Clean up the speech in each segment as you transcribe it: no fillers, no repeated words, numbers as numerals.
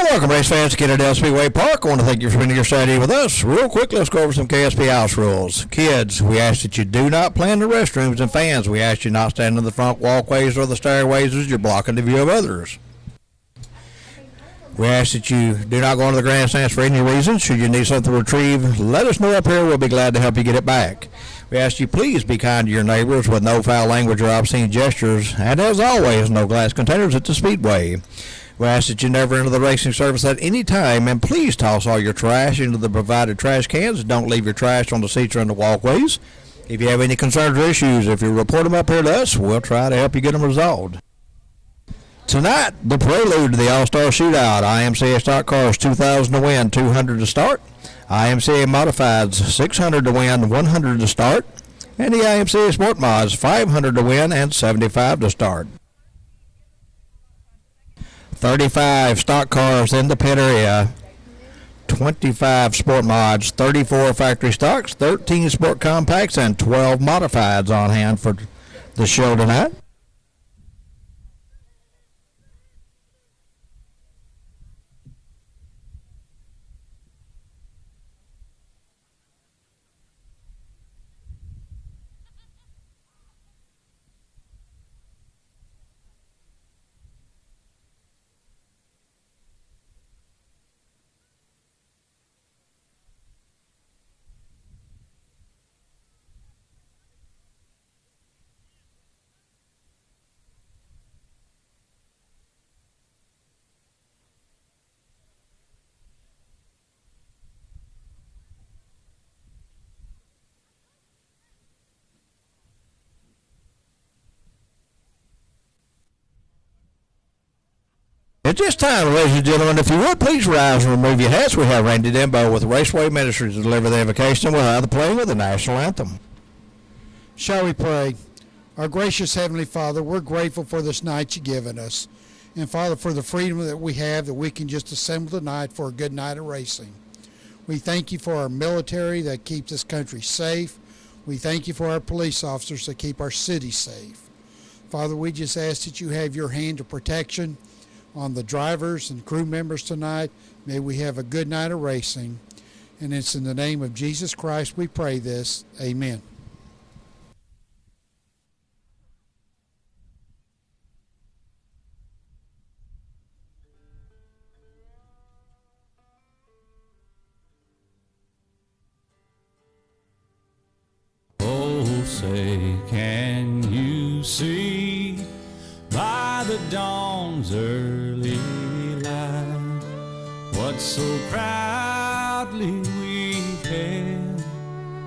Welcome, race fans, to Kennedale Speedway Park. I want to thank you for spending your Saturday with us. Real quick, let's go over some KSP house rules. Kids, we ask that you do not play in the restrooms, and fans, we ask you not stand in the front walkways or the stairways as you're blocking the view of others. We ask that you do not go into the grandstands for any reason. Should you need something retrieved, let us know up here. We'll be glad to help you get it back. We ask you please be kind to your neighbors with no foul language or obscene gestures, and as always, no glass containers at the Speedway. We ask that you never enter the racing service at any time, and please toss all your trash into the provided trash cans. Don't leave your trash on the seats or in the walkways. If you have any concerns or issues, if you report them up here to us, we'll try to help you get them resolved. Tonight, the Prelude to the All-Star Shootout. IMCA stock cars 2,000 to win, 200 to start. IMCA Modifieds 600 to win, 100 to start. And the IMCA Sport Mods 500 to win and 75 to start. 35 stock cars in the pit area, 25 sport mods, 34 factory stocks, 13 sport compacts, and 12 modifieds on hand for the show tonight. At this time, ladies and gentlemen, if you would, please rise and remove your hats. We have Randy Denbo with Raceway Ministries to deliver the invocation. We'll have the playing of the national anthem. Shall we pray? Our gracious Heavenly Father, we're grateful for this night you've given us. And Father, for the freedom that we have, that we can just assemble tonight for a good night of racing. We thank you for our military that keeps this country safe. We thank you for our police officers that keep our city safe. Father, we just ask that you have your hand of protection on the drivers and crew members tonight. May we have a good night of racing. And it's in the name of Jesus Christ we pray this. Amen. Oh, say, can you see by the dawn's early light what so proudly we hailed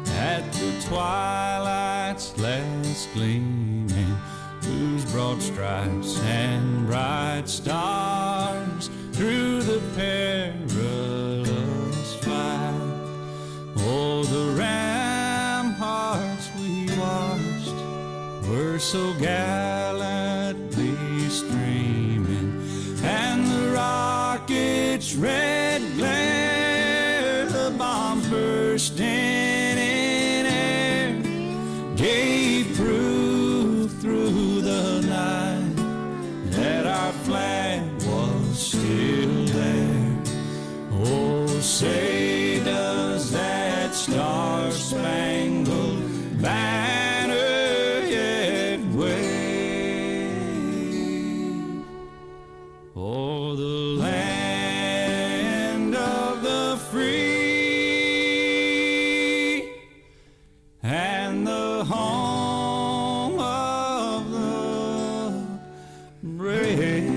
at the twilight's last gleaming, whose broad stripes and bright stars through the perilous fight, oh, the ramparts we watched were so gallantly streaming, and the rocket's red glare, the bombs bursting in air, gave proof through the night that our flag was still there. Oh, say does that star-spangled banner yet wave? Oh, the land of the free and the home of the brave.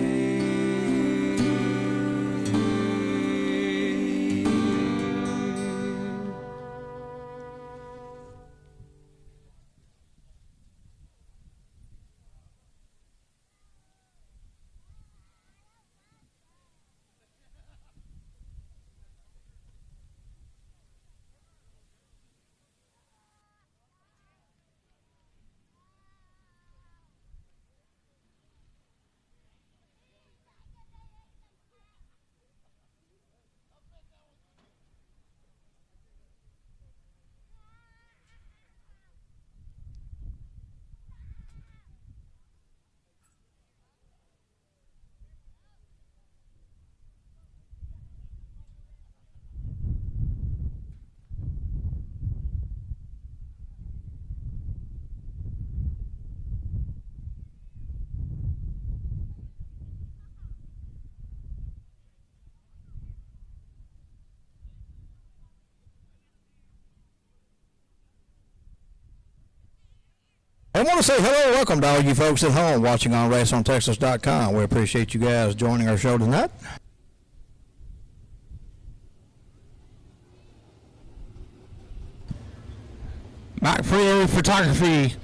I want to say hello, welcome to all you folks at home watching on RaceOnTexas.com. We appreciate you guys joining our show tonight. Mike Freer Photography,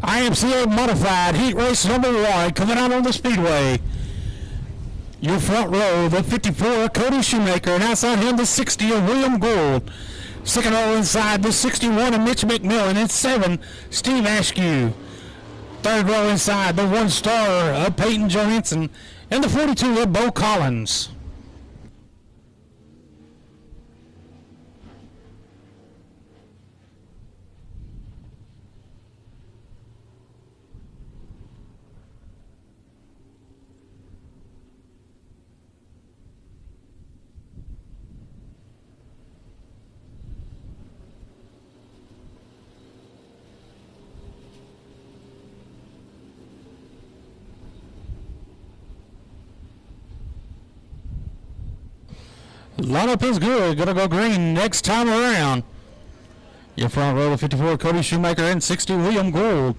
IMCA Modified Heat Race number 1 coming out on the Speedway. Your front row, the 54, Cody Shoemaker, and outside him, the 60 of William Gould. Second row inside, the 61 of Mitch McMillan, and 7, Steve Askew. Third row inside, the 1 star of Peyton Johansson, and the 42 of Bo Collins. Lineup is good. Gonna go green next time around. Your front row, the 54, Cody Shoemaker, and 60, William Gould.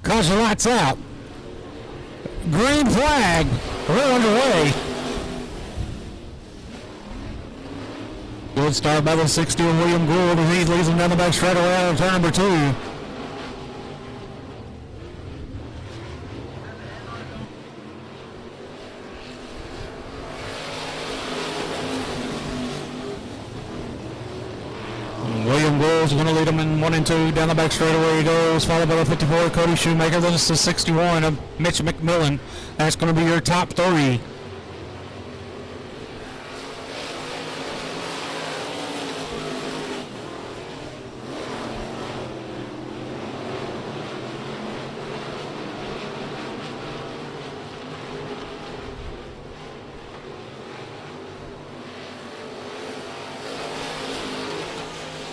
Caution lights out. Green flag. We're underway. Good start by the 60 of William Gould, and he leads him down the back straight away out of turn number 2. William Gould's going to lead him in 1 and 2. Down the back straightaway he goes, followed by the 54, Cody Shoemaker. Then it's the 61 of Mitch McMillan. That's going to be your top 3.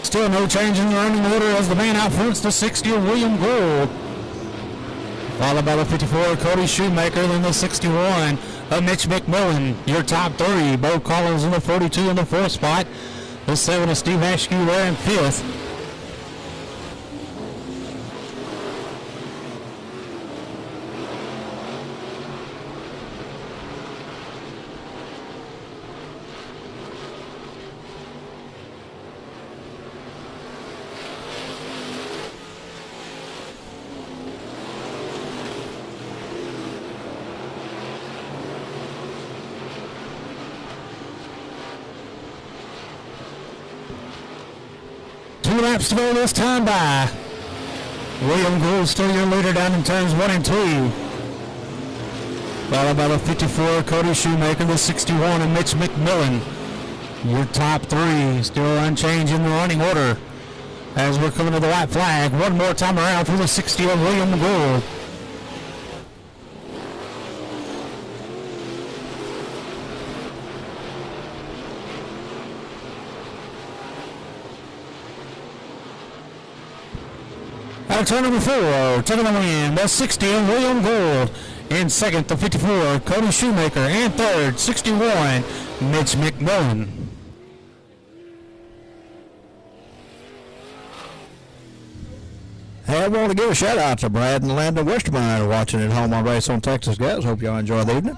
Still no change in the running order as the man out front's the 60 of William Gould. Followed by the 54 Cody Shoemaker, then the 61 of Mitch McMillan. Your top 3, Bo Collins in the 42 in the 4th spot. The 7 of Steve Askew there in 5th. Two laps to go this time by. William Gould still your leader down in turns 1 and 2. Followed by the 54 Cody Shoemaker, the 61 and Mitch McMillan. Your top 3 still unchanged in the running order as we're coming to the white flag. One more time around for the 60 of William Gould. Out of turn number 4, taking the win, the 60 of William Gould. In second, the 54, Cody Shoemaker. And third, 61, Mitch McMillan. Hey, I want to give a shout out to Brad and Landon Westermeyer watching at home on Race on Texas, guys. Hope y'all enjoy the evening.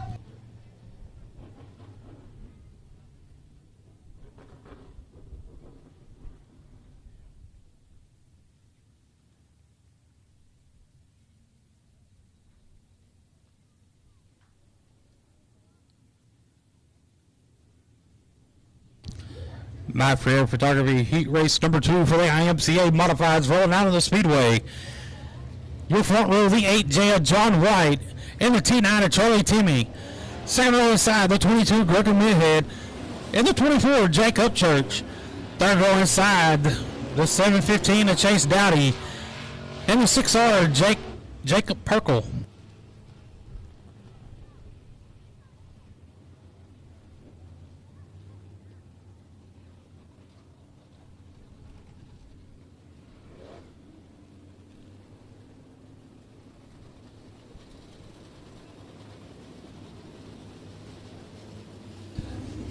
My Freer Photography Heat Race number 2 for the IMCA Modifieds rolling out on the Speedway. Your front row, the 8J of John White and the T9 of Charlie Timmy. Second row inside, the 22 Gregor Midhead and the 24 Jake Upchurch. Third row inside, the 715 of Chase Dowdy and the 6R Jacob Perkle.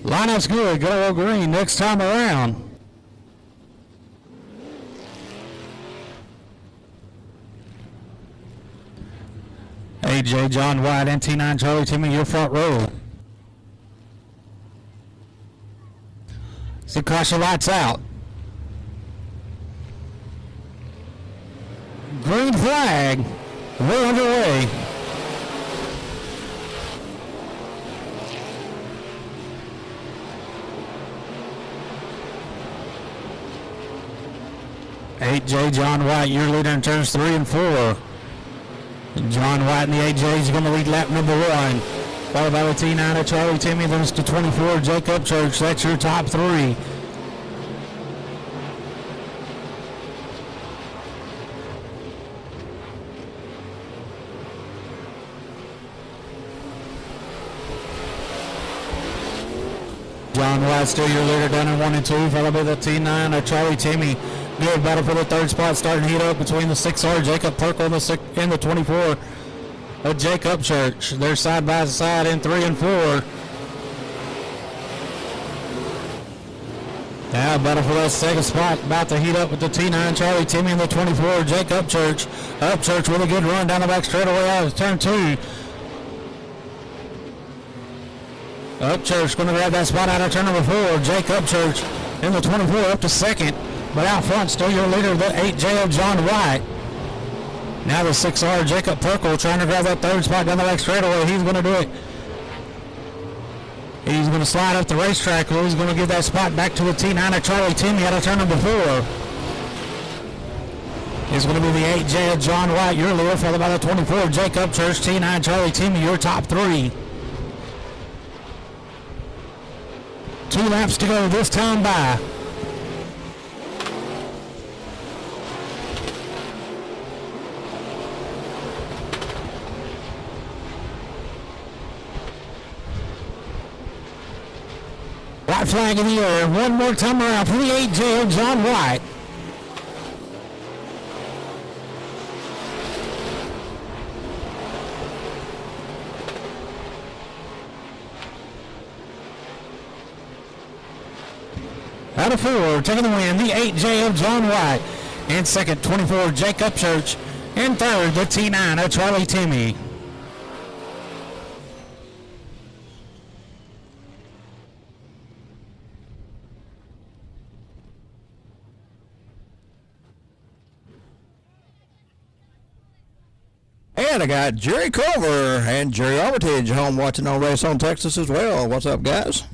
Lineup's good. Good old green next time around. AJ, John White, and T9 Charlie Timmy, your front row. So caution lights out. Green flag. We're underway. AJ, John White, your leader in turns 3 and 4. John White and the AJ is going to lead lap number 1. Followed by the T9 of Charlie Timmy, then it's the 24 Jacob Church. That's your top 3. John White still your leader down in 1 and 2, followed by the T9 of Charlie Timmy. Good battle for the third spot, starting to heat up between the 6R Jacob Perkle and the 24 of Jacob Church. They're side by side in 3 and 4. Now battle for that second spot, about to heat up with the T9 Charlie Timmy and the 24 Jacob Church. Up Church with a good run down the back straightaway out of turn 2. Up Church going to grab that spot out of turn number 4. Jacob Church in the 24 up to second. But out front, still your leader, the 8J of John White. Now the 6R Jacob Perkle trying to grab that third spot down the back straightaway. He's going to do it. He's going to slide up the racetrack. He's going to give that spot back to the T9 of Charlie Timmy out of turn number 4. It's going to be the 8J of John White, your leader, followed by the 24 Jacob Church, T9 Charlie Timmy, your top 3. 2 laps to go this time by. White flag in the air. One more time around for the 8J of John White. Out of 4, taking the win, the 8J of John White. In second, 24, Jacob Church. In third, the T9 of Charlie Timmy. And I got Jerry Culver and Jerry Armitage home watching on Race on Texas as well. What's up, guys?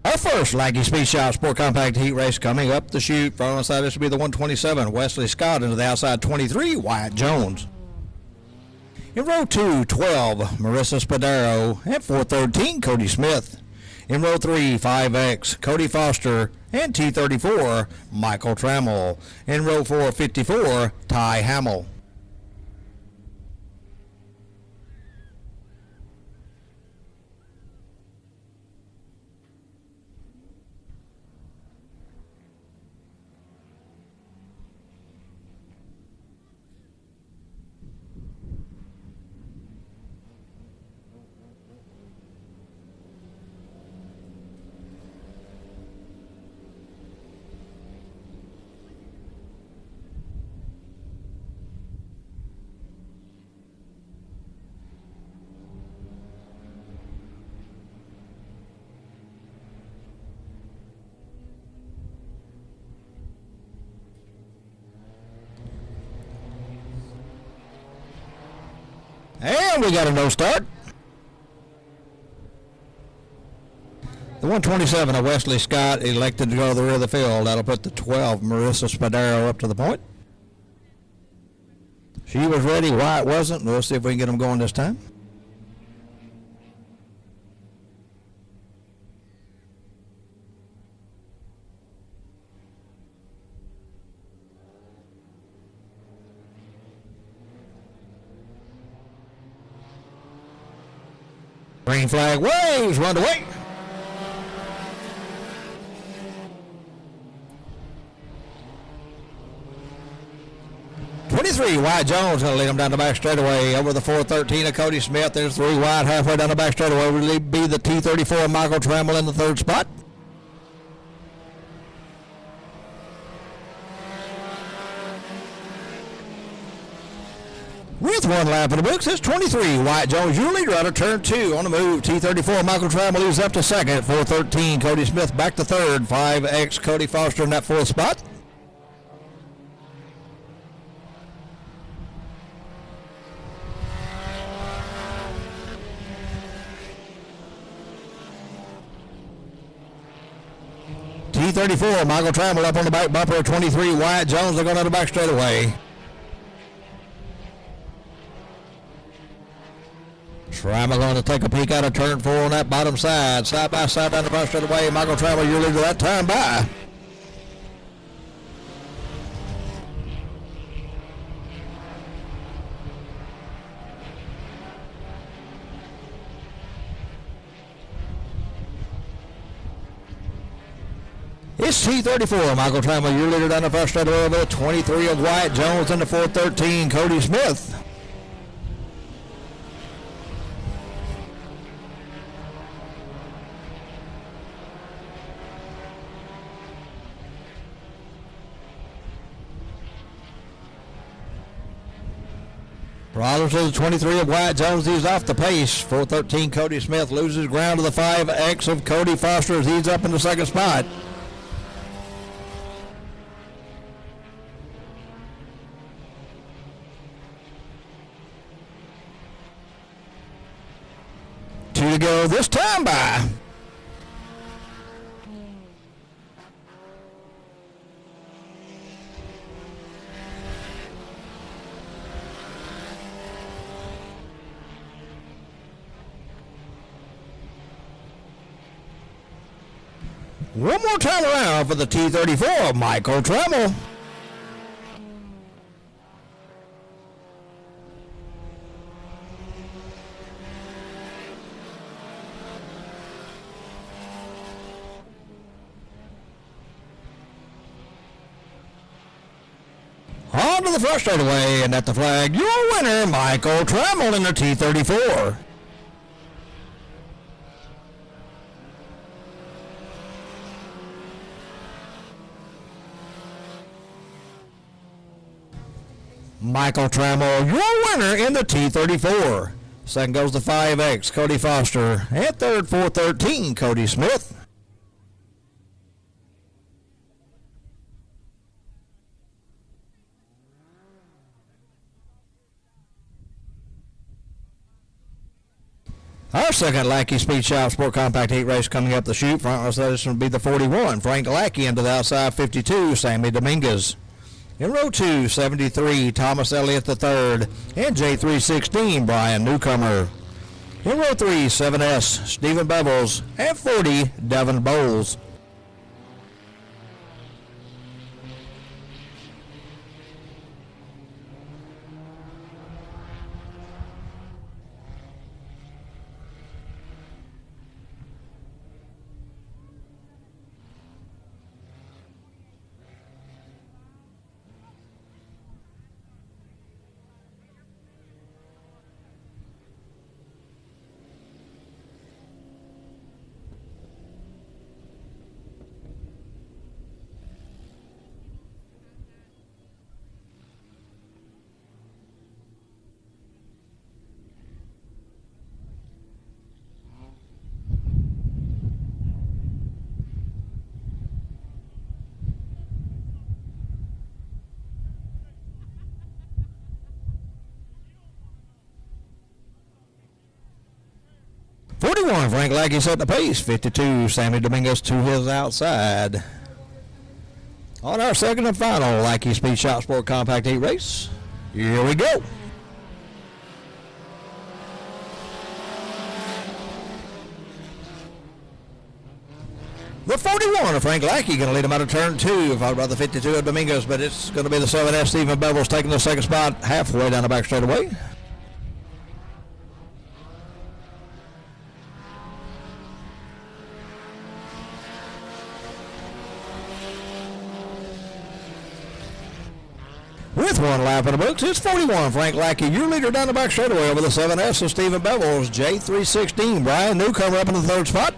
Our first Lackey Speed Shop Sport Compact Heat Race coming up the chute. Front on the side, this will be the 127. Wesley Scott into the outside 23. Wyatt Jones. In row 2, 12, Marissa Spadaro. And 413, Cody Smith. In row 3, 5X, Cody Foster. And T34, Michael Trammell. In row 4, 54, Ty Hamill. And we got a no start. The 127 of Wesley Scott elected to go to the rear of the field. That'll put the 12, Marissa Spadaro, up to the point. She was ready, White wasn't. We'll see if we can get them going this time. Green flag waves, run away. White Jones going to lead them down the back straightaway over the 413 of Cody Smith. There's 3 wide halfway down the back straightaway. Will be the T34 Michael Trammell in the 3rd spot. With 1 lap in the books, it's 23. White Jones, your leader out of turn 2 on the move. T34 Michael Trammell moves up to 2nd. 413 Cody Smith back to 3rd. 5X Cody Foster in that 4th spot. T34, Michael Trammell up on the back bumper. 23, Wyatt Jones, they're going down the back straightaway. Trammell going to take a peek out of turn 4 on that bottom side. Side by side down the back straightaway. Michael Trammell, your leader that time by. It's T34, Michael Trammell, your leader down the first straightaway over 23 of Wyatt Jones and the 413, Cody Smith. Problems with the 23 of Wyatt Jones. He's off the pace. 413 Cody Smith loses ground to the 5X of Cody Foster as he's up in the 2nd spot. Two to go this time by. One more time around for the T34, Michael Trammell. On to the first straightaway, and at the flag, your winner, Michael Trammell in the T34. Michael Trammell, your winner in the T34. Second goes the 5X, Cody Foster. And third, 413, Cody Smith. Our second Lackey Speed Shop Sport Compact Heat race coming up the chute. Front row this will be the 41. Frank Lackey into the outside 52, Sammy Dominguez. In row 2, 73, Thomas Elliott III, and J316, Brian Newcomer. In row 3, 7S, Stephen Bevels, and 40, Devin Bowles. 41, Frank Lackey set the pace. 52, Sammy Dominguez to his outside. On our second and final Lackey Speed Shop Sport Compact Heat race, here we go. The 41 of Frank Lackey going to lead him out of turn 2, followed by the 52 of Dominguez, but it's going to be the 7S Stephen Bevel's taking the second spot halfway down the back straightaway. With one lap in the books, it's 41 Frank Lackey, your leader down the back straightaway over the 7S of Stephen Bevel's J316. Brian Newcomer up in the third spot.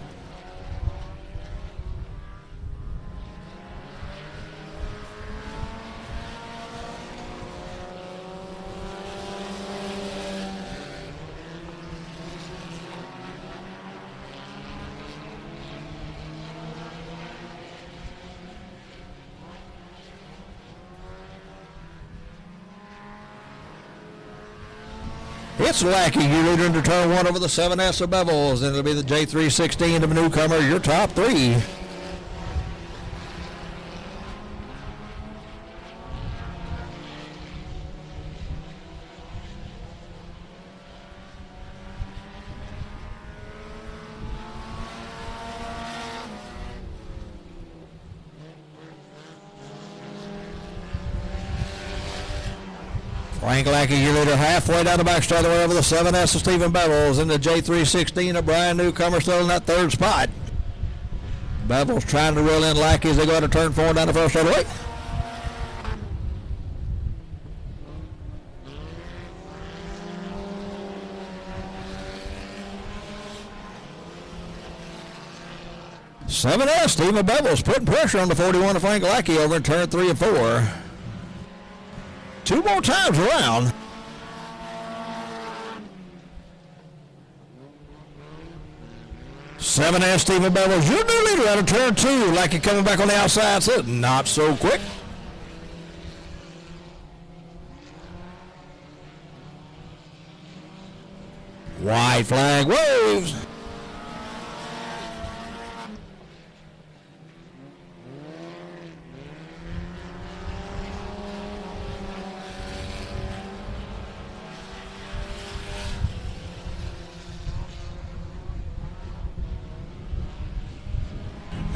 It's Lackey, your leader into turn 1 over the 7S of Bevels. Then it'll be the J316 of Newcomer, your top 3. Frank Lackey, your leader, halfway down the back straightaway over the 7S of Stephen Bevels. In the J316 of Brian Newcomer, still in that third spot. Bevels trying to reel in Lackey as they go to turn 4 down the first straightaway. Seven S, Stephen Bevels putting pressure on the 41 of Frank Lackey over in turn 3 and 4. 2 more times around. Seven S, Stephen Bevels, your new leader out of turn 2. Lackey coming back on the outside, so not so quick. White flag waves.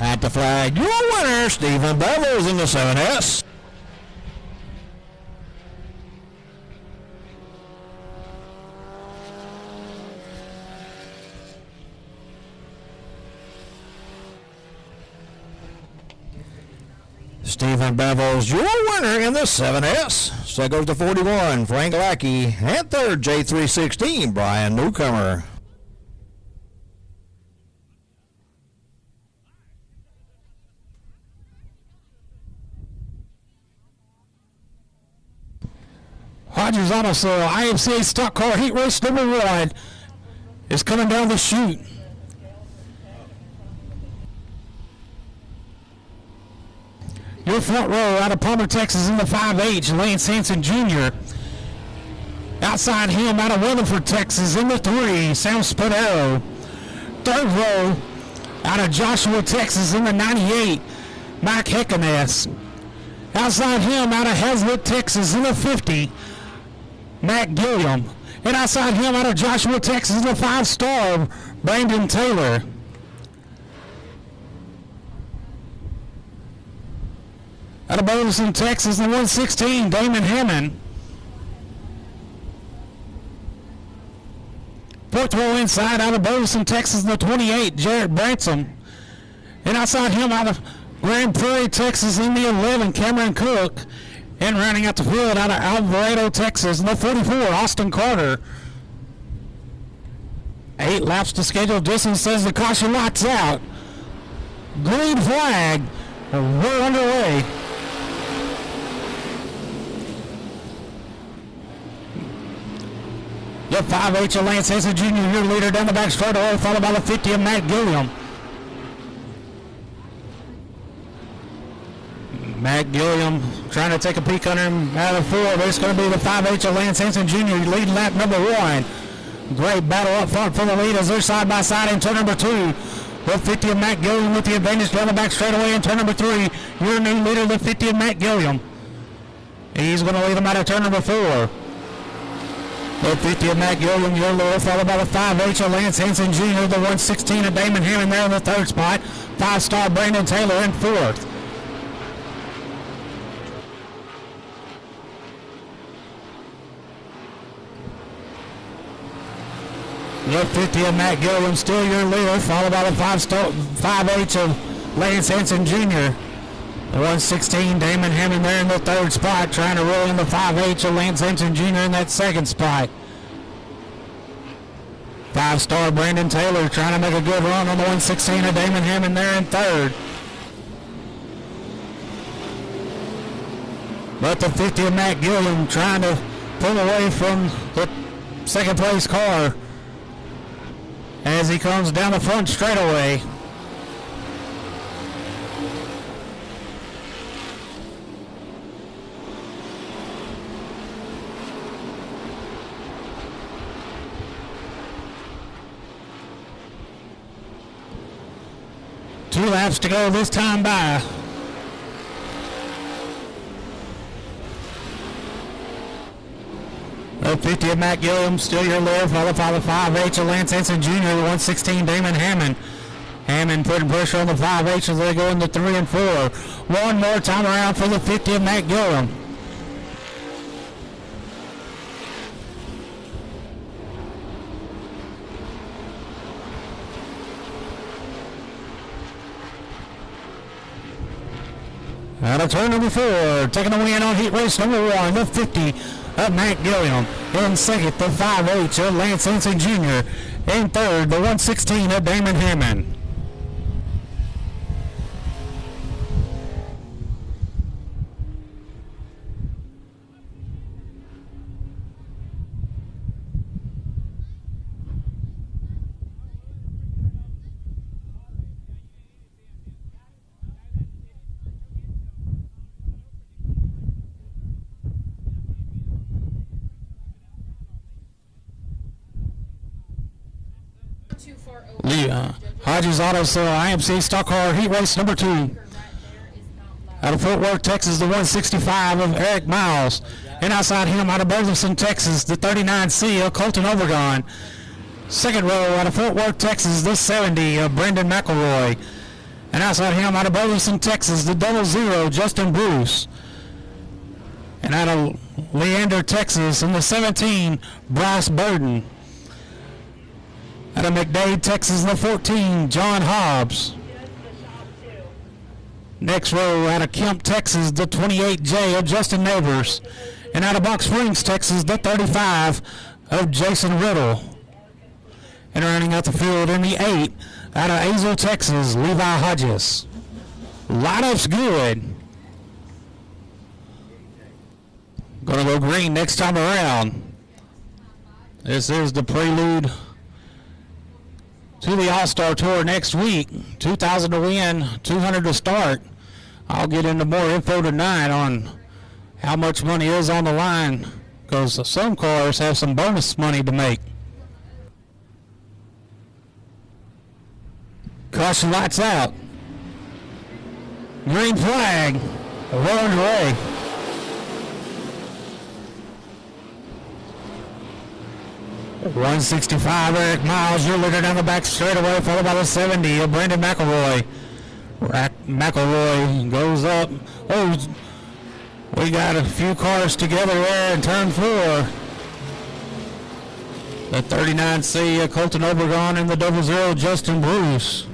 At the flag, your winner, Stephen Bevels in the 7S. Stephen Bevels, your winner in the 7S. So goes to 41, Frank Lackey, and third, J316, Brian Newcomer. Hodges Auto Sale, IMCA Stock Car Heat Race number 1 is coming down the chute. Your front row out of Palmer, Texas in the 5H, Lance Hanson Jr. Outside him out of Weatherford, Texas in the 3, Sam Spadero. Third row out of Joshua, Texas in the 98, Mike Heckeness. Outside him out of Hazlet, Texas in the 50, Matt Gilliam. And outside him out of Joshua, Texas in the 5-star, Brandon Taylor. Out of Burleson, Texas in the 116, Damon Hammond. Fourth row inside out of Burleson, Texas in the 28, Jared Bransom. And outside him out of Grand Prairie, Texas in the 11, Cameron Cook. And rounding out the field out of Alvarado, Texas in the 44, Austin Carter. 8 laps to schedule distance says the caution lights out. Green flag. We're underway. The 5H of Lance Hanson Jr., your leader down the back straightaway, followed by the 50 of Matt Gilliam. Matt Gilliam trying to take a peek under him out of 4, but it's going to be the 5H of Lance Hanson Jr. leading lap number 1. Great battle up front for the lead as they're side by side in turn number 2. The 50 of Matt Gilliam with the advantage down the back straightaway in turn number 3. Your new leader, the 50 of Matt Gilliam. He's going to lead them out of turn number 4. The 50 of Matt Gilliam, your leader, followed by the 5H of Lance Henson Jr., the 116 of Damon Hammond there in the 3rd spot. 5-star Brandon Taylor in 4th. The 50 of Matt Gilliam, still your leader, followed by the 5H of Lance Henson Jr. The 116, Damon Hammond there in the 3rd spot, trying to roll in the 5H of Lance Henson Jr. in that 2nd spot. 5-star Brandon Taylor trying to make a good run on the 116 of Damon Hammond there in 3rd. But the 50 of Matt Gilliam trying to pull away from the 2nd place car as he comes down the front straightaway. Two laps to go this time by. The 50 of Matt Gilliam, still your leader, followed by the 5H of Lance Henson Jr., the 116 Damon Hammond. Hammond putting pressure on the 5H as they go into 3 and 4. One more time around for the 50 of Matt Gilliam. Out of turn number 4, taking the win on heat race number 1, the 50 of Matt Gilliam. In 2nd, the 5H of Lance Henson Jr. In 3rd, the 116 of Damon Hammond. The Hodges Auto Sale IMC Stock Car Heat Race number 2. Out of Fort Worth, Texas, the 165 of Eric Miles. And outside him, out of Burleson, Texas, the 39C of Colton Overgon. 2nd row, out of Fort Worth, Texas, the 70 of Brendan McElroy. And outside him, out of Burleson, Texas, the 00 Justin Bruce. And out of Leander, Texas, in the 17, Bryce Burden. Out of McDade, Texas, the 14, John Hobbs. Next row, out of Kemp, Texas, the 28J of Justin Neighbors. And out of Box Springs, Texas, the 35 of Jason Riddle. And running out the field in the 8, out of Azle, Texas, Levi Hodges. Lineup's good. Gonna go green next time around. This is the prelude to the All-Star Tour next week. 2,000 to win, 200 to start. I'll get into more info tonight on how much money is on the line, because some cars have some bonus money to make. Caution, lights out. Green flag. Well underway. .165 Eric Miles, your leader down the back straightaway, followed by the 70 of Brendan McElroy. McElroy goes up. Oh, we got a few cars together there in turn 4. The 39C of Colton Obregon and the 00 Justin Bruce.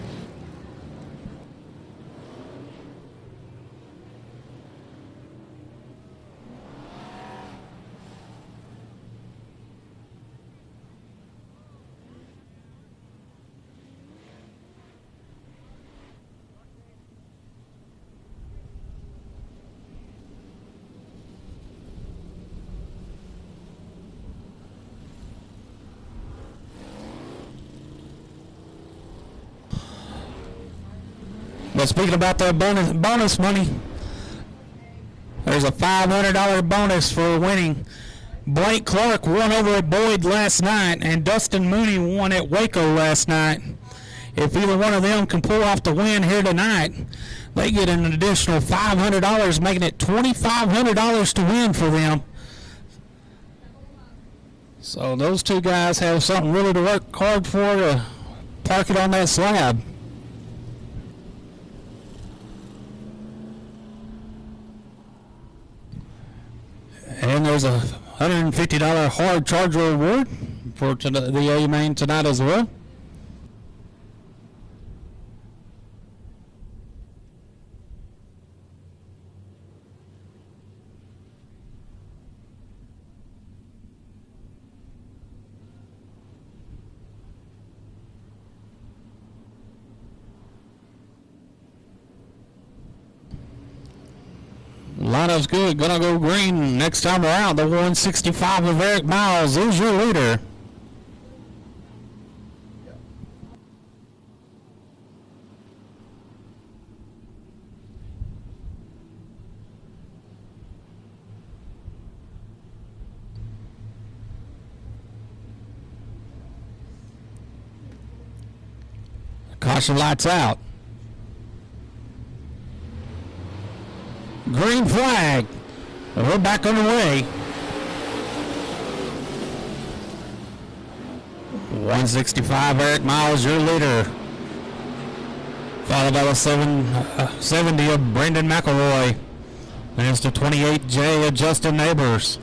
But speaking about that bonus money, there's a $500 bonus for winning Blake Clark won over at Boyd last night, and Dustin Mooney won at Waco last night. If either one of them can pull off the win here tonight, they get an additional $500, making it $2,500 to win for them. So those two guys have something really to work hard for to park it on that slab. And there's a $150 hard charger award for the A main tonight as well. Lineup's good. Gonna go green next time around. The 165 of Eric Miles is your leader. Caution lights out. Green flag. We're back underway. 165 Eric Miles, your leader. Followed by the 70 of Brendan McElroy. There's the 28J of Justin Neighbors.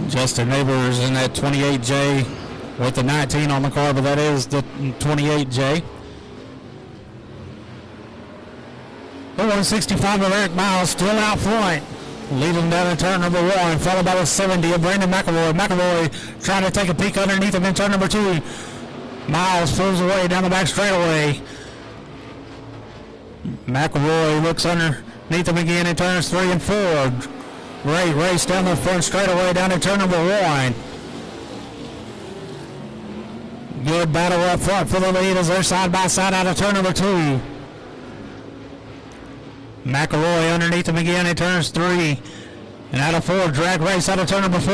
Justin Neighbors in that 28J with the 19 on the car, but that is the 28J. The 165 of Eric Miles still out front, leading down in turn number 1, followed by the 70 of Brandon McElroy. McElroy trying to take a peek underneath him in turn number 2. Miles pulls away down the back straightaway. McElroy looks underneath him again in turns 3 and 4. Great race down the front straightaway down in turn number 1. Good battle up front for the lead as they're side by side out of turn number 2. McElroy underneath him again in turns 3 and out of 4. Drag race out of turn number 4.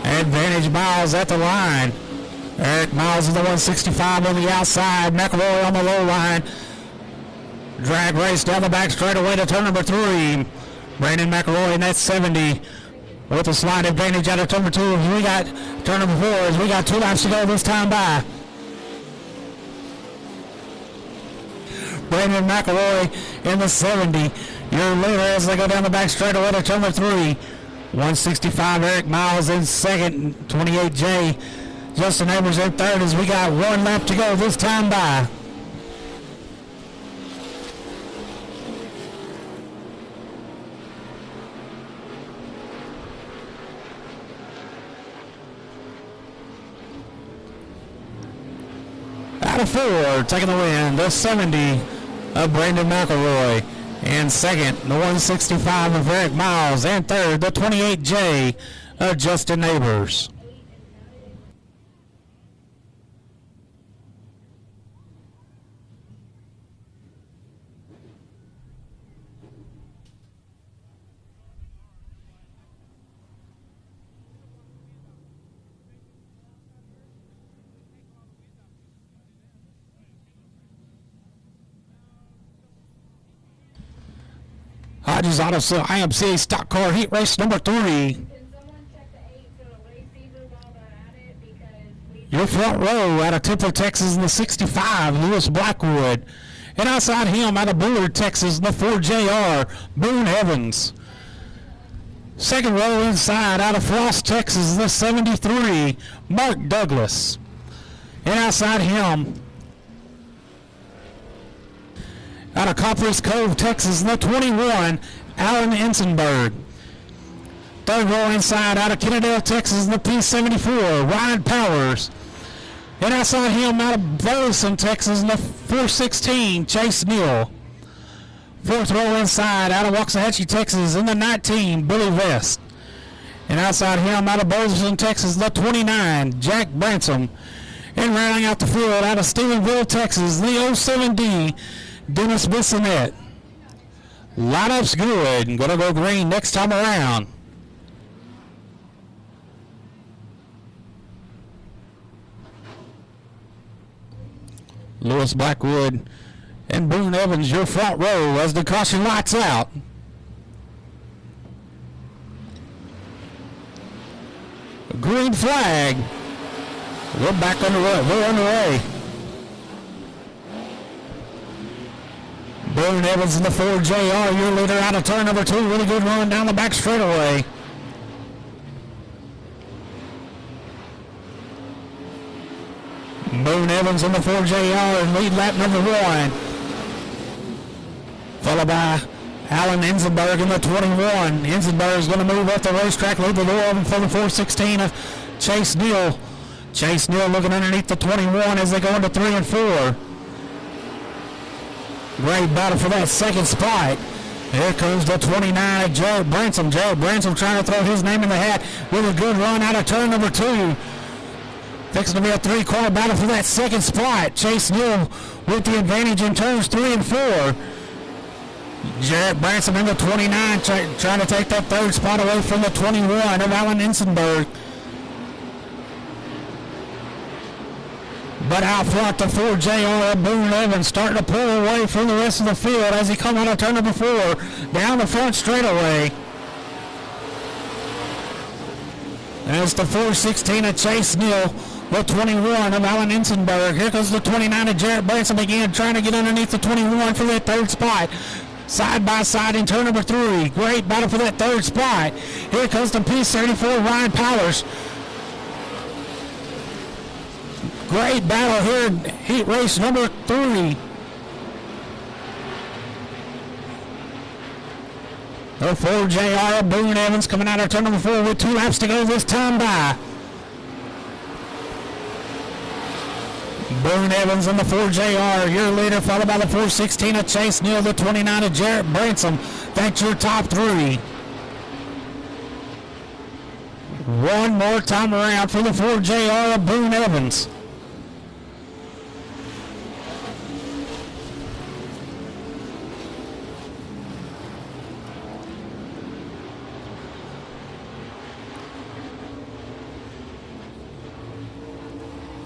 Advantage Miles at the line. Eric Miles is the 165 on the outside. McElroy on the low line. Drag race down the back straightaway to turn number 3. Brandon McElroy in that 70 with a slight advantage out of turn number 2. We got turn number 4 as we got 2 laps to go this time by. Brandon McElroy in the 70. Your leader as they go down the back straightaway to turn number 3. 165 Eric Miles in second. 28J Justin Neighbors in third as we got 1 lap to go this time by. Out of 4, taking the win, the 70 of Brandon McElroy. And second, the 165 of Eric Miles. And third, the 28J of Justin Neighbors. Hodges Auto Sale IMCA Stock Car Heat Race number 3. Can someone check the 8 to the race fever while they're at it? Because we Your front row out of Temple, Texas in the 65, Lewis Blackwood. And outside him out of Bullard, Texas in the 4JR, Boone Evans. Second row inside out of Frost, Texas in the 73, Mark Douglas. And outside him out of Copperas Cove, Texas in the 21, Alan Ensenberg. Third row inside out of Kennedale, Texas in the P74, Ryan Powers. And outside him out of Burleson, Texas in the 416, Chase Neal. Fourth row inside out of Waxahachie, Texas in the 19, Billy Vest. And outside him out of Burleson, Texas in the 29, Jack Bransom. And rounding out the field out of Stephenville, Texas, the 07D, Dennis Bissonette. Lineup's good and going to go green next time around. Lewis Blackwood and Boone Evans, your front row as the caution lights out. Green flag. We're back underway. We're underway. Boone Evans in the 4JR, your leader out of turn number 2. Really good run down the back straightaway. Boone Evans in the 4JR in lead lap number 1. Followed by Alan Enzenberg in the 21. Enzenberg is going to move up the racetrack, lead the door open for the 416 of Chase Neal. Chase Neal looking underneath the 21 as they go into 3 and 4. Great battle for that second spot. Here comes the 29 of Jared Bransom. Jared Bransom trying to throw his name in the hat with a good run out of turn number 2. Fixing to be a 3-car battle for that second spot. Chase Neal with the advantage in turns 3 and 4. Jared Bransom in the 29 trying to take that third spot away from the 21 of Alan Ensenberg. But out front, the 4JR of Boone Evans starting to pull away from the rest of the field as he comes out of turn number 4 down the front straightaway. There's the 416 of Chase Neal, the 21 of Alan Ensenberg. Here comes the 29 of Jarrett Branson again, trying to get underneath the 21 for that third spot. Side by side in turn number 3. Great battle for that third spot. Here comes the P34 Ryan Powers. Great battle here in heat race number 3. The 4JR of Boone Evans coming out of turn number 4 with 2 laps to go this time by. Boone Evans in the 4JR, your leader, followed by the 416 of Chase Neal, the 29 of Jarrett Bransom. That's your top 3. One more time around for the 4JR of Boone Evans.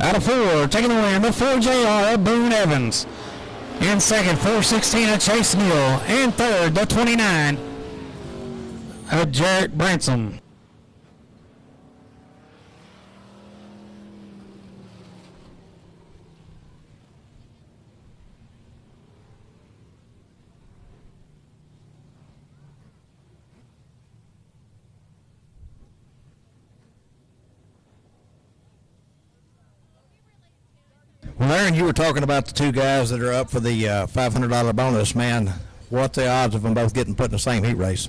Out of 4, taking the win, the 4JR of Boone Evans. In second, 416 of Chase Neal. And third, the 29 of Jarrett Bransom. Well, Aaron, you were talking about the 2 guys that are up for the $500 bonus, man. What's the odds of them both getting put in the same heat race?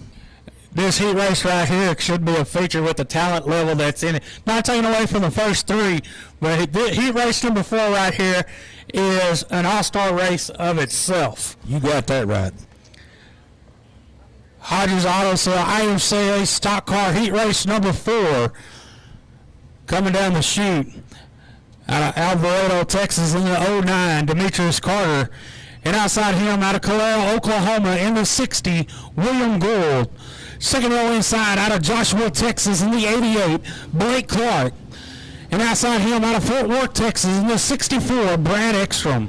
This heat race right here should be a feature with the talent level that's in it. Not taking away from the first 3, but heat race number 4 right here is an all-star race of itself. You got that right. Hodges Auto Sale IMCA Stock Car Heat Race number 4 coming down the chute. Out of Alvarado, Texas in the 09, Demetrius Carter. And outside him, out of Calera, Oklahoma in the 60, William Gould. Second row inside, out of Joshua, Texas in the 88, Blake Clark. And outside him, out of Fort Worth, Texas in the 64, Brad Ekstrom.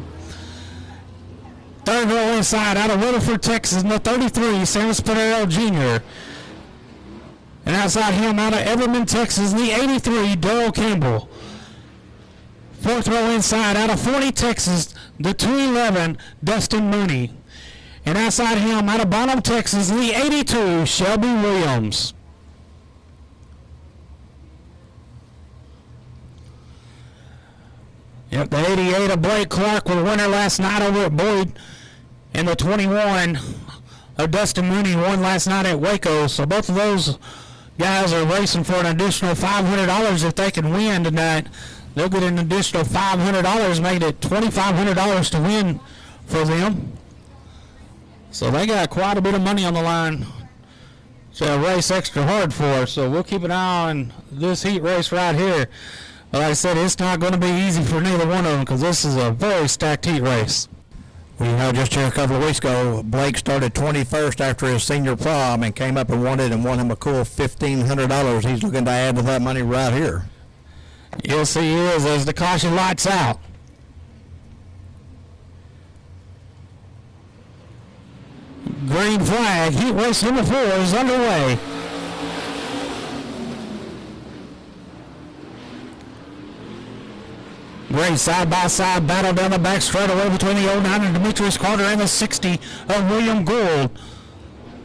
Third row inside, out of Rutherford, Texas in the 33, Sam Spadero Jr. And outside him, out of Everman, Texas in the 83, Darrell Campbell. Fourth row inside, out of 40, Texas, the 211, Dustin Mooney. And outside him, out of Bonham, Texas, the 82, Shelby Williams. Yep, the 88 of Blake Clark was a winner last night over at Boyd. And the 21 of Dustin Mooney won last night at Waco. So both of those guys are racing for an additional $500 if they can win tonight. They'll get an additional $500, making it $2,500 to win for them. So they got quite a bit of money on the line to race extra hard for. So we'll keep an eye on this heat race right here. But like I said, it's not going to be easy for neither one of them because this is a very stacked heat race. Well, you know, just here a couple of weeks ago, Blake started 21st after his senior prom and came up and won it and won him a cool $1,500. He's looking to add to that money right here. Yes, he is, as the caution lights out. Green flag, heat race number 4 is underway. Great side-by-side battle down the back straightaway between the 09 of Demetrius Carter and the 60 of William Gould.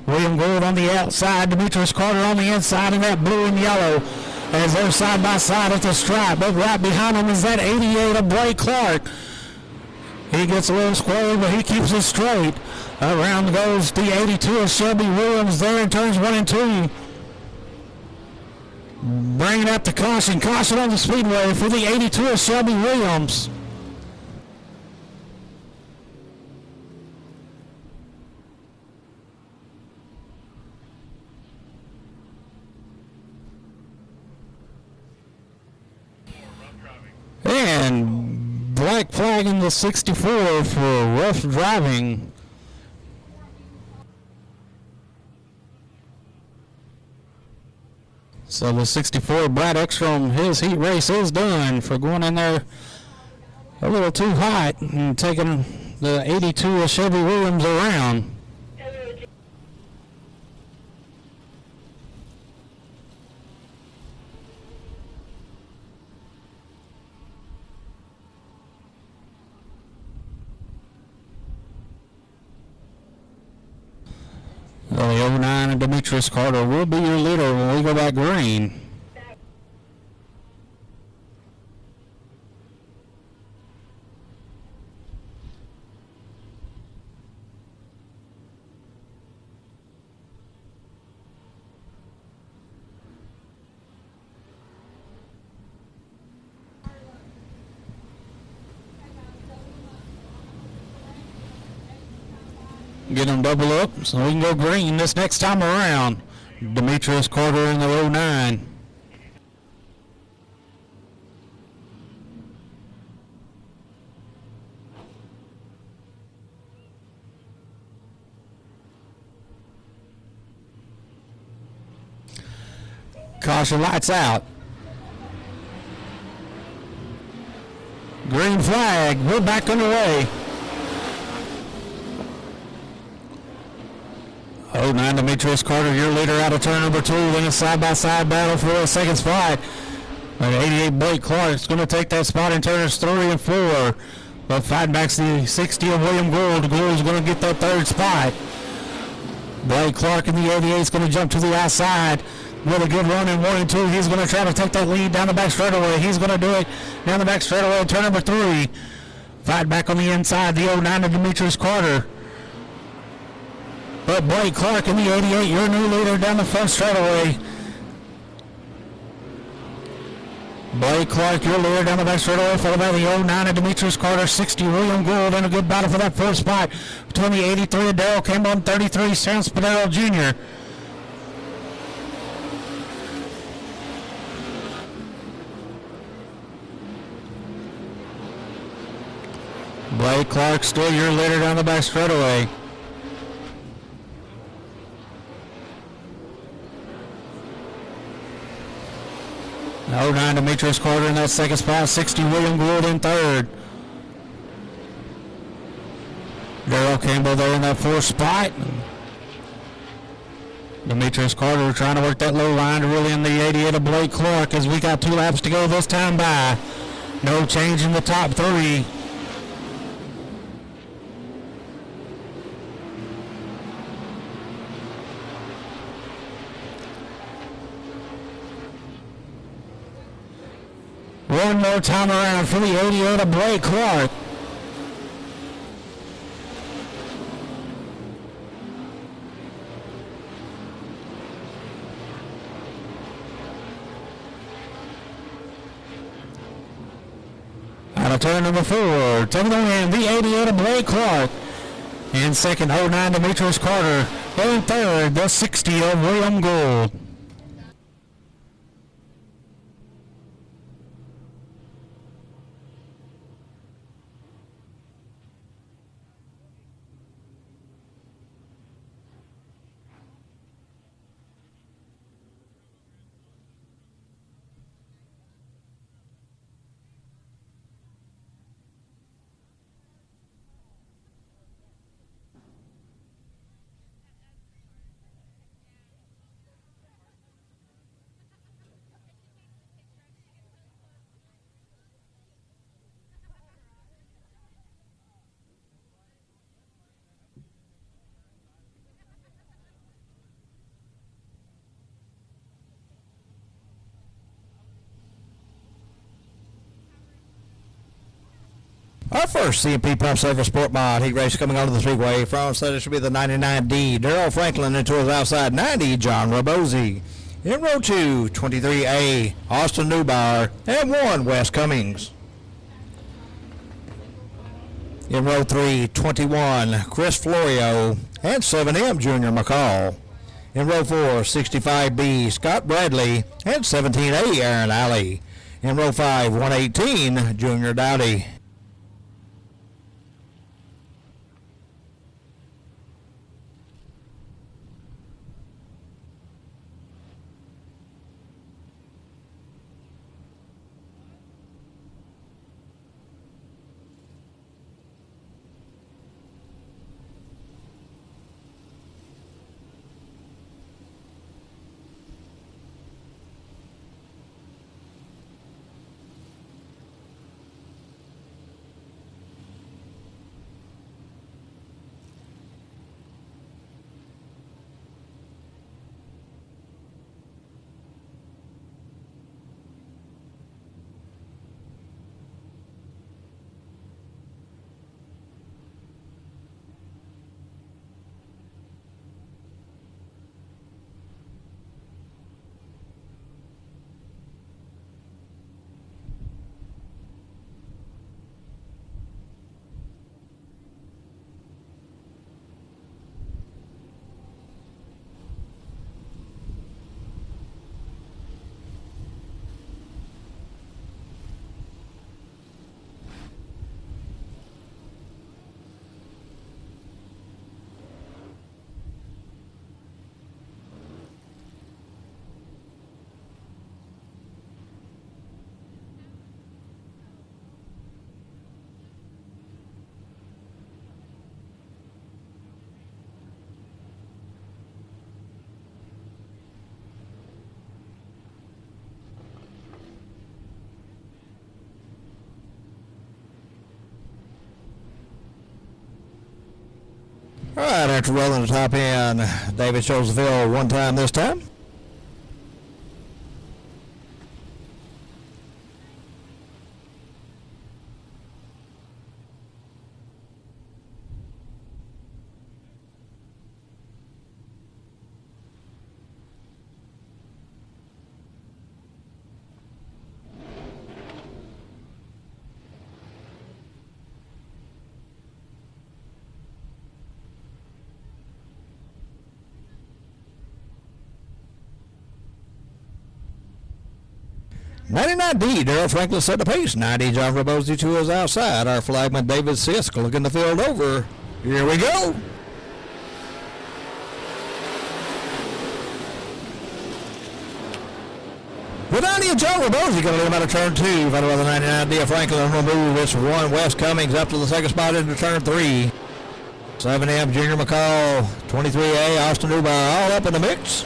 William Gould on the outside, Demetrius Carter on the inside in that blue and yellow as they're side-by-side at the stripe. But right behind them is that 88 of Blake Clark. He gets a little squirrely, but he keeps it straight. Around goes the 82 of Shelby Williams there in turns 1 and 2. Bringing up the caution. Caution on the speedway for the 82 of Shelby Williams. And black flag in the 64 for rough driving. So the 64, Brad Ekstrom, his heat race is done for going in there a little too hot and taking the 82 of Shelby Williams around. Well, the 09 and Demetrius Carter will be your leader when we go back green. Get them double up so we can go green this next time around. Demetrius Carter in the 09. Caution lights out. Green flag, we're back underway. 09 Demetrius Carter, your leader out of turn number 2 in a side-by-side battle for a second spot. And 88 Blake Clark is going to take that spot in turns 3 and 4. But fighting back the 60 of William Gould. Gould is going to get that third spot. Blake Clark in the 88 is going to jump to the outside with a good run in 1 and 2. He's going to try to take that lead down the back straightaway. He's going to do it down the back straightaway in turn number 3. Fight back on the inside, the 09 of Demetrius Carter. But Blake Clark in the 88, your new leader down the front straightaway. Blake Clark, your leader down the back straightaway, followed by the 09 of Demetrius Carter, 60 William Gould, in a good battle for that fourth spot between the 83 of Darrell Campbell and 33 Sam Spadero Jr. Blake Clark still your leader down the back straightaway. No, 09 Demetrius Carter in that second spot, 60 William Gould in third. Darrell Campbell there in that fourth spot. Demetrius Carter trying to work that low line to really in the 88 of Blake Clark as we got 2 laps to go this time by. No change in the top 3. One more time around for the 88 of Blake Clark. Out of turn number 4, taking on in the 88 of Blake Clark. In second, 09 Demetrius Carter. In third, the 60 of William Gould. Our first CMP Pump Saver Sport Mod heat race coming onto the Speedway. Front set it should be the 99D, Darrell Franklin into his outside 90, John Rabosi. In row 2, 23A, Austin Neubauer, and 1, Wes Cummings. In row 3, 21, Chris Florio, and 7M, Junior McCall. In row 4, 65B, Scott Bradley, and 17A, Aaron Alley. In row 5, 118, Junior Dowdy. All right, after rolling the top end, David shows the field one time this time. $99D, Darrell Franklin set the pace. 90, John Rabosi to his outside. Our flagman, David Sisk, looking the field over. Here we go. With 90 and John Rabosi going to lead him out of turn 2. Followed by the 99D of Franklin on the move. It's 1, Wes Cummings up to the second spot into turn 3. 7M, Junior McCall. 23A, Austin Neubauer, all up in the mix.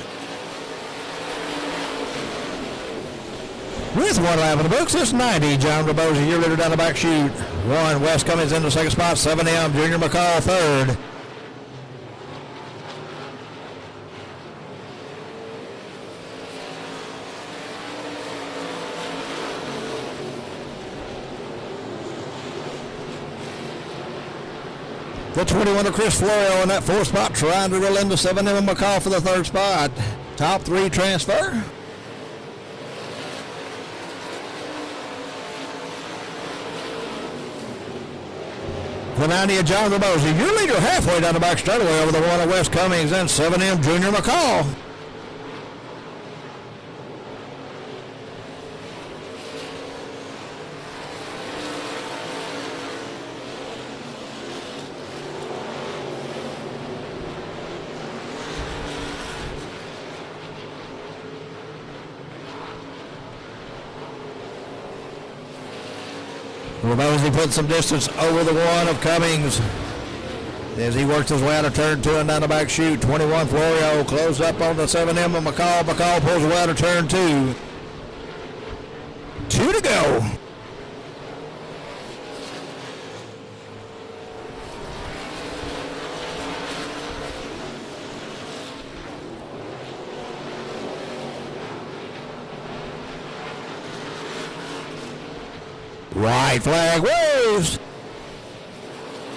With 1 lap in the books, it's 90, John Rabosi, your leader down the back chute. 1, Wes Cummings in the second spot. 7M, Junior McCall, third. The 21 of Chris Florio in that fourth spot, trying to roll into 7M and McCall for the third spot. Top 3 transfer. The 90 of John Rabosi, your leader halfway down the back straightaway over the 1 of Wes Cummings and 7M Junior McCall. Rabosi put some distance over the 1 of Cummings as he works his way out of turn 2 and down the back chute. 21 Florio closed up on the 7M of McCall. McCall pulls away out of turn 2. 2 to go. Right flag waves.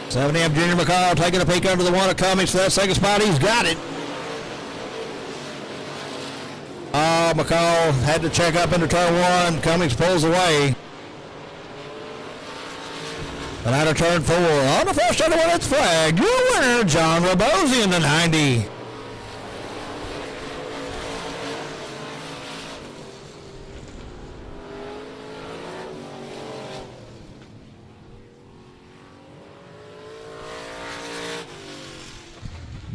7M Junior McCall taking a peek under the one of Cummings for that second spot. He's got it. Oh, McCall had to check up into turn one. Cummings pulls away. And out of turn 4, on the first of the one, it's flagged. Your winner, John Rabosi in the 90.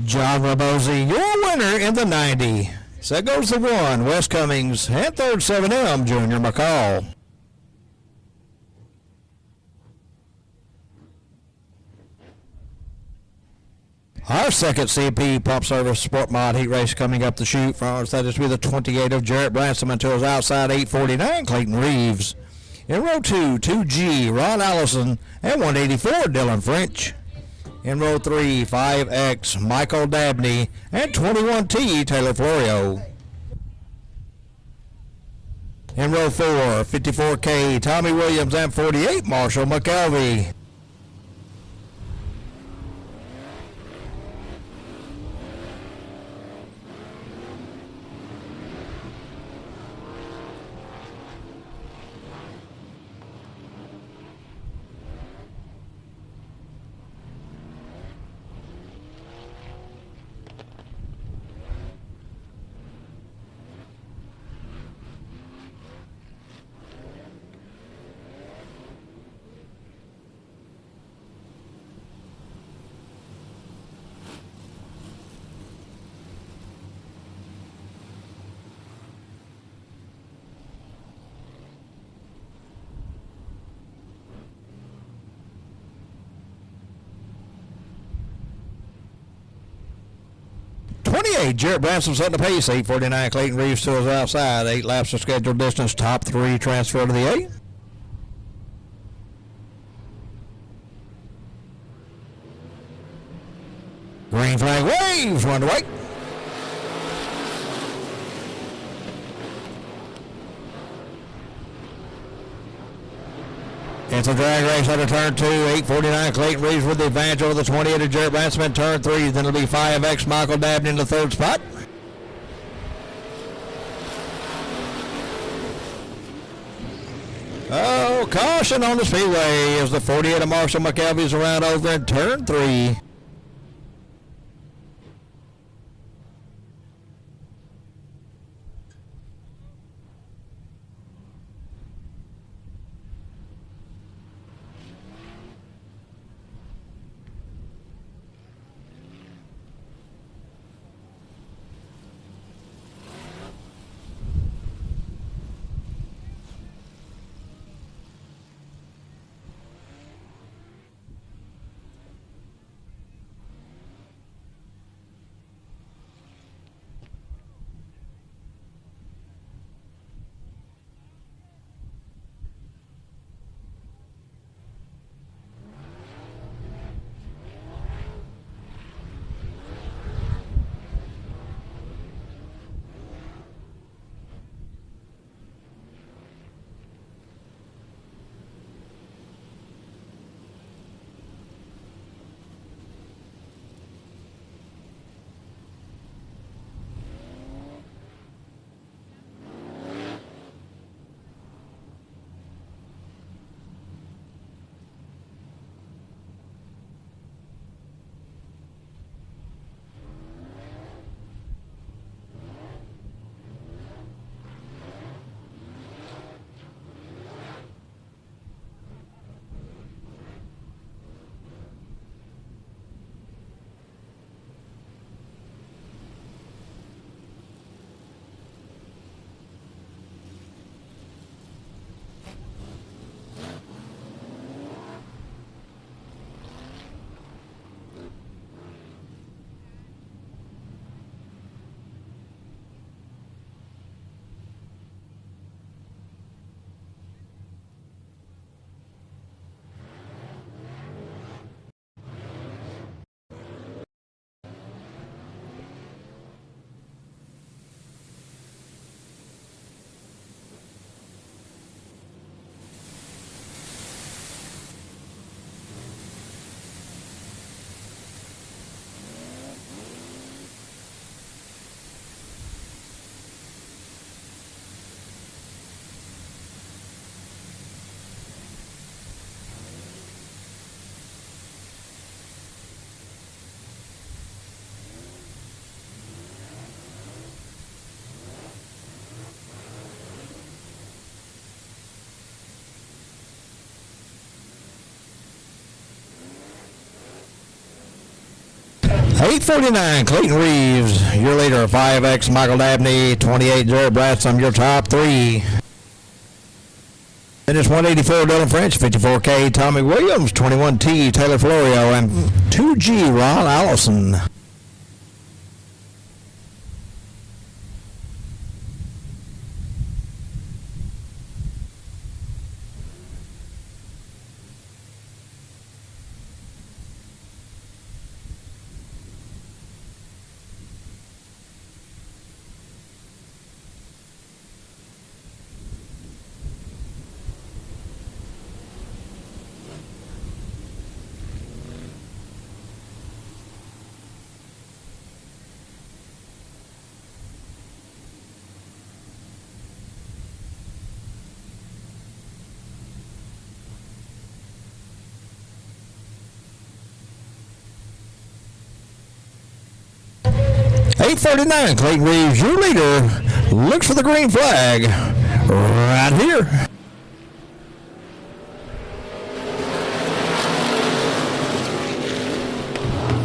John Rabosi, your winner in the 90. So that goes the 1, Wes Cummings, and third 7M, Junior McCall. Our second CP Pump Service Sport Mod Heat Race coming up the chute for ours. That is with the 28 of Jarrett Branson until his outside 849, Clayton Reeves. In row 2, 2G, Ron Allison, and 184, Dylan French. In row 3, 5X, Michael Dabney, and 21T, Taylor Florio. In row 4, 54K, Tommy Williams, and 48, Marshall McKelvey. Jarrett Branson setting the pace. 849 Clayton Reeves to his outside. 8 laps of scheduled distance. Top 3 transfer to the 8. Green flag waves. 1 to wait. It's a drag race under turn 2. 849 Clayton Reeves with the advantage over the 28 of Jarrett Branson in turn 3. Then it'll be 5X Michael Dabney in the third spot. Oh, caution on the speedway as the 48 of Marshall McKelvey's around over in turn 3. 849, Clayton Reeves, your leader. 5X, Michael Dabney. 28, Jared Bransom, your top three. Then it's 184, Dylan French. 54K, Tommy Williams. 21T, Taylor Florio. And 2G, Ron Allison. .849, Clayton Reeves, your leader, looks for the green flag right here.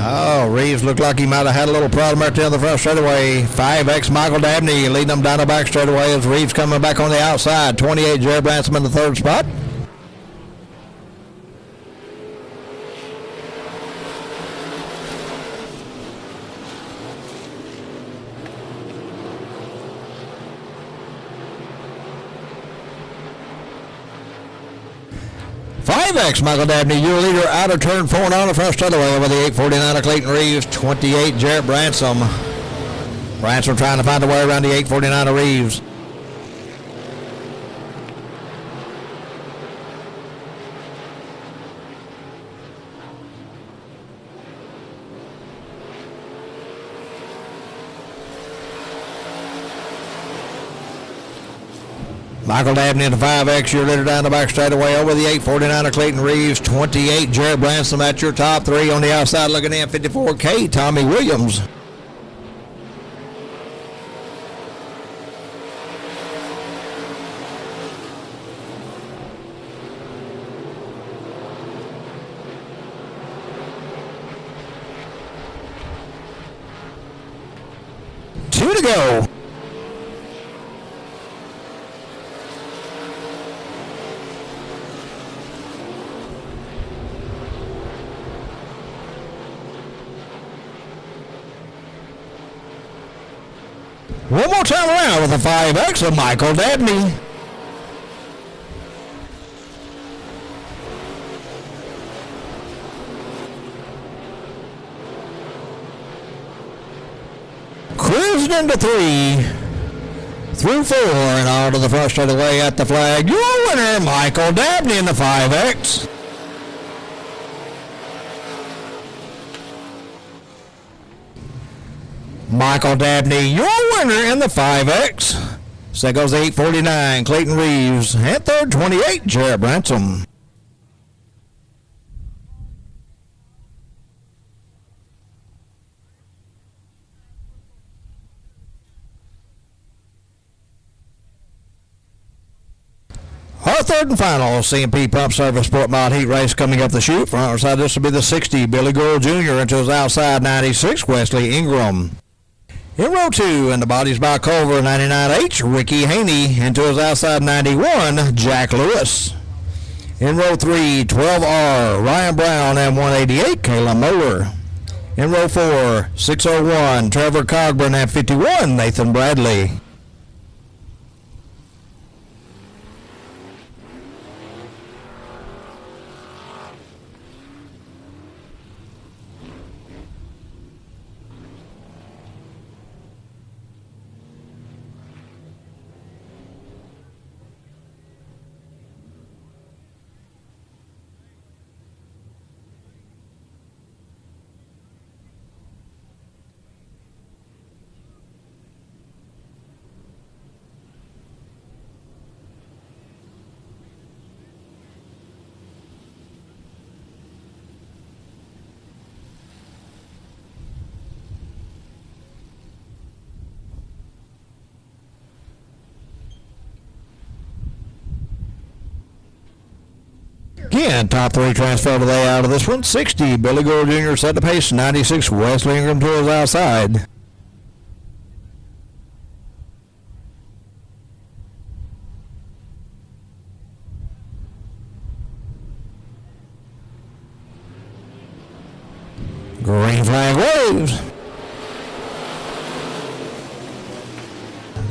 Oh, Reeves looked like he might have had a little problem right there on the front straightaway. 5X, Michael Dabney leading them down the back straightaway as Reeves coming back on the outside. 28, Jared Bransom in the third spot. .5X, Michael Dabney, your leader, out of turn 4 on the front straightaway over the 849 of Clayton Reeves. 28, Jarrett Bransom. Bransom trying to find a way around the 849 of Reeves. Michael Dabney in the 5X, your leader down the back straightaway over the 849 of Clayton Reeves. 28, Jared Bransom at your top three. On the outside looking in, 54K, Tommy Williams. Two to go. One more time around with the 5X of Michael Dabney. Cruising into 3, through 4, and on to the front straightaway at the flag. Your winner, Michael Dabney in the 5X. Michael Dabney, your winner in the 5X. Second goes 849, Clayton Reeves. And third, 28, Jared Bransom. Our third and final C&P Pump Service Sport Mod Heat Race coming up the chute. Front or side, this will be the 60, Billy Gould Jr. into his outside 96, Wesley Ingram. In row 2, in the bodies by Culver, 99H, Ricky Haney. Into his outside 91, Jack Lewis. In row 3, 12R, Ryan Brown, and 188, Kayla Moeller. In row 4, 601, Trevor Cogburn, and 51, Nathan Bradley. And top three transfer today out of this one. 60, Billy Gore Jr. set the pace. 96, Wesley Ingram to his outside. Green flag waves.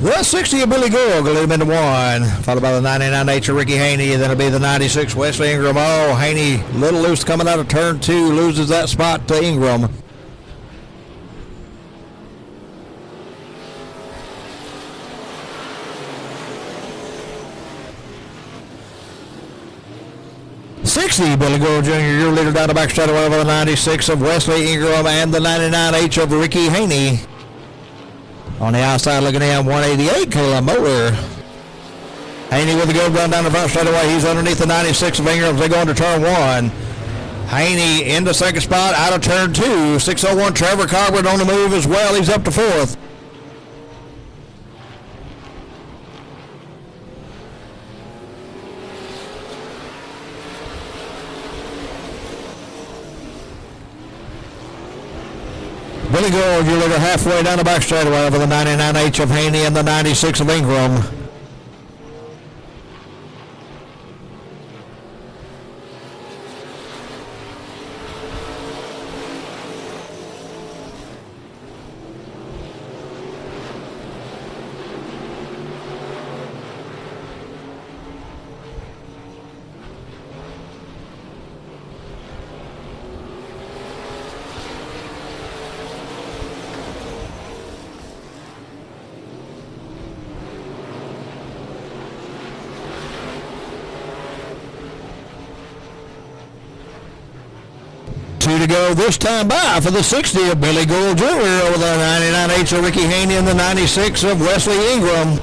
The 60 of Billy Gore will lead him into one, followed by the 99H of Ricky Haney, then it'll be the 96 Wesley Ingram. Oh, Haney, little loose coming out of turn two, loses that spot to Ingram. Billy Gore Jr., your leader down the back straightaway over the 96 of Wesley Ingram and the 99H of Ricky Haney. On the outside looking in, 188, Caleb Moeller. Haney with a good run down the front straightaway. He's underneath the 96 of Ingram as they go into turn one. Haney into second spot, out of turn two. 601, Trevor Corbett on the move as well. He's up to fourth. Billy Gore, your leader halfway down the back straightaway over the 99H of Haney and the 96 of Ingram. Two to go this time by for the 60 of Billy Gore Jr. over the 99H of Ricky Haney and the 96 of Wesley Ingram.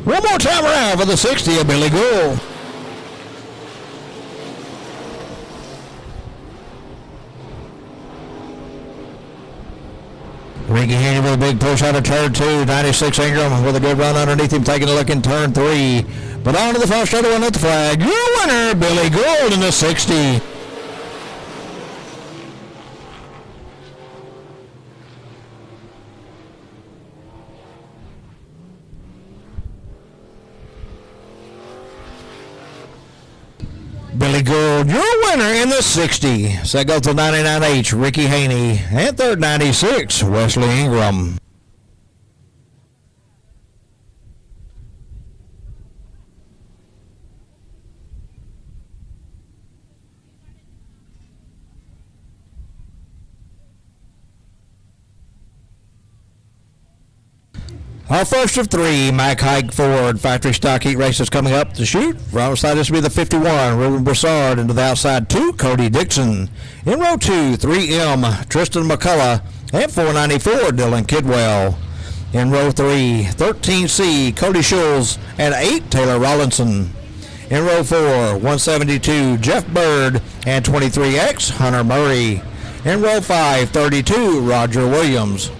One more time around for the 60 of Billy Gore. Ricky Haney with a big push out of turn two. 96 Ingram with a good run underneath him, taking a look in turn three. But on to the front straight one at the flag. Your winner, Billy Gold in the 60. Billy Gould, your winner in the 60. Second goes to 99H, Ricky Haney. And third, 96, Wesley Ingram. Our first of three, Mike Hike Ford, factory stock heat races coming up to shoot. From outside, this will be the 51, Ruben Broussard. Into the outside, 2, Cody Dixon. In row 2, 3M, Tristan McCullough. And 494, Dylan Kidwell. In row 3, 13C, Cody Schulz. And 8, Taylor Rollinson. In row 4, 172, Jeff Bird. And 23X, Hunter Murray. In row 5, 32, Roger Williams.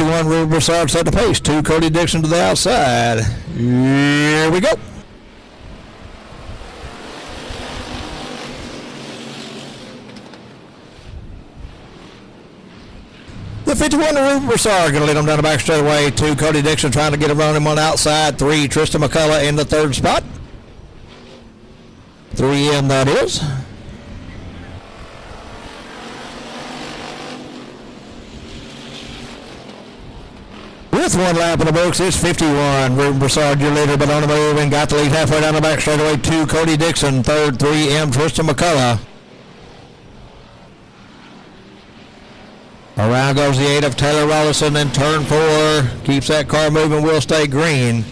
One Ruben Broussard set the pace. 2, Cody Dixon to the outside. Here we go. The 51 Ruben Broussard going to lead him down the back straightaway. 2, Cody Dixon trying to get around him on the outside. 3, Tristan McCullough in the third spot. 3M that is. With one lap in the books, it's 51. Ruben Broussard, your leader, but on the move and got the lead halfway down the back straightaway. 2, Cody Dixon. Third, 3M, Tristan McCullough. Around goes the 8 of Taylor Rollison in turn 4. Keeps that car moving, will stay green.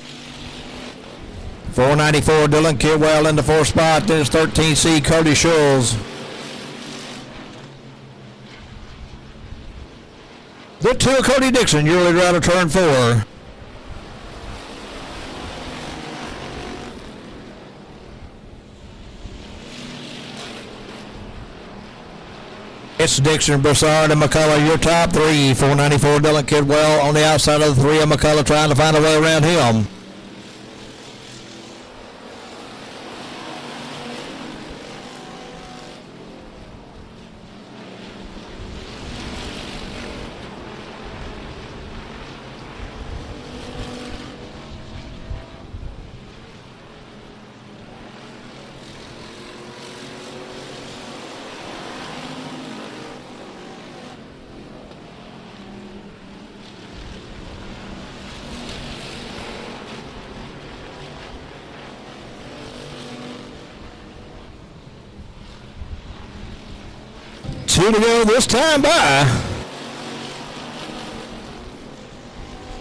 494 Dylan Kidwell in the 4th spot. Then it's 13C Cody Schulz. The 2 of Cody Dixon, your leader out of turn 4. It's Dixon, Broussard, and McCullough, your top 3. 494 Dylan Kidwell on the outside of the 3 of McCullough, trying to find a way around him. Two to go this time by.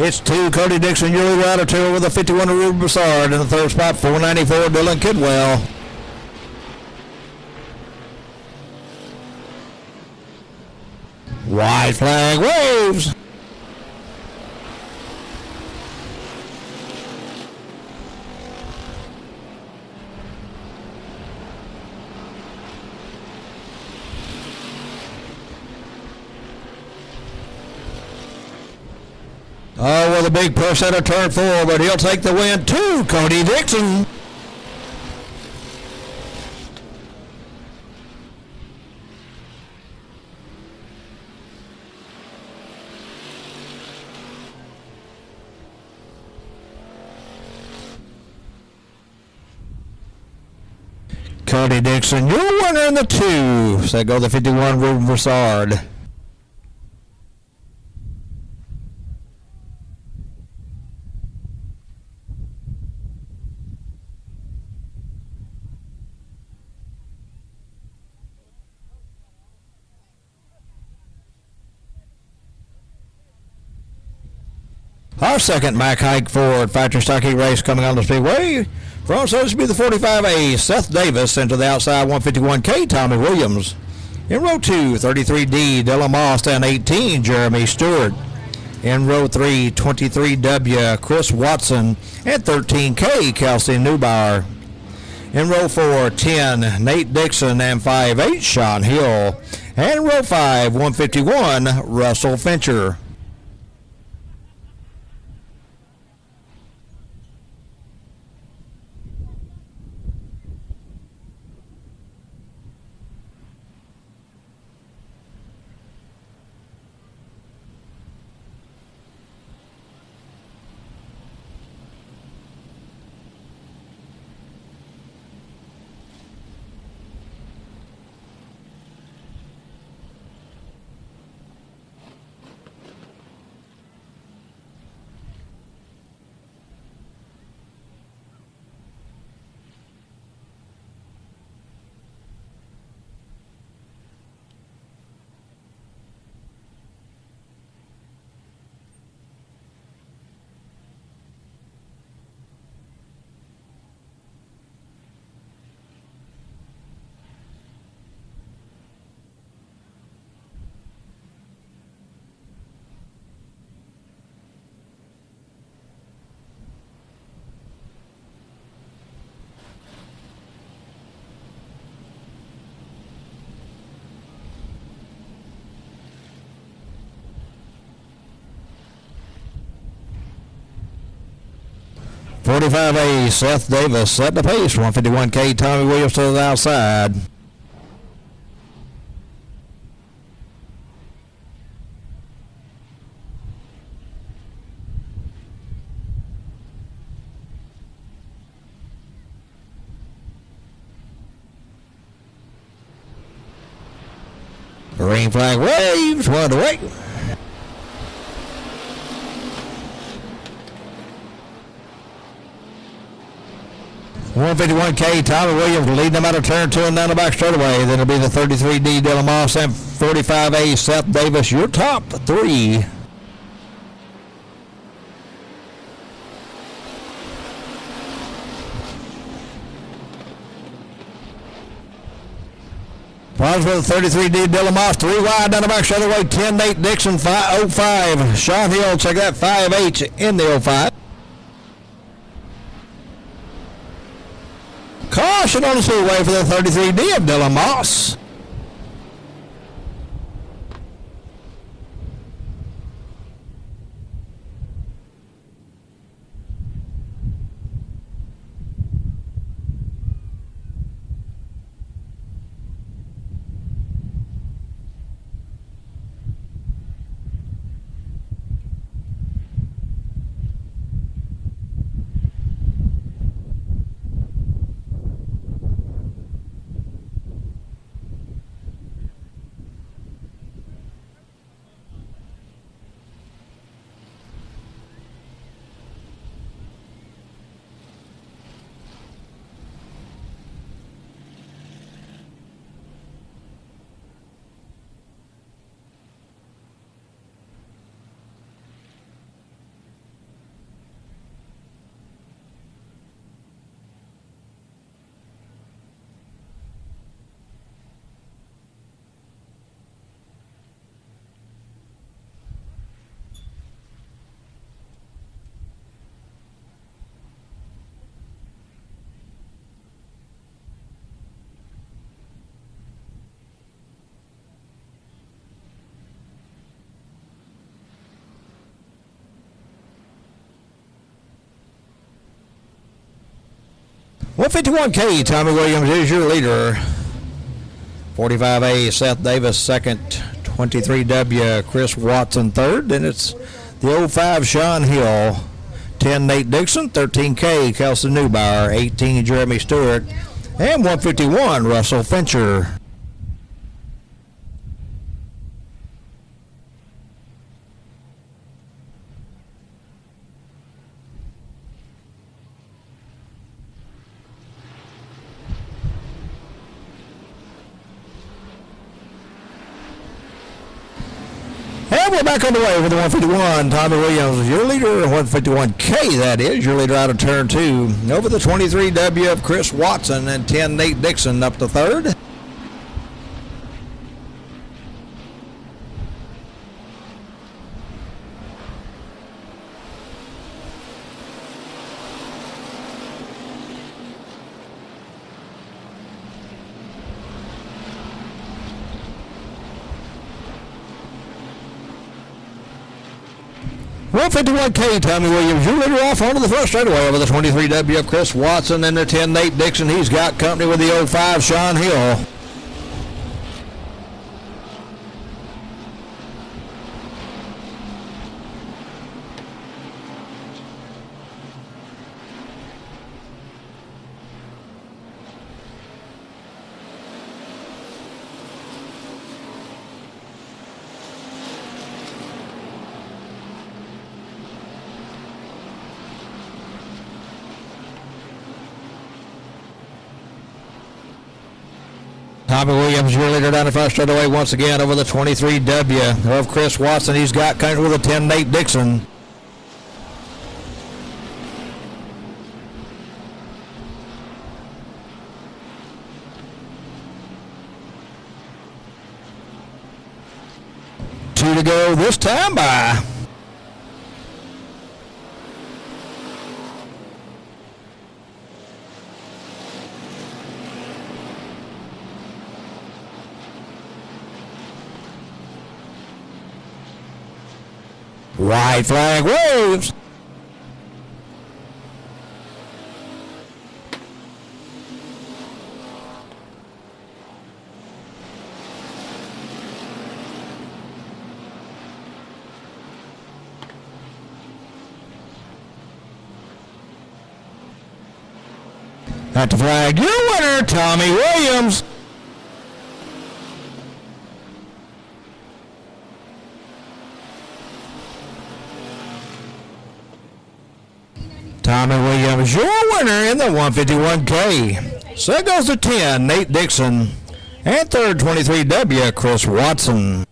It's 2 Cody Dixon, your leader out of 2 with a 51 of Ruben Broussard in the 3rd spot. 494 Dylan Kidwell. White flag waves. Oh, with a big push out of turn 4, but he'll take the win too, Cody Dixon. Cody Dixon, your winner in the 2. So go the 51, Ruben Broussard. Our second Mack Hike Ford factory stock heat race coming on the Speedway. Front so this will be the 45A, Seth Davis into the outside 151K, Tommy Williams. In row 2, 33D, Dylan Moss and 18, Jeremy Stewart. In row 3, 23W, Chris Watson and 13K, Kelsey Neubauer. In row 4, 10, Nate Dixon and 5'8", Sean Hill. And row 5, 151, Russell Fincher. .45A, Seth Davis set the pace. 151K, Tommy Williams to the outside. Green flag waves, one away. .151K, Tommy Williams leading them out of turn 2 and down the back straightaway. Then it'll be the 33D, Dylan Moss and 45A Seth Davis, your top three. Problems with the 33D Dylan Moss, 3 wide down the back straightaway, 10 Nate Dixon, 05. Sean Hill, check that, 5H in the 05. Caution on the speedway for the 33D of Dylan Moss. $151K, Tommy Williams is your leader. 45A, Seth Davis second. 23W, Chris Watson third. Then it's the 05, Sean Hill. 10, Nate Dixon. 13K, Kelsey Neubauer. 18, Jeremy Stewart. And 151, Russell Fincher. And we're back on the way with the 151. Tommy Williams, your leader, 151K, that is. Your leader out of turn two. Over the 23W of Chris Watson and 10, Nate Dixon up to third. $151K, Tommy Williams, your leader off onto the front straightaway over the 23W of Chris Watson and the 10, Nate Dixon. He's got company with the 05, Sean Hill. Tommy Williams, your leader down the front straightaway once again over the 23W of Chris Watson. He's got country with a 10, Nate Dixon. Two to go this time by. White flag waves. At the flag, your winner, Tommy Williams. Tommy Williams, your winner in the 151K. So it goes to 10, Nate Dixon. And third, 23W, Chris Watson.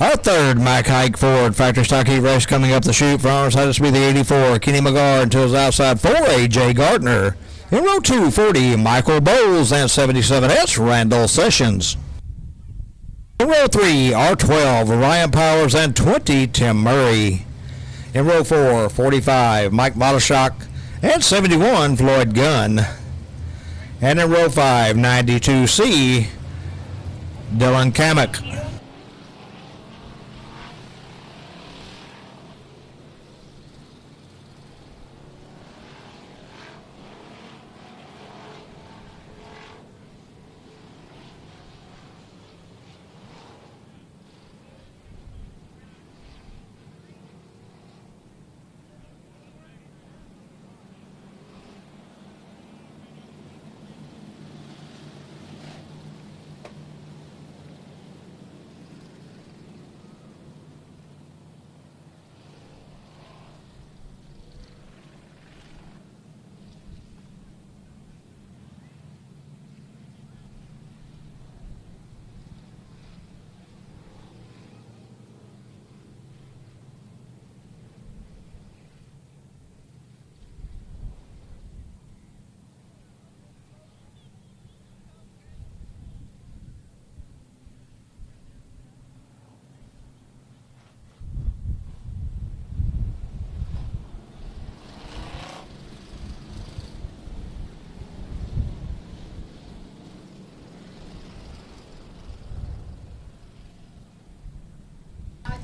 Our third Mike Hike Ford factory stock heat race coming up the chute. For honors, had to be the 84, Kenny McGar, until his outside 4, A.J. Gardner. In row 2, 40, Michael Bowles, and 77S, Randall Sessions. In row 3, R12, Ryan Powers, and 20, Tim Murray. In row 4, 45, Mike Moloshock, and 71, Floyd Gunn. And in row 5, 92C, Dylan Kamek.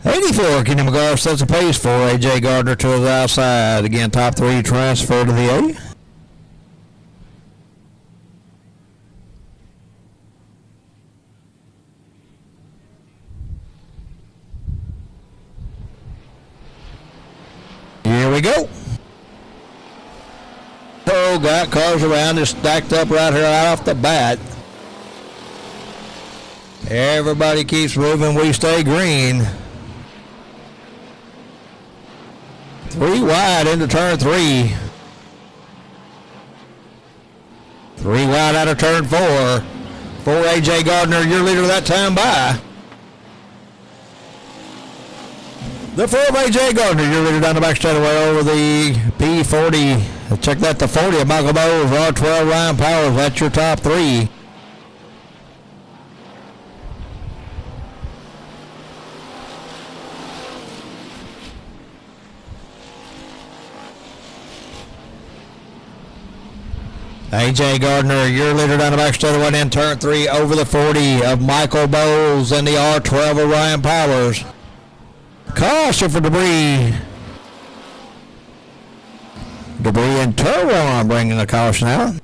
'84, Kenny McGar sets the pace for A.J. Gardner to his outside. Again, top 3 transfer to the A. Here we go. Oh, got cars around. It's stacked up right here right off the bat. Everybody keeps moving. We stay green. 3 wide into turn 3. 3 wide out of turn 4. For A.J. Gardner, your leader that time by. The 4 of A.J. Gardner, your leader down the back straightaway over the P40. Check that, the 40 of Michael Bowles, R12 Ryan Powers. That's your top 3. A.J. Gardner, your leader down the back straightaway in turn 3 over the 40 of Michael Bowles and the R12 of Ryan Powers. Caution for debris. Debris in turn 1 bringing the caution out.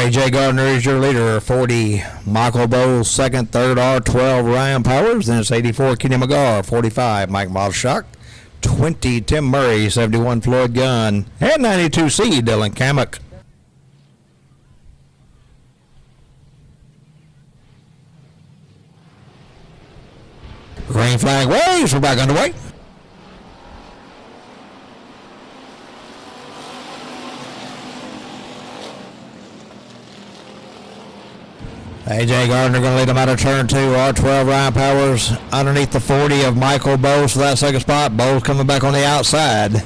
A.J. Gardner is your leader. 40, Michael Bowles second. Third, R12, Ryan Powers. Then it's 84, Kenny McGar. 45, Mike Malshock. 20, Tim Murray. 71, Floyd Gunn. And 92C, Dylan Kamek. Green flag waves. We're back underway. A.J. Gardner going to lead them out of turn 2. R12, Ryan Powers underneath the 40 of Michael Bowles for that second spot. Bowles coming back on the outside.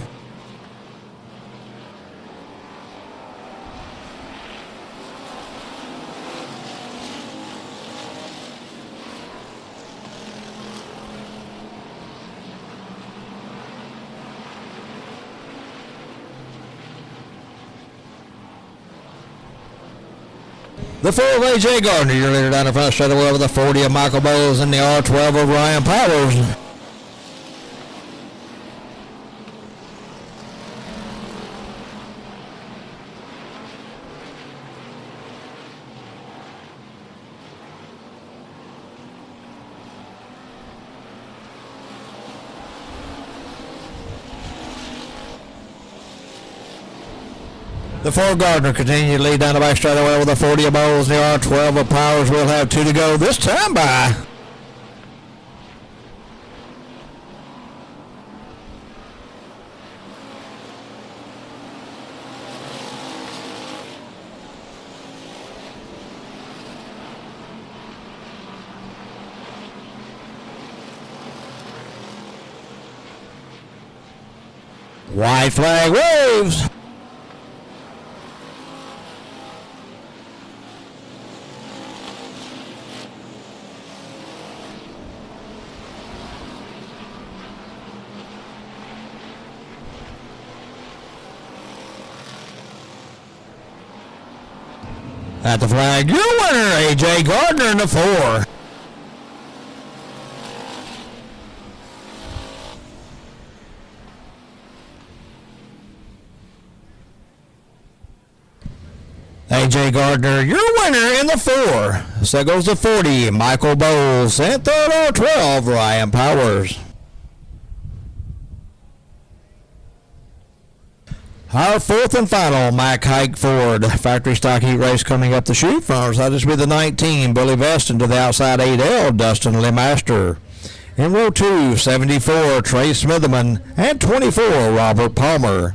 The 4 of A.J. Gardner, your leader down the front straight away with the 40 of Michael Bowles and the R12 of Ryan Powers. The 4 Gardner continue to lead down the back straight away with the 40 of Bowles and the R12 of Powers. Will have 2 to go this time by. White flag waves. At the flag, your winner, A.J. Gardner in the 4. A.J. Gardner, your winner in the 4. So goes the 40, Michael Bowles, and third R12, Ryan Powers. Our 4th and final Mack Hike Ford factory stock heat race coming up the chute. Front side is with the 19, Billy Veston to the outside 8L, Dustin Lemaster. In row 2, 74, Trey Smitherman, and 24, Robert Palmer.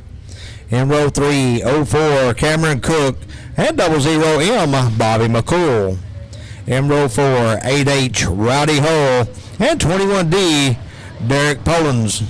In row 3, 04, Cameron Cook, and 00M, Bobby McCool. In row 4, 8H, Rowdy Hull, and 21D, Derek Pollins.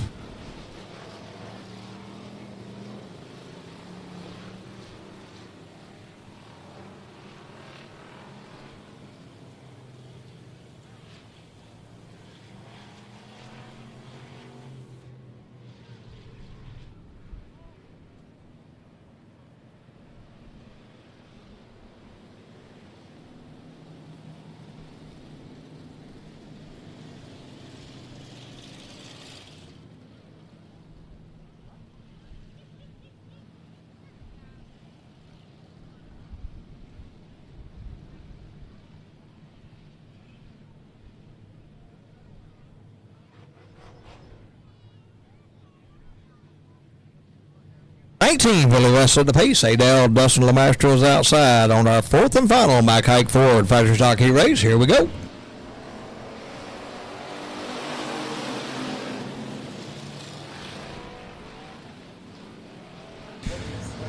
Billy West at the pace. Adele, Dustin Lemaster is outside on our 4th and final Mack Hike Ford factory stock heat race. Here we go.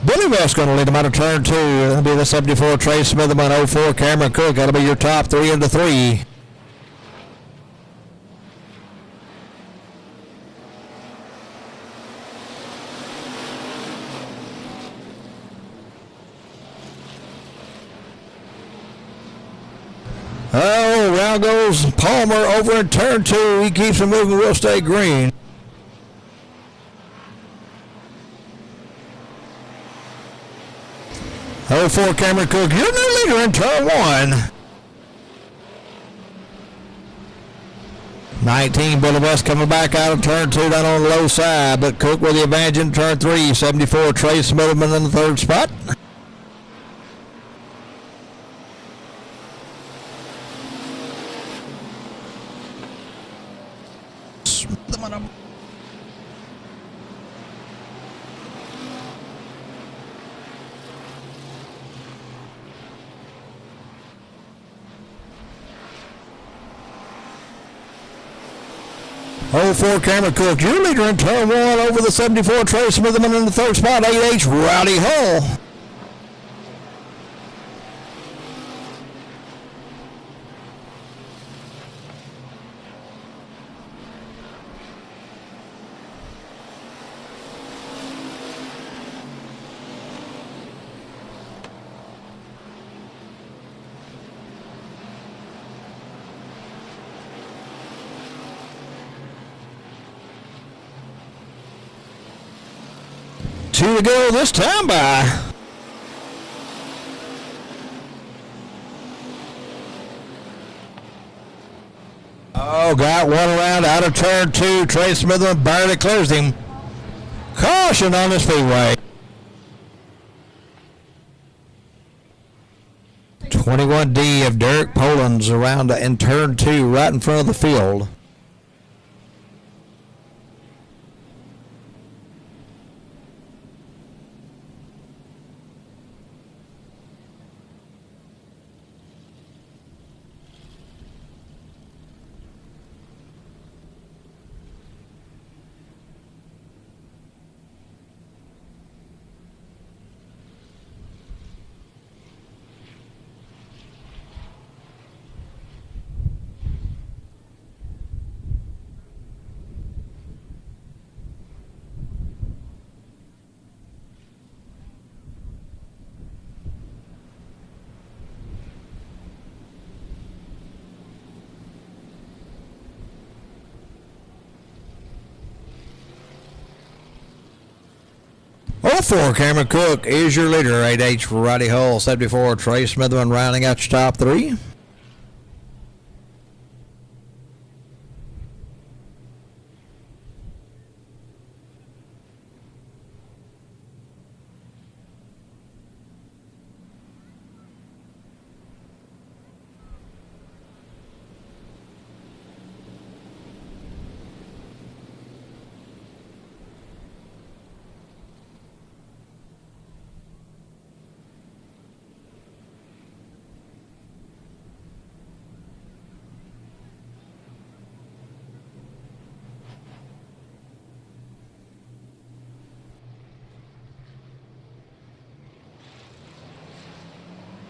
Billy West going to lead them out of turn 2. That'll be the 74 Trey Smitherman, 04 Cameron Cook. That'll be your top 3 into 3. Oh, round goes Palmer over in turn 2. He keeps it moving. Will stay green. Oh, 04 Cameron Cook, your new leader in turn 1. 19 Billy West coming back out of turn 2 down on the low side, but Cook with the advantage in turn 3. 74 Trey Smitherman in the 3rd spot. 04 Cameron Cook, your leader in turn 1 over the 74 Trey Smitherman in the third spot, 8H Rowdy Hull. Two to go this time by. Oh, got one around out of turn 2. Trey Smitherman barely clears him. Caution on the speedway. 21D of Derek Poland's around in turn 2 right in front of the field. Oh, 04 Cameron Cook is your leader. 8H for Rowdy Hull. 74 Trey Smitherman rounding out your top 3.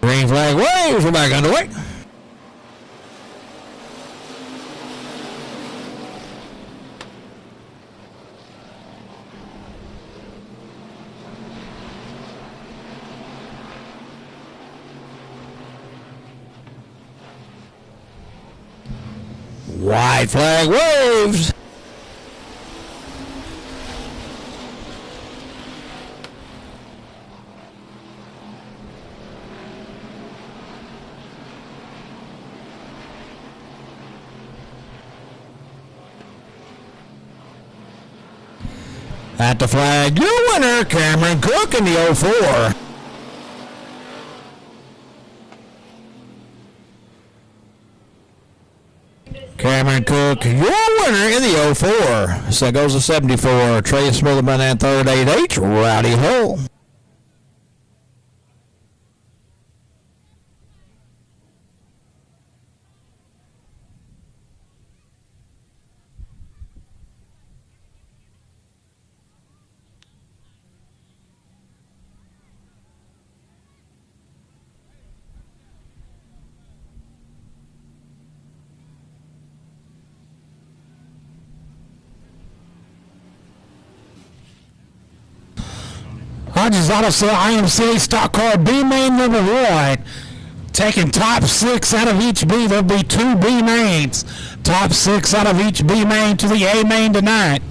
Green flag waves. We're back underway. White flag waves. At the flag, your winner, Cameron Cook in the 04. Cameron Cook, your winner in the 04. So goes the 74. Trey Smitherman and third, 8H Rowdy Hull. Hodges Auto Sale IMCA stock car B main number 1. Taking top 6 out of each B. There'll be 2 B mains. Top 6 out of each B main to the A main tonight.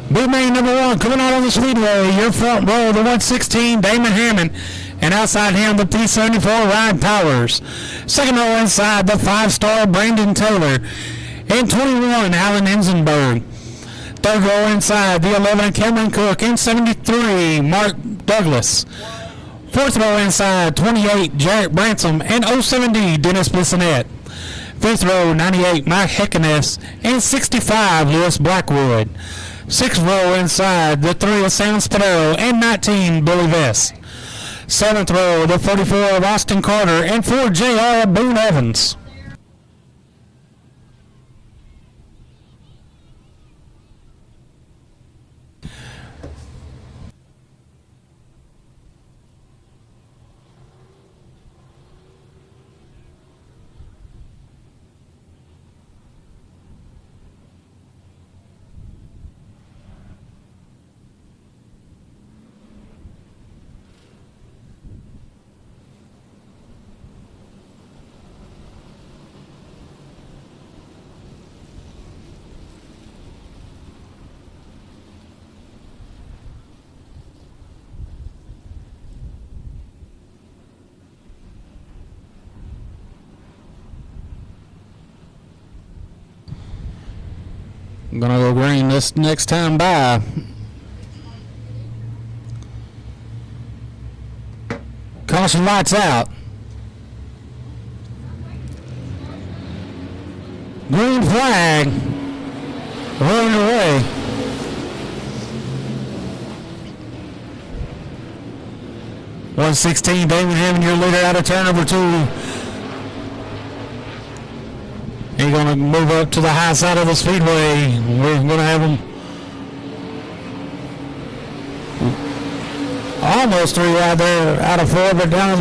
B main number 1 coming out on the speedway. Your front row, the 116, Damon Hammond. And outside him, the P74, Ryan Powers. Second row inside, the 5-star Brandon Taylor. And 21, Alan Enzenberg. Third row inside, the 11, Cameron Cook. And 73, Mark Douglas. Fourth row inside, 28, Jarrett Bransom. And 07D, Dennis Bissonette. 5th row, 98, Mike Heckeness, and 65, Lewis Blackwood. 6th row inside, the 3 of Sam Spadero, and 19, Billy Vess. 7th row, the 44 of Austin Carter, and 4, J.R. of Boone Evans. I'm gonna go green this next time by. Caution lights out. Green flag. Rolling away. .116, Damon Hammond, your leader out of turn number 2. He's going to move up to the high side of the speedway. We're going to have him almost 3 right there out of 4, but down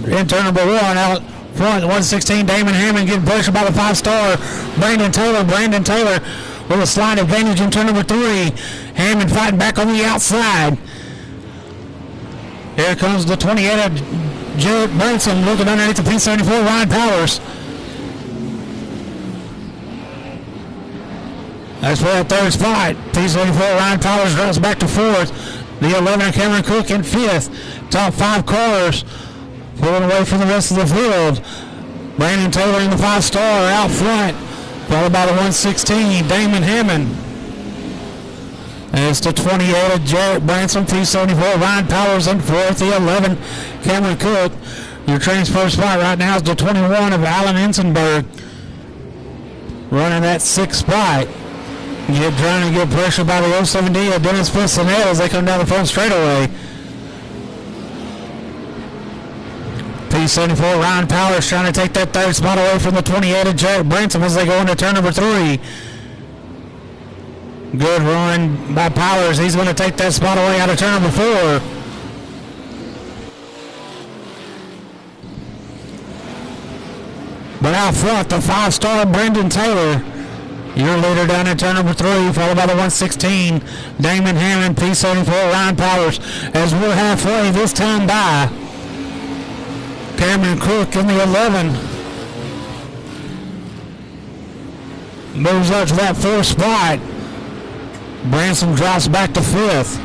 in turn number 1 out front. 116, Damon Hammond getting pressured by the 5-star Brandon Taylor. Brandon Taylor with a slight advantage in turn number 3. Hammond fighting back on the outside. Here comes the 28 of Jarrett Branson looking underneath the P74, Ryan Powers. That's for that 3rd spot. P74, Ryan Powers drops back to 4th. The 11, Cameron Cook in 5th. Top 5 cars pulling away from the rest of the field. Brandon Taylor in the 5-star out front, followed by the 116, Damon Hammond. And it's the 28 of Jarrett Branson, P74, Ryan Powers in 4th. The 11, Cameron Cook. Your transfer spot right now is the 21 of Alan Ensenberg, running that 6th spot. Trying to get pressure by the 07D of Dennis Bissonette as they come down the front straightaway. P74, Ryan Powers trying to take that 3rd spot away from the 28 of Jarrett Branson as they go into turn number 3. Good run by Powers. He's going to take that spot away out of turn number 4. But out front, the 5-star Brendan Taylor, your leader down at turn number 3, followed by the 116, Damon Hammond, P74, Ryan Powers, as we're halfway this time by. Cameron Cook in the 11 moves up to that 4th spot. Branson drops back to 5th.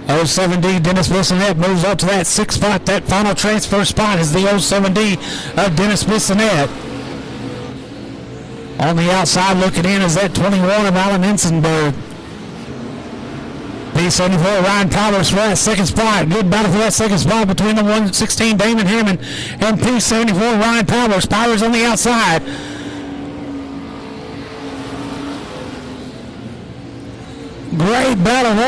07D Dennis Bissonette moves up to that 6th spot. That final transfer spot is the 07D of Dennis Bissonette. On the outside looking in is that 21 of Alan Ensenberg. P74 Ryan Powers for that 2nd spot. Good battle for that 2nd spot between the 116 Damon Hammond and P74 Ryan Powers. Powers on the outside. Great battle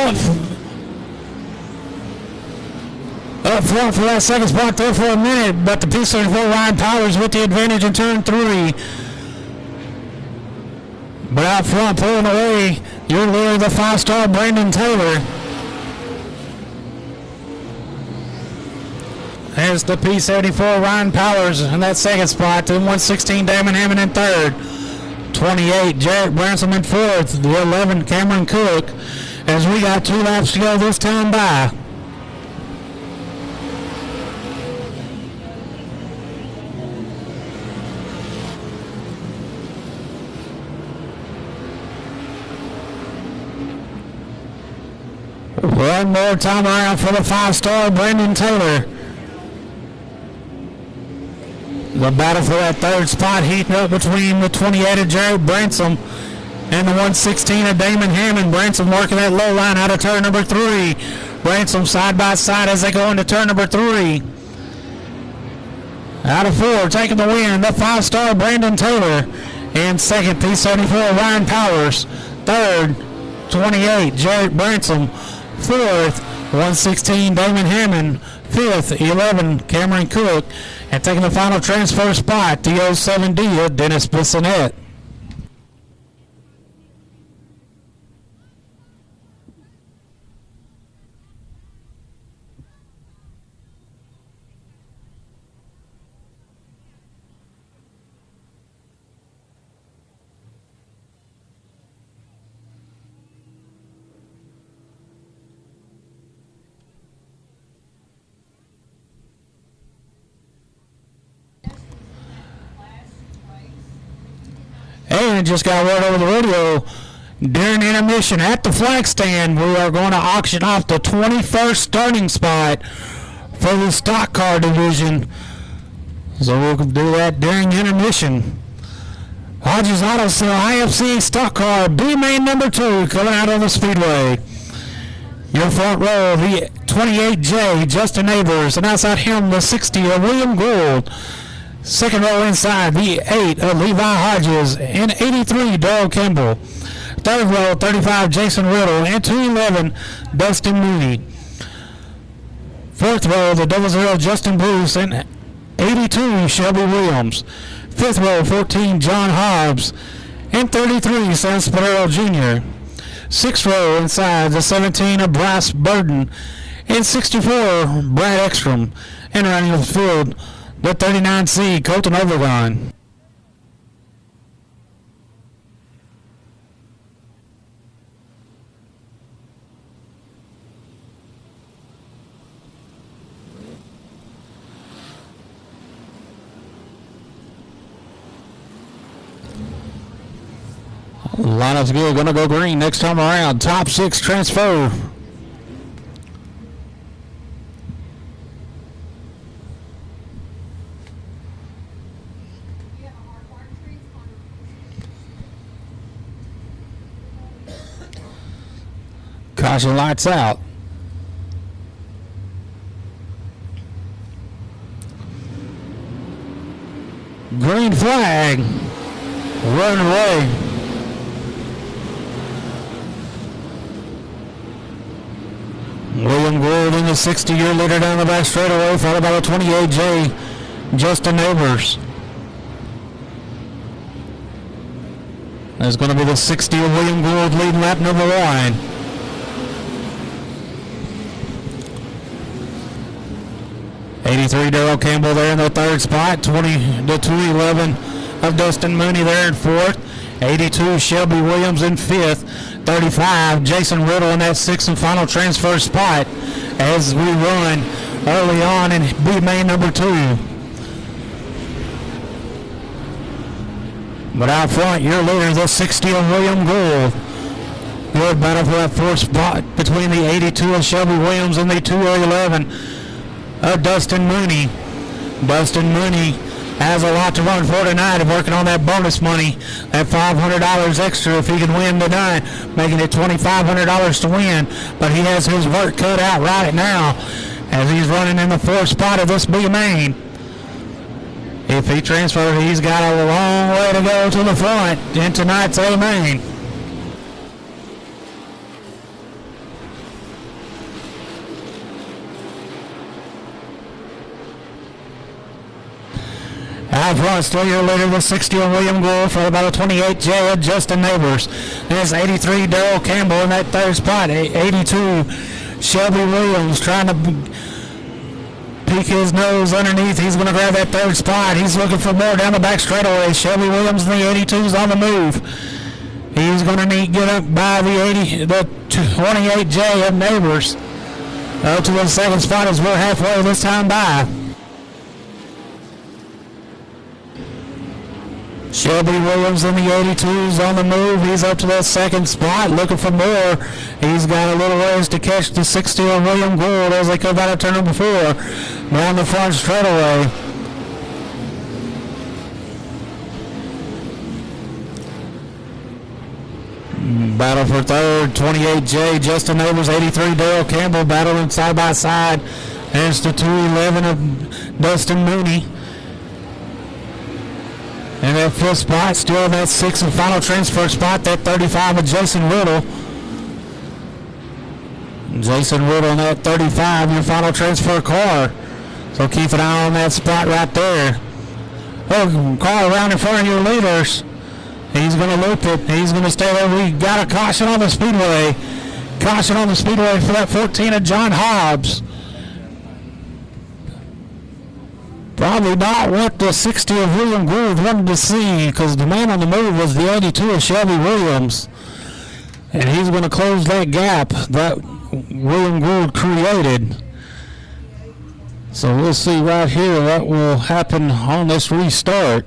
up front for that 2nd spot there for a minute, but the P74 Ryan Powers with the advantage in turn 3. But out front, pulling away, your leader, the 5-star Brandon Taylor. There's the P74 Ryan Powers in that 2nd spot. The 116 Damon Hammond in 3rd. 28 Jarrett Branson in 4th. The 11 Cameron Cook. As we got 2 laps to go this time by. One more time around for the 5-star Brandon Taylor. The battle for that 3rd spot heating up between the 28 of Jared Branson and the 116 of Damon Hammond. Branson working that low line out of turn number 3. Branson side by side as they go into turn number 3. Out of 4, taking the win, the 5-star Brandon Taylor. In second, P74, Ryan Powers. Third, 28, Jarrett Bransom. Fourth, 116, Damon Hammond. Fifth, 11, Cameron Cook. And taking the final transfer spot, the 07 Dia, Dennis Bissonette. And just got word over the radio during intermission at the flag stand, we are going to auction off the 21st starting spot for the stock car division. So we'll do that during intermission. Hodges Auto Sale IFC stock car B main number 2 coming out on the Speedway. Your front row, the 28J Justin Neighbors, and outside him the 60 of William Gould. Second row inside, the 8 of Levi Hodges, and 83 Darrell Kimball. Third row, 35 Jason Riddle, and 211 Dustin Mooney. Fourth row, the 00 Justin Bruce, and 82 Shelby Williams. Fifth row, 14 John Hobbs, and 33 Sam Spadero Jr. Sixth row inside, the 17 of Bryce Burden, and 64 Brad Ekstrom. And running the field, the 39C Colton Overgon. Lineup's good, gonna go green next time around. Top 6 transfer. Caution, lights out. Green flag. Run away. William Gould in the 60-year leader down the back straightaway, followed by the 28J Justin Neighbors. There's going to be the 60 of William Gould leading lap number 1. '83 Darrell Campbell there in the third spot. 211 of Dustin Mooney there in fourth. 82 Shelby Williams in fifth. 35 Jason Riddle in that sixth and final transfer spot as we run early on in B main number 2. But out front, your leader, the 60 of William Gould. Good battle for that fourth spot between the 82 of Shelby Williams and the 211 of Dustin Mooney. Dustin Mooney has a lot to run for tonight of working on that bonus money, that $500 extra if he can win tonight, making it $2,500 to win. But he has his work cut out right now as he's running in the fourth spot of this B main. If he transfers, he's got a long way to go to the front in tonight's A main. Out front, still your leader, the 60 of William Gould, followed by the 28 J of Justin Neighbors. There's 83 Darrell Campbell in that third spot. 82 Shelby Williams trying to peek his nose underneath. He's going to grab that third spot. He's looking for more down the back straightaway. Shelby Williams in the 82's on the move. He's going to need to get up by the 28 J of Neighbors. To the second spot as we're halfway this time by. Shelby Williams in the 82's on the move. He's up to that second spot looking for more. He's got a little ways to catch the 60 of William Gould as they come out of turn number 4. Down the front straightaway. Battle for third, 28J Justin Neighbors, 83 Darrell Campbell battling side by side. There's the 211 of Dustin Mooney. And that fifth spot, still in that sixth and final transfer spot, that 35 of Jason Riddle. Jason Riddle in that 35, your final transfer car. So keep an eye on that spot right there. Oh, car around in front of your leaders. He's going to loop it. He's going to stay there. We got a caution on the Speedway. Caution on the Speedway for that 14 of John Hobbs. Probably not what the 60 of William Gould wanted to see, because the man on the move was the 82 of Shelby Williams. And he's going to close that gap that William Gould created. So we'll see right here what will happen on this restart.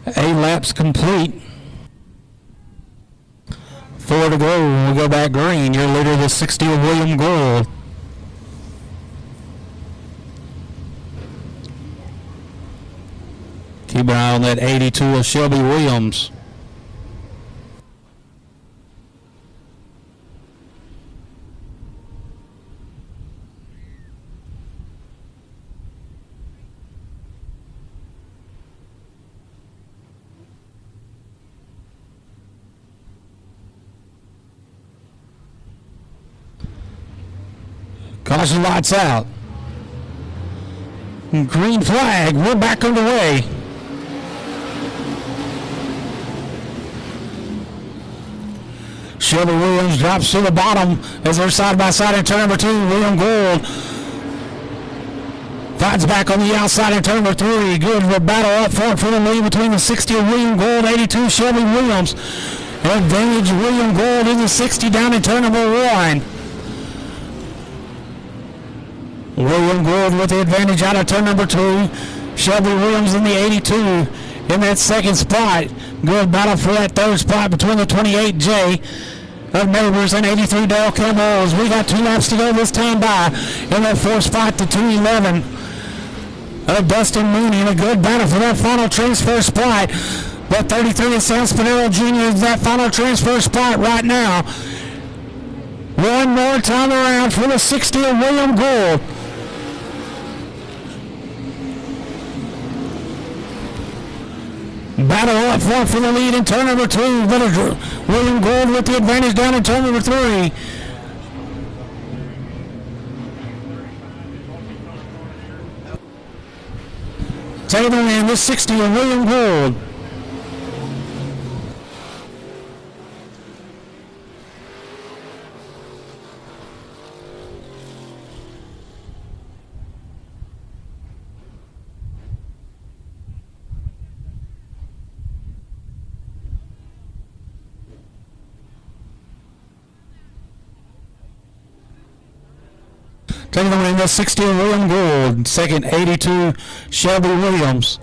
Eight laps complete. 4 to go. We'll go back green. Your leader, the 60 of William Gould. Keep an eye on that 82 of Shelby Williams. Caution lights out. Green flag. We're back underway. Shelby Williams drops to the bottom as they're side by side in turn number 2. William Gould fights back on the outside in turn number 3. Good battle up front for the lead between the 60 of William Gould, 82 Shelby Williams. Advantage William Gould in the 60 down in turn number 1. William Gould with the advantage out of turn number 2. Shelby Williams in the 82 in that second spot. Good battle for that third spot between the 28J of Neighbors and 83 Dale Campbell. We got 2 laps to go this time by. In that fourth spot, the 211 of Dustin Mooney in a good battle for that final transfer spot. That 33 of Sam Spinero Jr. is that final transfer spot right now. One more time around for the 60 of William Gould. Battle up front for the lead in turn number 2. William Gould with the advantage down in turn number 3. Taking the win, the 60 of William Gould. Taking the win, the 60 of William Gould. Second, 82 Shelby Williams.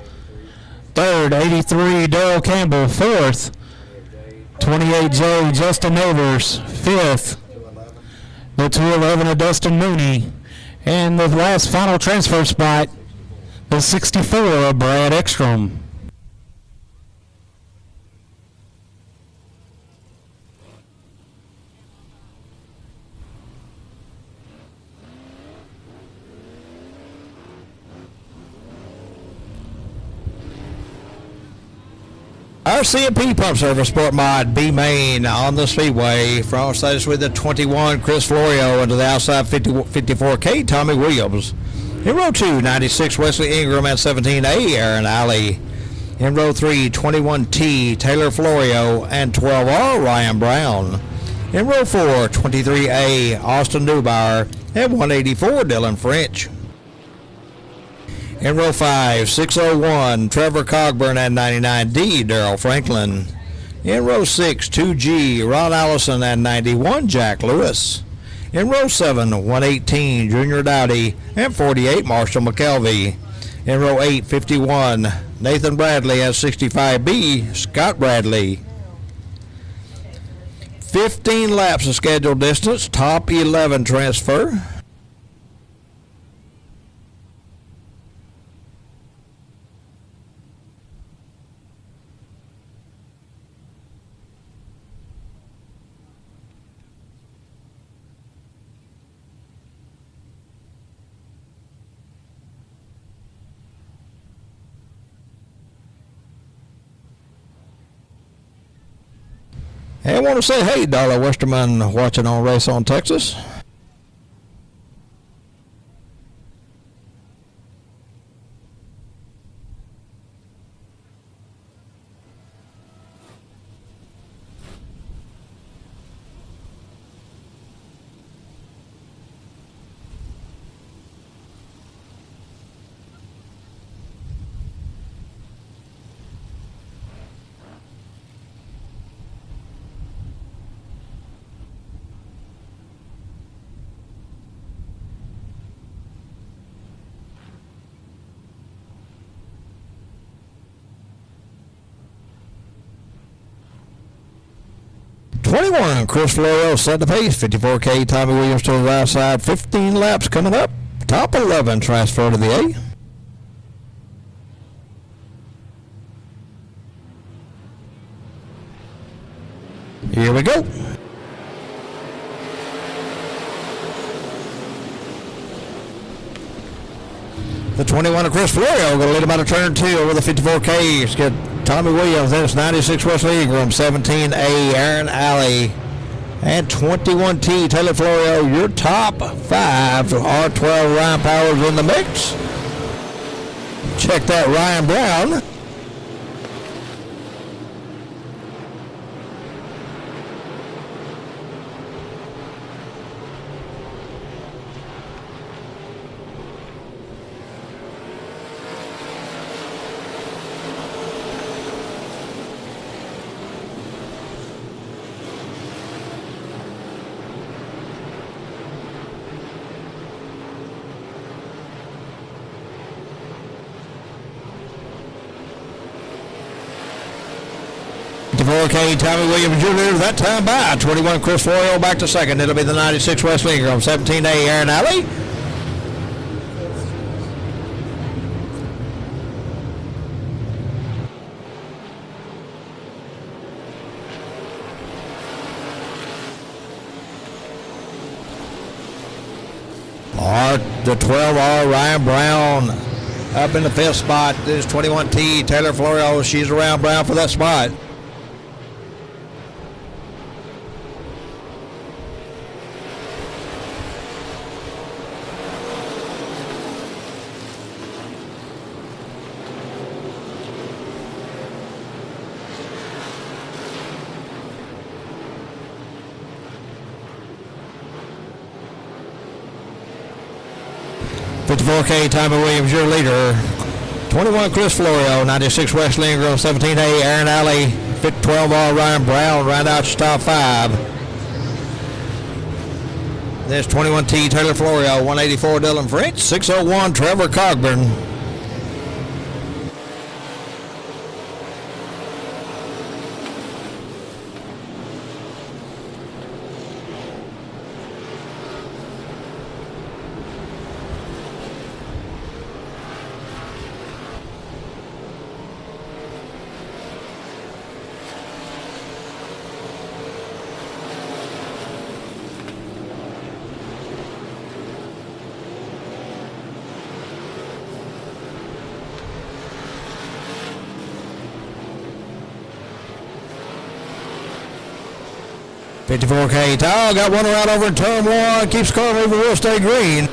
Third, 83 Darrell Campbell. Fourth, 28J, Justin Overs, 5th. The 211 of Dustin Mooney. And the last final transfer spot, the 64 of Brad Ekstrom. Our CMP Pump Service Sport Mod B Main on the Speedway. Front status with the 21, Chris Florio, into the outside 54K, Tommy Williams. In row 2, 96, Wesley Ingram, and 17A, Aaron Alley. In row 3, 21T, Taylor Florio, and 12R, Ryan Brown. In row 4, 23A, Austin Neubauer, and 184, Dylan French. In row 5, 601, Trevor Cogburn, and 99D, Darrell Franklin. In row 6, 2G, Ron Allison, and 91, Jack Lewis. In row 7, 118, Junior Dowdy, and 48, Marshall McKelvey. In row 8, 51, Nathan Bradley, and 65B, Scott Bradley. 15 laps of scheduled distance, top 11 transfer. Hey, I want to say, hey, Darla Westerman, watching on Race on Texas. '21, Chris Florio set the pace. 54K, Tommy Williams to the right side. 15 laps coming up. Top 11 transfer to the A. Here we go. The 21 of Chris Florio going to lead him out of turn 2 over the 54K. It's got Tommy Williams, then it's 96 Wesley Ingram, 17A Aaron Alley, and 21T Taylor Florio. Your top 5 R12 Ryan Powers in the mix. Check that Ryan Brown. Okay, Tommy Williams Jr. that time by 21 Chris Florio back to second. It'll be the 96 Wesley Ingram, 17A Aaron Alley. The 12R Ryan Brown up in the 5th spot. This 21T Taylor Florio. She's around Brown for that spot. $54K, Tommy Williams, your leader. 21 Chris Florio, 96 Wesley Ingram, 17A Aaron Alley, 12R Ryan Brown, round out your top 5. There's 21T Taylor Florio, 184 Dylan French, 601 Trevor Cogburn. 54K tile, got one around over in turn one, keeps car moving, will stay green.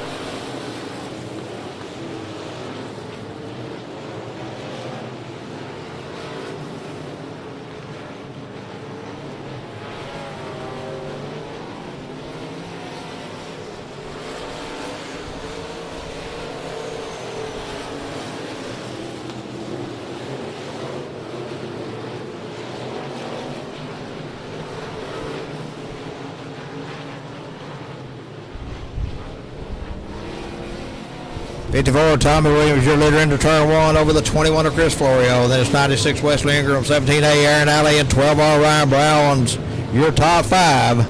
'54 Tommy Williams, your leader into turn one over the 21 of Chris Florio. Then it's 96 Wesley Ingram, 17A Aaron Alley, and 12R Ryan Brown's your top five.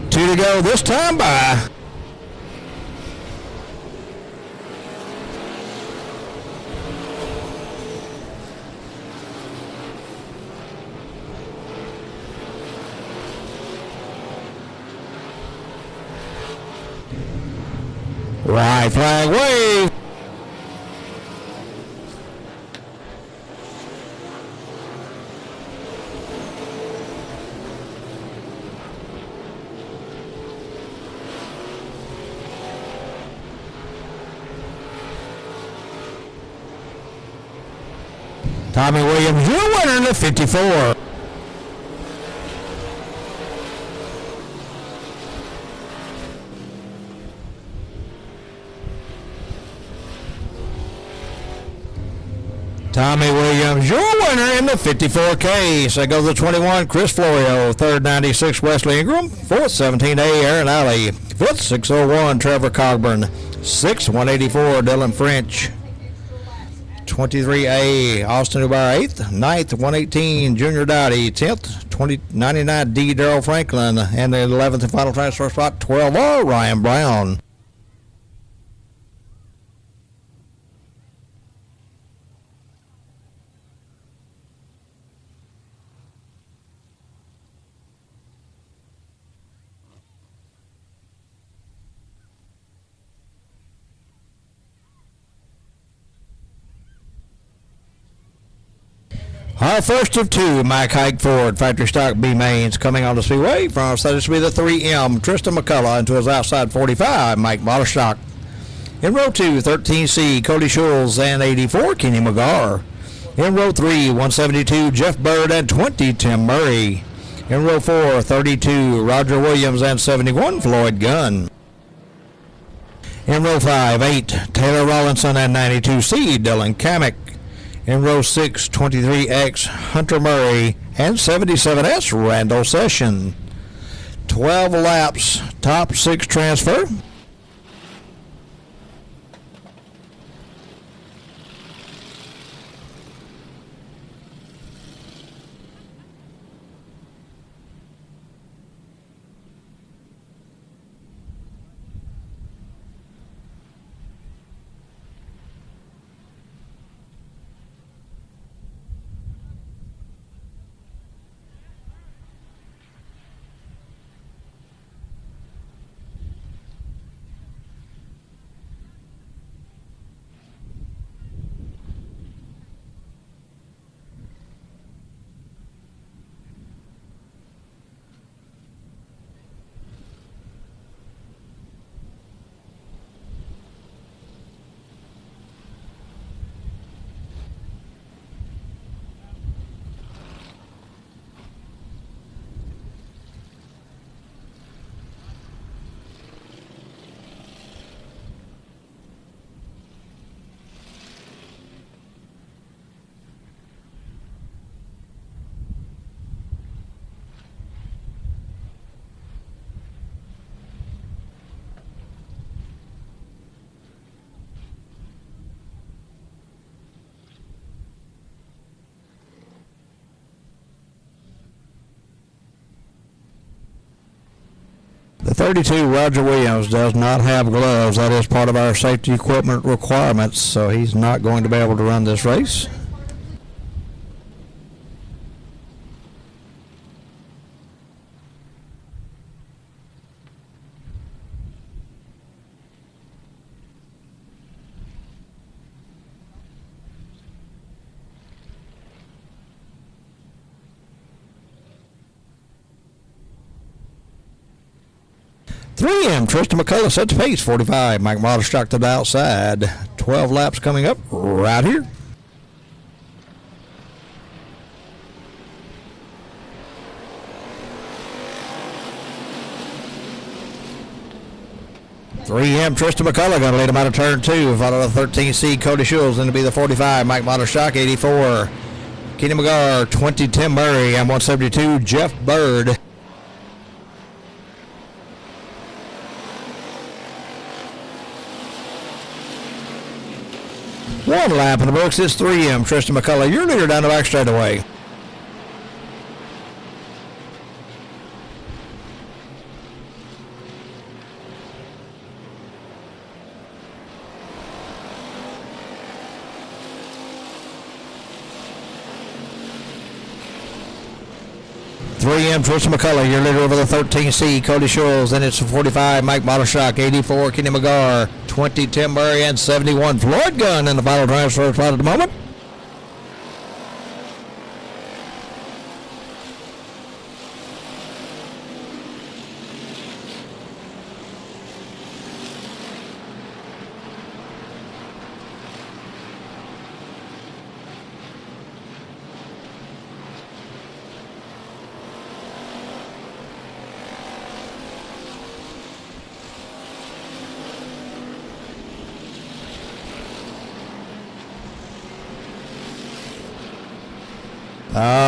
Two to go this time by. Right flag wave. Tommy Williams, your winner in the 54. Tommy Williams, your winner in the 54K. So goes the 21, Chris Florio. Third, 96, Wesley Ingram. Fourth, 17A, Aaron Alley. Fifth, 601, Trevor Cogburn. Sixth, 184, Dylan French. 23A, Austin Ubar. 8th, 9th, 118, Junior Dowdy. 10th, 99, D. Darrell Franklin. And the 11th and final transfer spot, 12R, Ryan Brown. Our first of two, Mike Hike Ford, factory stock B mains, coming on the Speedway. From our side, this will be the 3M, Tristan McCullough, into his outside 45, Mike Botterstock. In row 2, 13C, Cody Schulz, and 84, Kenny McGar. In row 3, 172, Jeff Bird, and 20, Tim Murray. In row 4, 32, Roger Williams, and 71, Floyd Gunn. In row 5, 8, Taylor Rollinson, and 92C, Dylan Kamek. In row 6, 23X, Hunter Murray, and 77S, Randall Session. 12 laps, top 6 transfer. 32, Roger Williams, does not have gloves. That is part of our safety equipment requirements, so he's not going to be able to run this race. Tristan McCullough sets pace, 45. Mike Motterstock to the outside. 12 laps coming up right here. Tristan McCullough going to lead him out of turn 2. Followed by the 13 seed Cody Schultz. Then to be the 45. Mike Motterstock, 84. Kenny McGar, 20. Tim Murray. I'm 172. Jeff Bird. One lap in the books is 3M. Tristan McCullough, your leader down the back straightaway. Tristan McCullough, your leader over the 13C, Cody Schultz. Then it's 45, Mike Motterstock, 84, Kenny McGar, 20, Tim Murray, and 71, Floyd Gunn in the final transfer spot at the moment.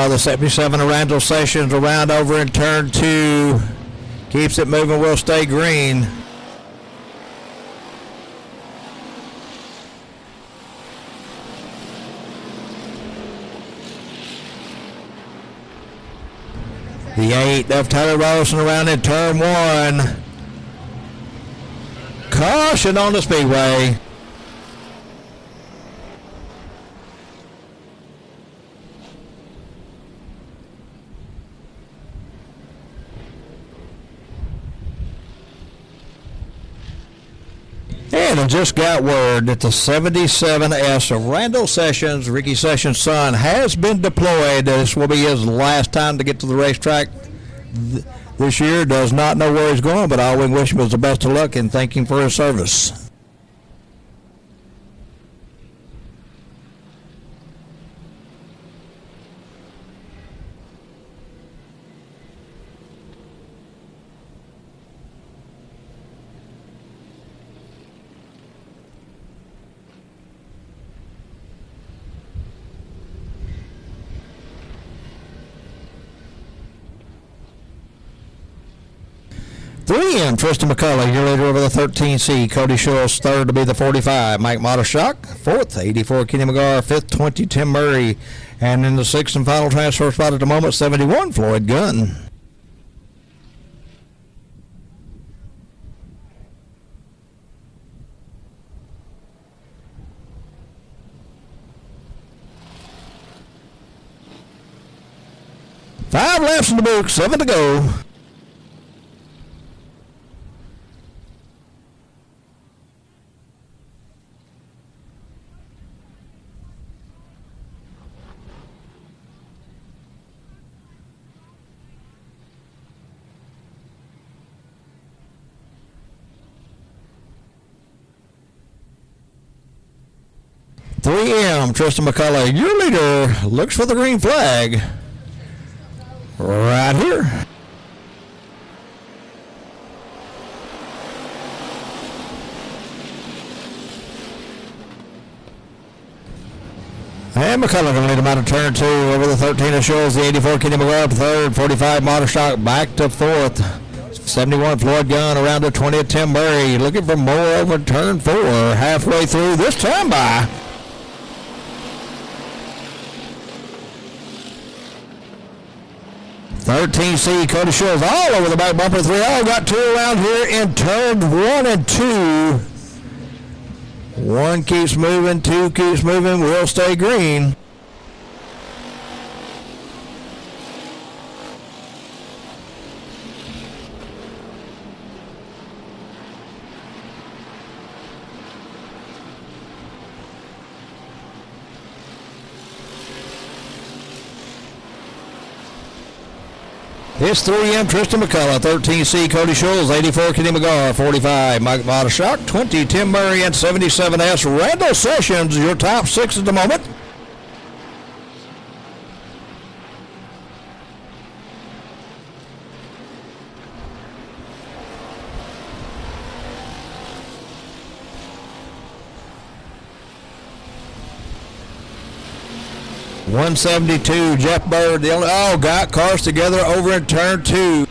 The 77 of Randall Sessions around over in turn 2. Keeps it moving, will stay green. The 8 of Tyler Rawson around in turn 1. Caution on the Speedway. And I just got word that the 77S of Randall Sessions, Ricky Sessions' son, has been deployed. This will be his last time to get to the racetrack this year. Does not know where he's going, but all we wish him is the best of luck and thank him for his service. Tristan McCullough, your leader over the 13C. Cody Schultz, third to be the 45. Mike Motterstock, fourth. 84, Kenny McGar, fifth. 20, Tim Murray. And in the sixth and final transfer spot at the moment, 71, Floyd Gunn. Five laps in the book, 7 to go. Tristan McCullough, your leader, looks for the green flag right here. And McCullough going to lead him out of turn 2 over the 13 of Schultz, the 84 Kenny McGar up third, 45 Motterstock back to fourth, 71 Floyd Gunn around to 20th Tim Murray, looking for more over turn 4, halfway through this time by. 13C Cody Schultz all over the back bumper. 3 all got 2 around here in turn 1 and 2. 1 keeps moving, 2 keeps moving, will stay green. It's 3M Tristan McCullough, 13C Cody Schultz, 84 Kenny McGar, 45 Mike Vodashok, 20 Tim Murray, and 77S Randall Sessions, your top 6 at the moment. .172 Jeff Bird, got cars together over in turn 2.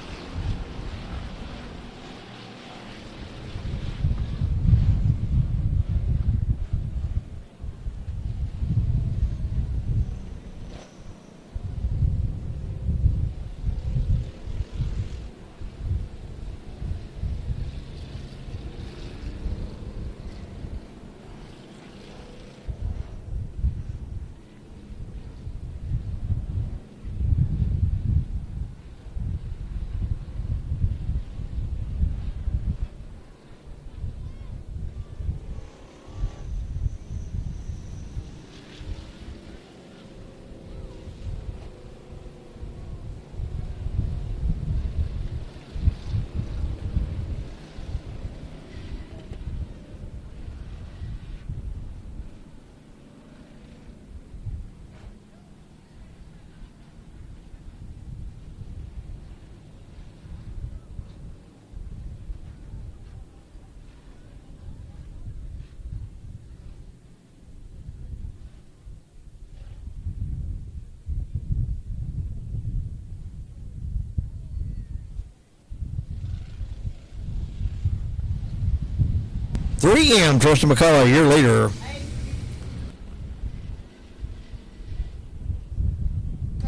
.3M Tristan McCullough, your leader.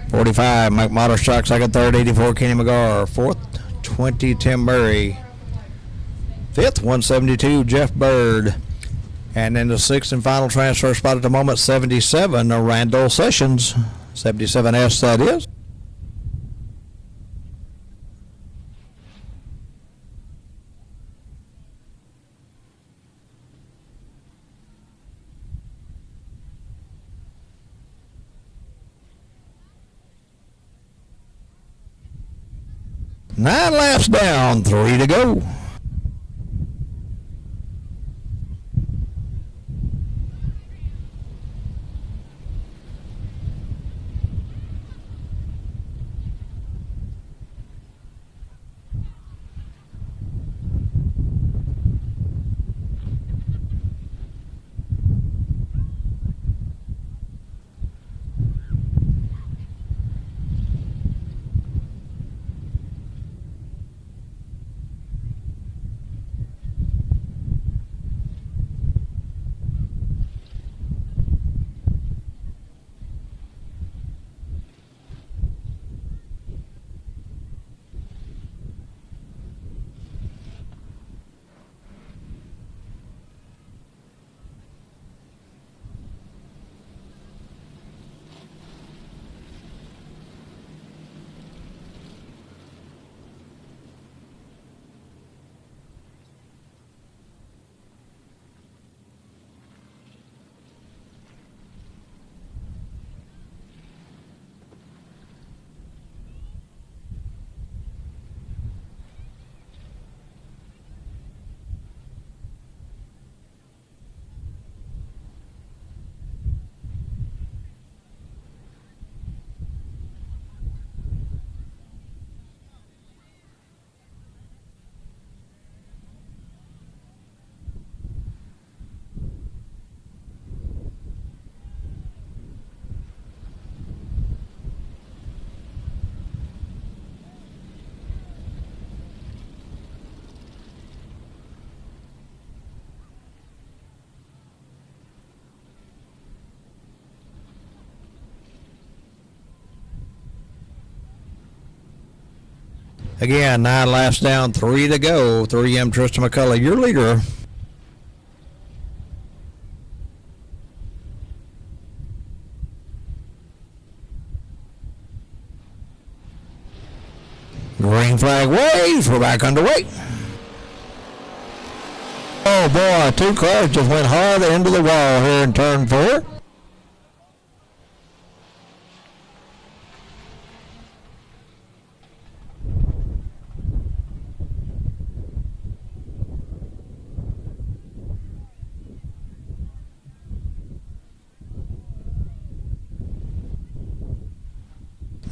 .45 Mike Motterstock, second, third, 84 Kenny McGar, fourth, 20 Tim Murray, fifth, 172 Jeff Bird, and then the sixth and final transfer spot at the moment, 77 Randall Sessions, 77S that is. Nine laps down, 3 to go. Again, 9 laps down, 3 to go. 3M Tristan McCullough, your leader. Green flag waves. We're back underway. Oh boy, 2 cars just went hard into the wall here in turn 4.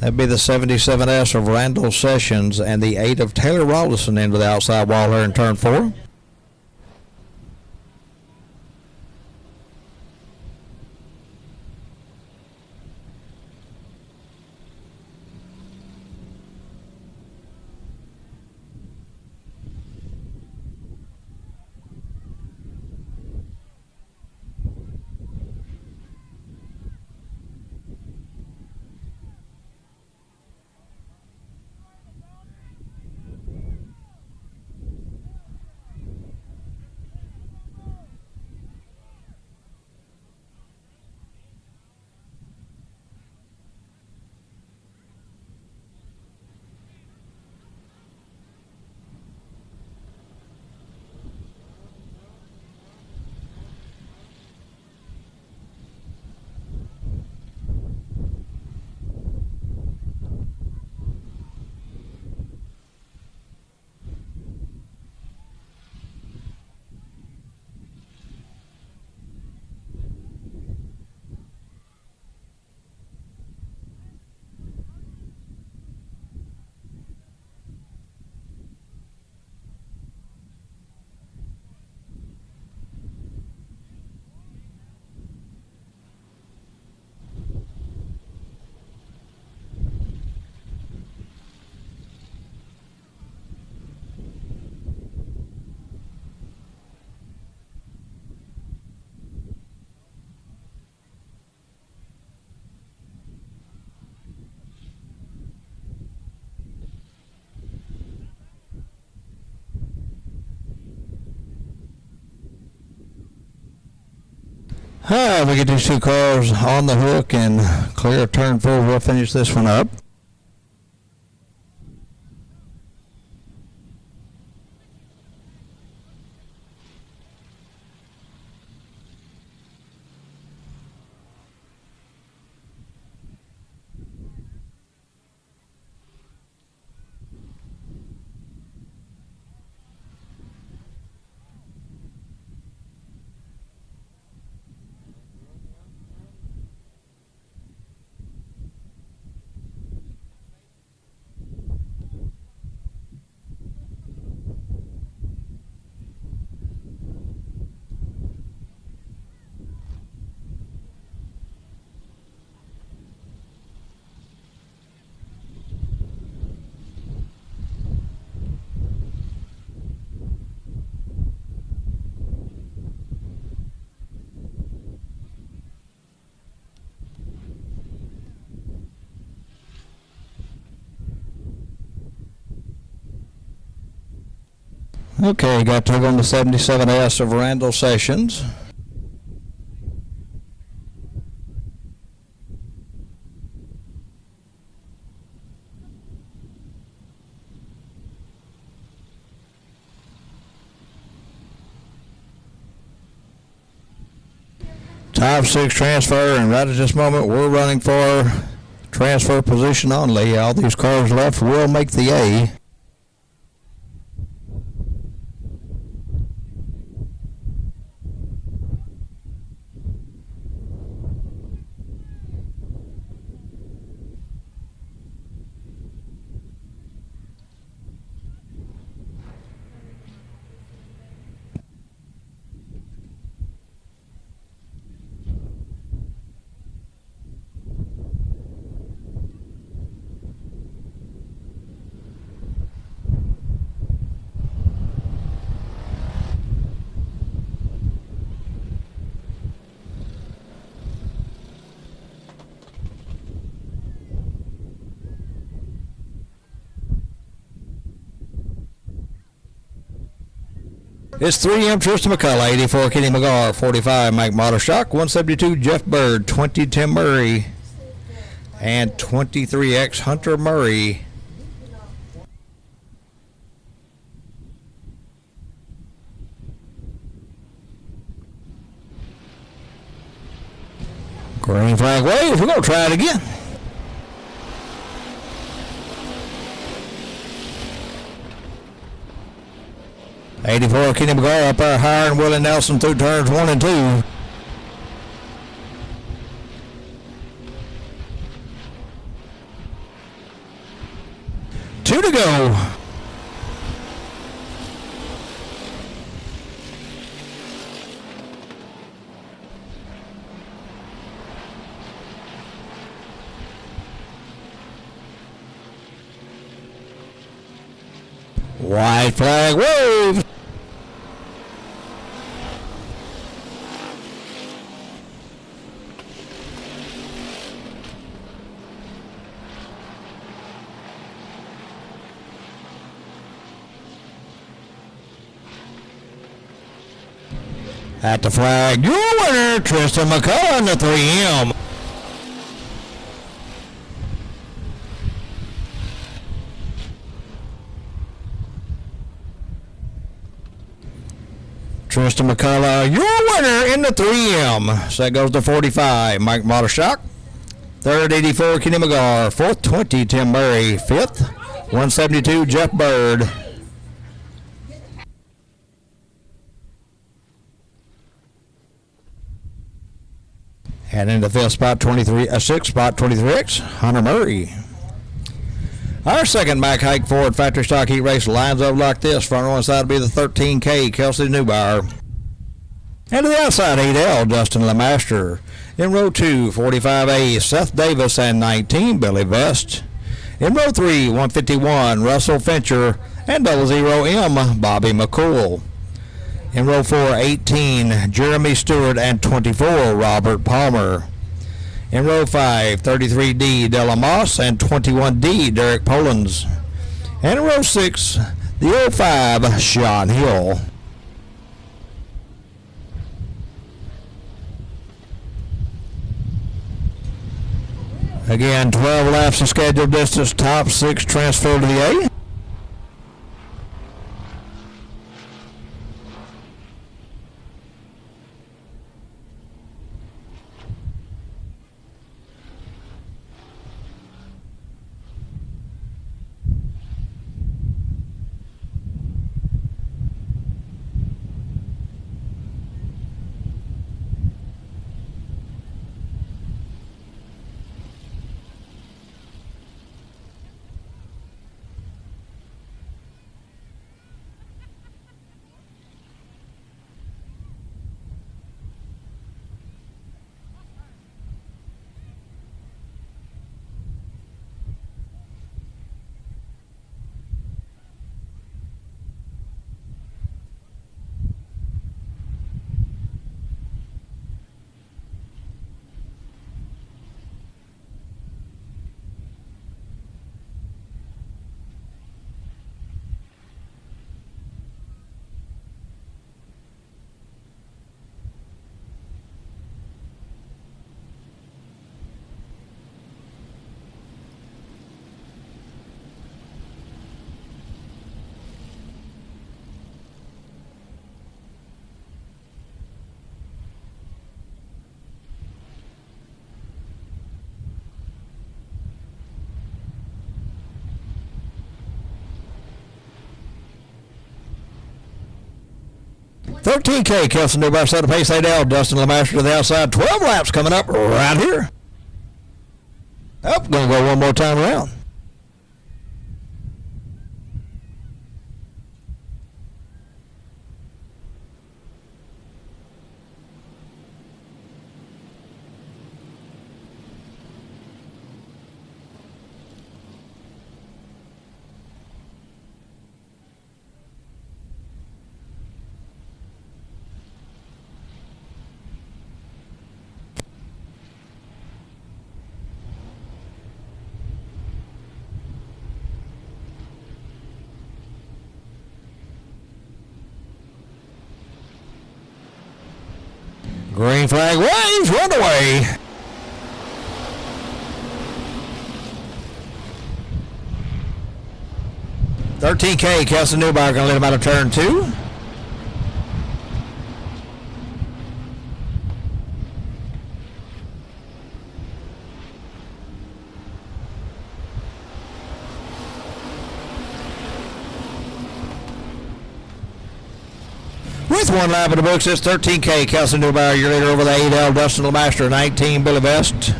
That'd be the 77S of Randall Sessions and the 8 of Taylor Rollinson into the outside wall here in turn 4. We get these 2 cars on the hook and clear turn 4. We'll finish this one up. Okay, got to on the 77S of Randall Sessions. Top 6 transfer, and right at this moment we're running for transfer position only. All these cars left will make the A. It's 3M Tristan McCullough, 84 Kenny McGar, 45 Mike Mottershock, 172 Jeff Bird, 20 Tim Murray, and 23X Hunter Murray. Green flag wave. We're going to try it again. '84 Kenny McGar up there higher than Willie Nelson through turns 1 and 2. Two to go. White flag wave. At the flag, your winner, Tristan McCullough in the 3M. Tristan McCullough, your winner in the 3M. So that goes to 45, Mike Mottershock. Third, 84, Kenny McGar. Fourth, 20, Tim Murray. Fifth, 172, Jeff Bird. And in the fifth spot, 6th spot, 23X, Hunter Murray. Our second back hike Ford factory stock heat race lines up like this. Front row inside will be the 13K, Kelsey Newbauer. And to the outside, 8L, Dustin LeMaster. In row 2, 45A, Seth Davis, and 19, Billy Vest. In row 3, 151, Russell Fincher, and 00M, Bobby McCool. In row 4, 18, Jeremy Stewart, and 24, Robert Palmer. In row 5, 33D, Della Moss, and 21D, Derek Polans. And in row 6, the 05, Sean Hill. Again, 12 laps of scheduled distance, top 6 transfer to the A. $13K, Kelson Newbauer set a pace, 8L, Dustin LeMaster to the outside. 12 laps coming up right here. Up, gonna go one more time around. Green flag waves, run away. $13K, Kelsey Newbauer going to lead him out of turn 2. With one lap in the books, it's 13K. Kelsey Newbauer, your leader over the 8L. Dustin LeMaster, 19. Billy Best.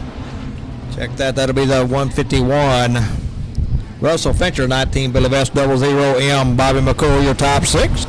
Check that. That'll be the 151. Russell Fincher, 19. Billy Best, 00M. Bobby McCool, your top 6.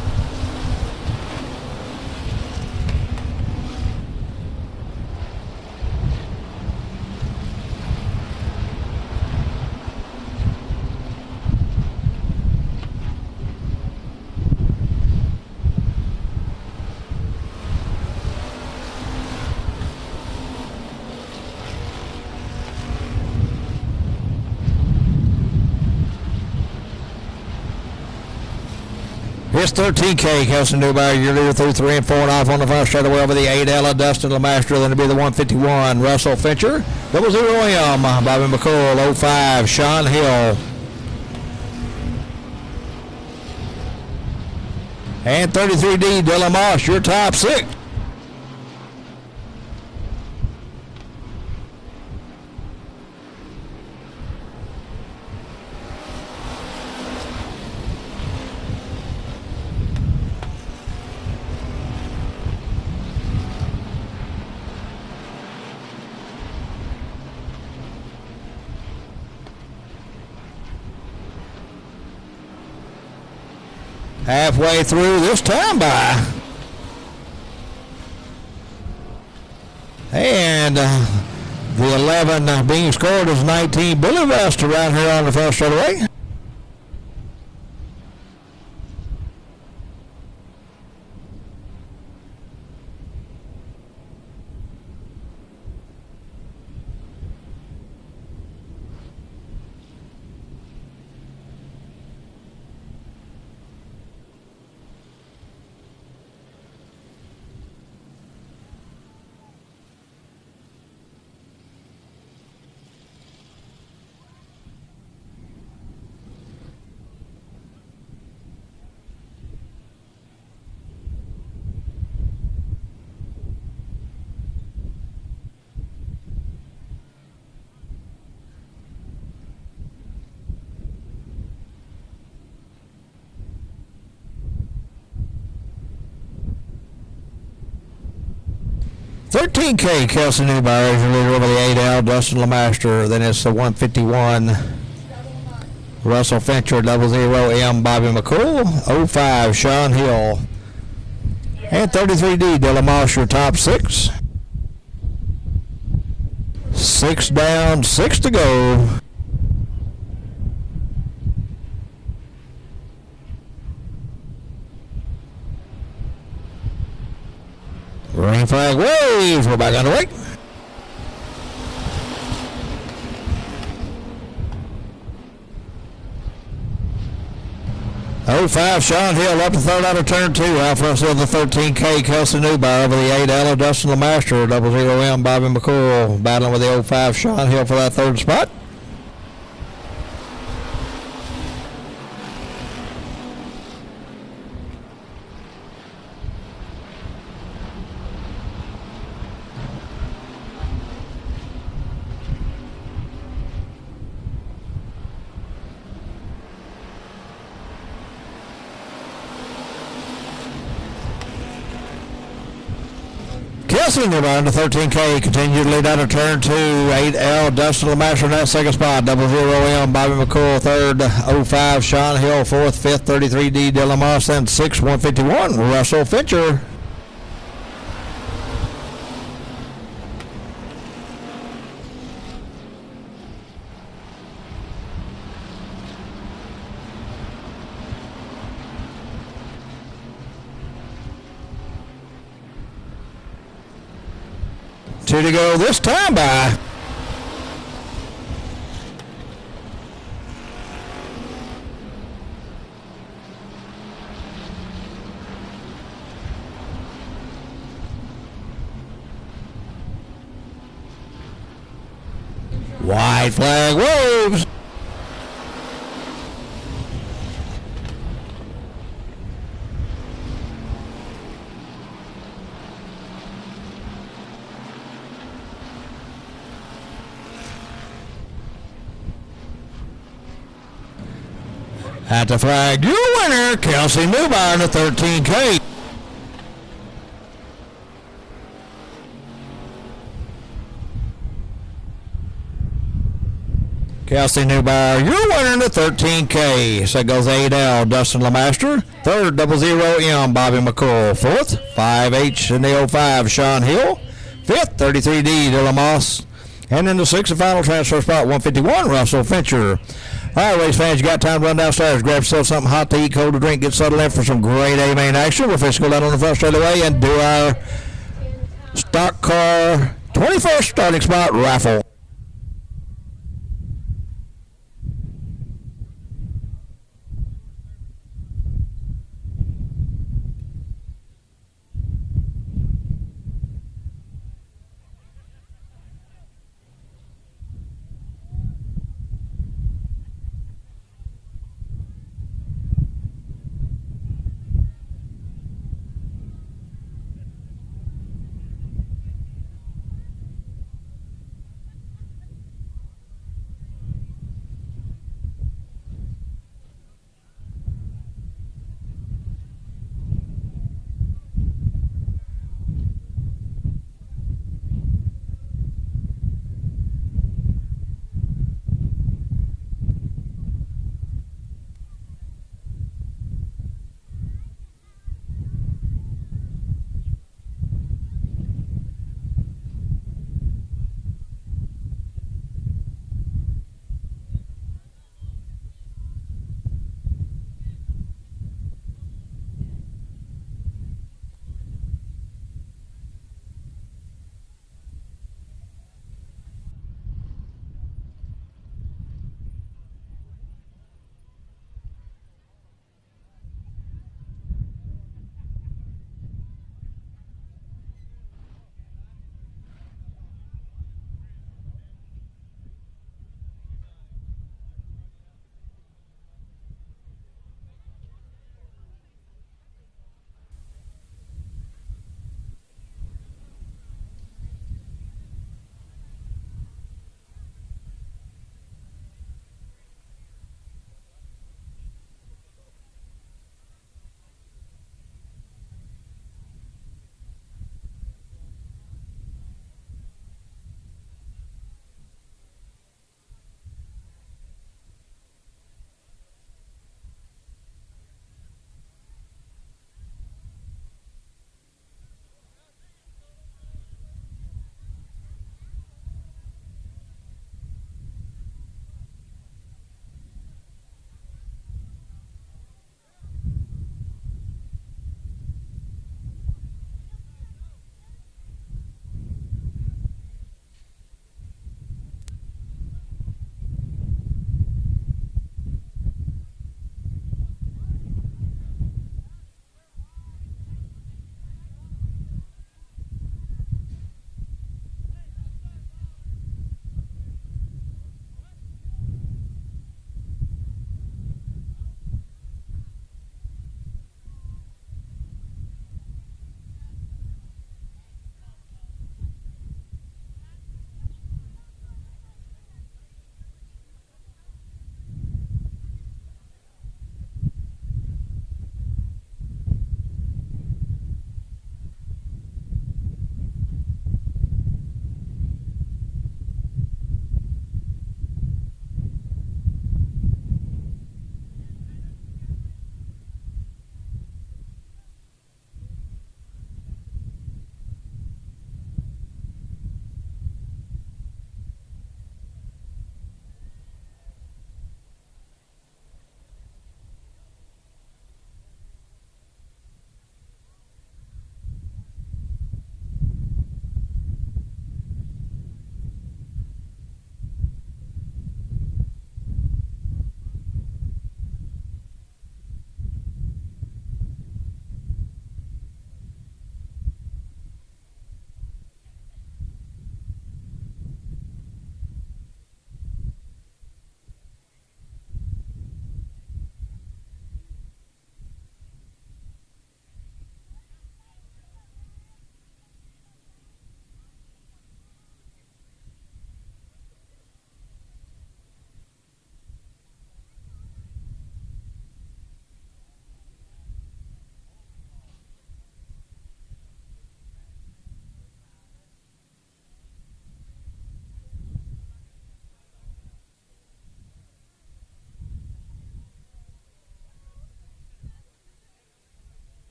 It's 13K, Kelsey Newbauer, your leader through 3 and 4 and off on the first straightaway over the 8L. Dustin LeMaster, then it'll be the 151. Russell Fincher, 00M. Bobby McCool, 05. Sean Hill. And 33D, Dylan Moss, your top 6. Halfway through this time by. And the 11 being scored is 19. Billy West around here on the first straightaway. $13K, Kelsey Newbauer is your leader over the 8L. Dustin LeMaster, then it's the 151. Russell Fincher, 00M. Bobby McCool, 05. Sean Hill. And 33D, Dylan Moss, your top 6. 6 down, 6 to go. Green flag waves. We're back underway. Oh, 05, Sean Hill up to third out of turn 2. Out front still the 13K, Kelsey Newbauer over the 8L. Dustin LeMaster, 00M. Bobby McCool battling with the 05, Sean Hill for that third spot. Kelsey Newbauer to 13K, continued to lead out of turn 2. 8L, Dustin LeMaster in that second spot. 00M, Bobby McCool third. 05, Sean Hill fourth. Fifth, 33D, Dylan Moss. Then 6, 151, Russell Fincher. Two to go this time by. White flag waves. At the flag, your winner, Kelsey Newbauer in the 13K. Kelsey Newbauer, your winner in the 13K. So goes Adele, Dustin Lemaster. Third, 00M, Bobby McCall. Fourth, 5H in the 05, Sean Hill. Fifth, 33D, Dylan Moss. And in the sixth and final transfer spot, 151, Russell Fincher. All right, race fans, you got time to run downstairs, grab yourself something hot to eat, cold to drink, get settled in for some great A main action. We're officially out on the front straight away and do our stock car 21st starting spot raffle.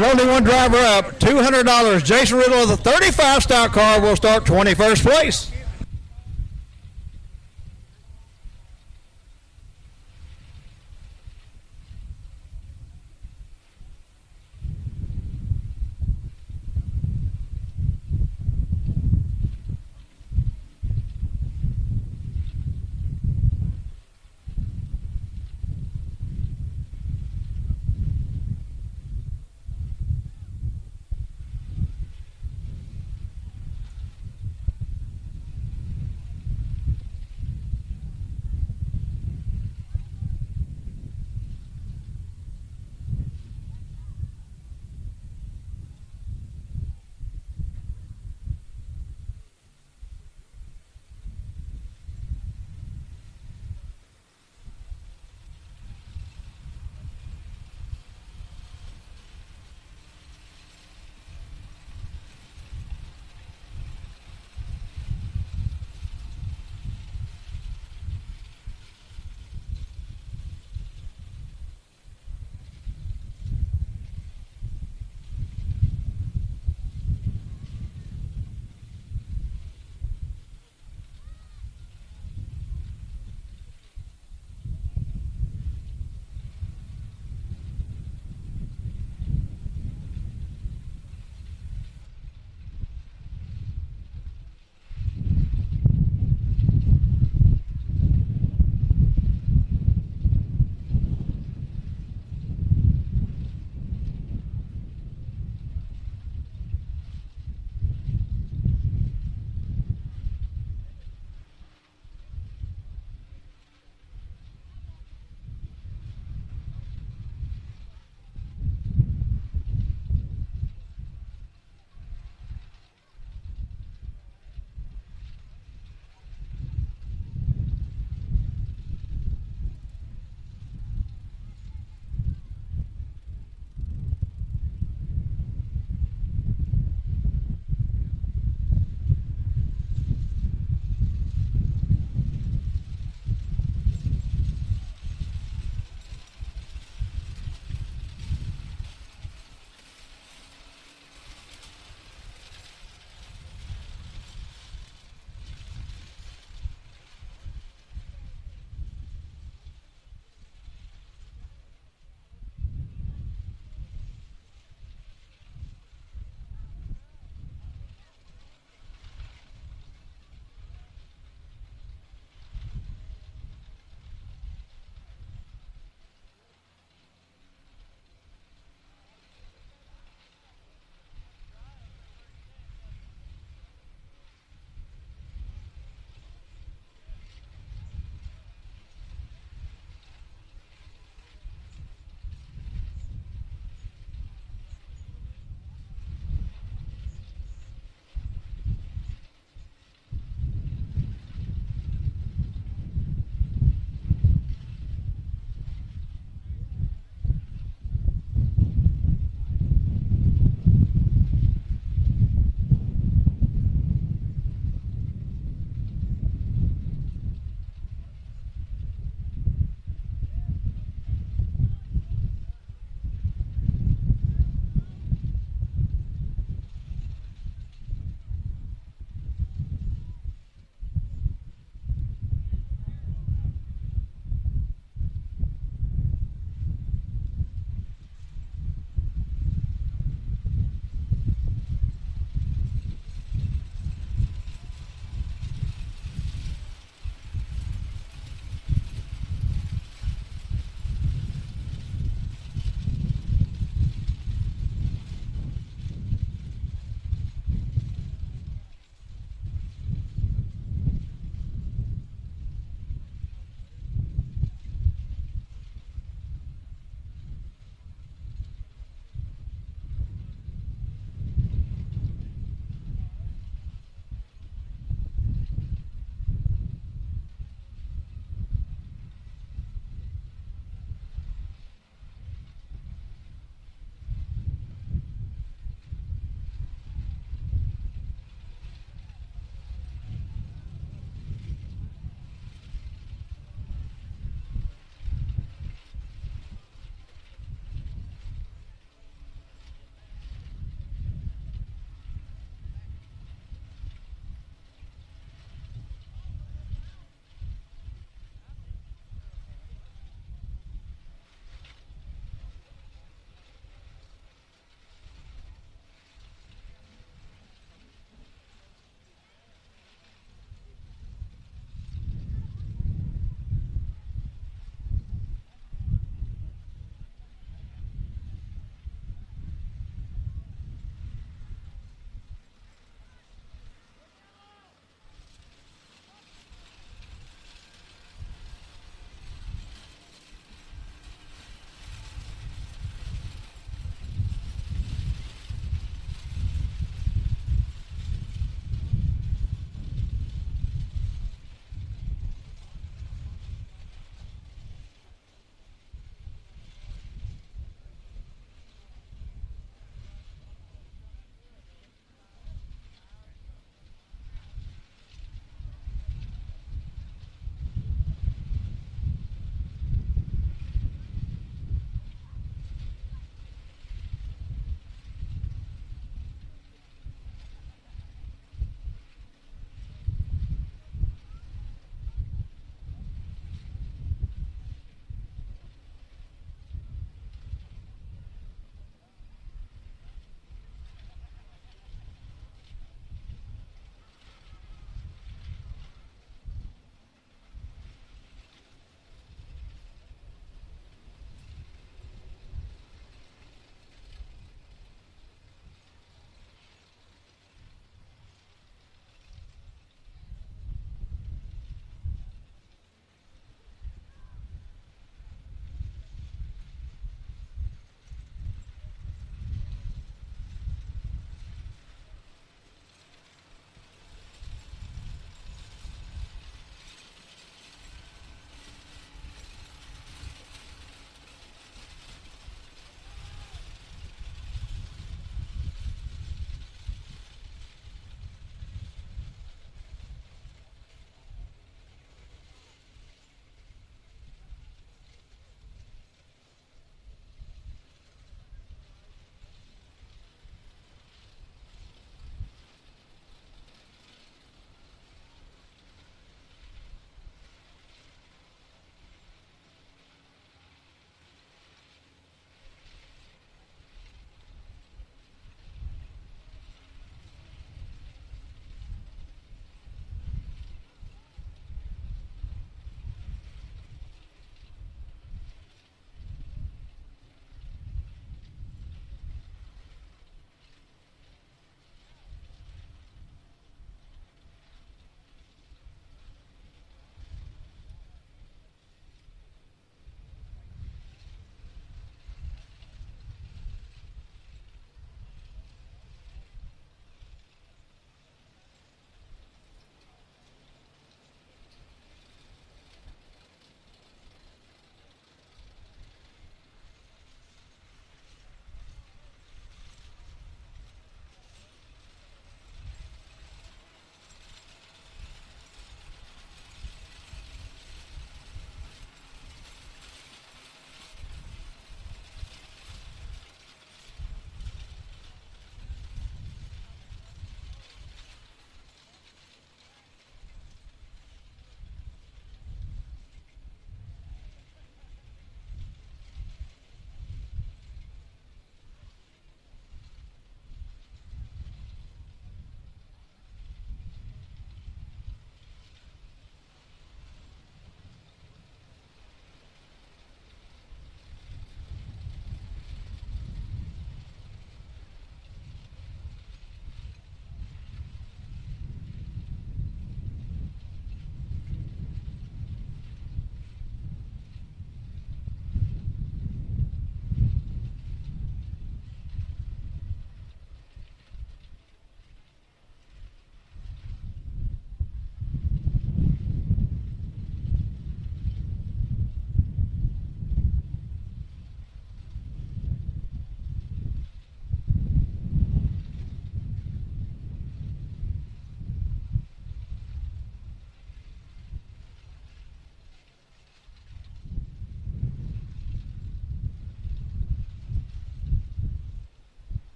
right, only one driver up. $200. Jason Riddle of the 35 stock car will start 21st place.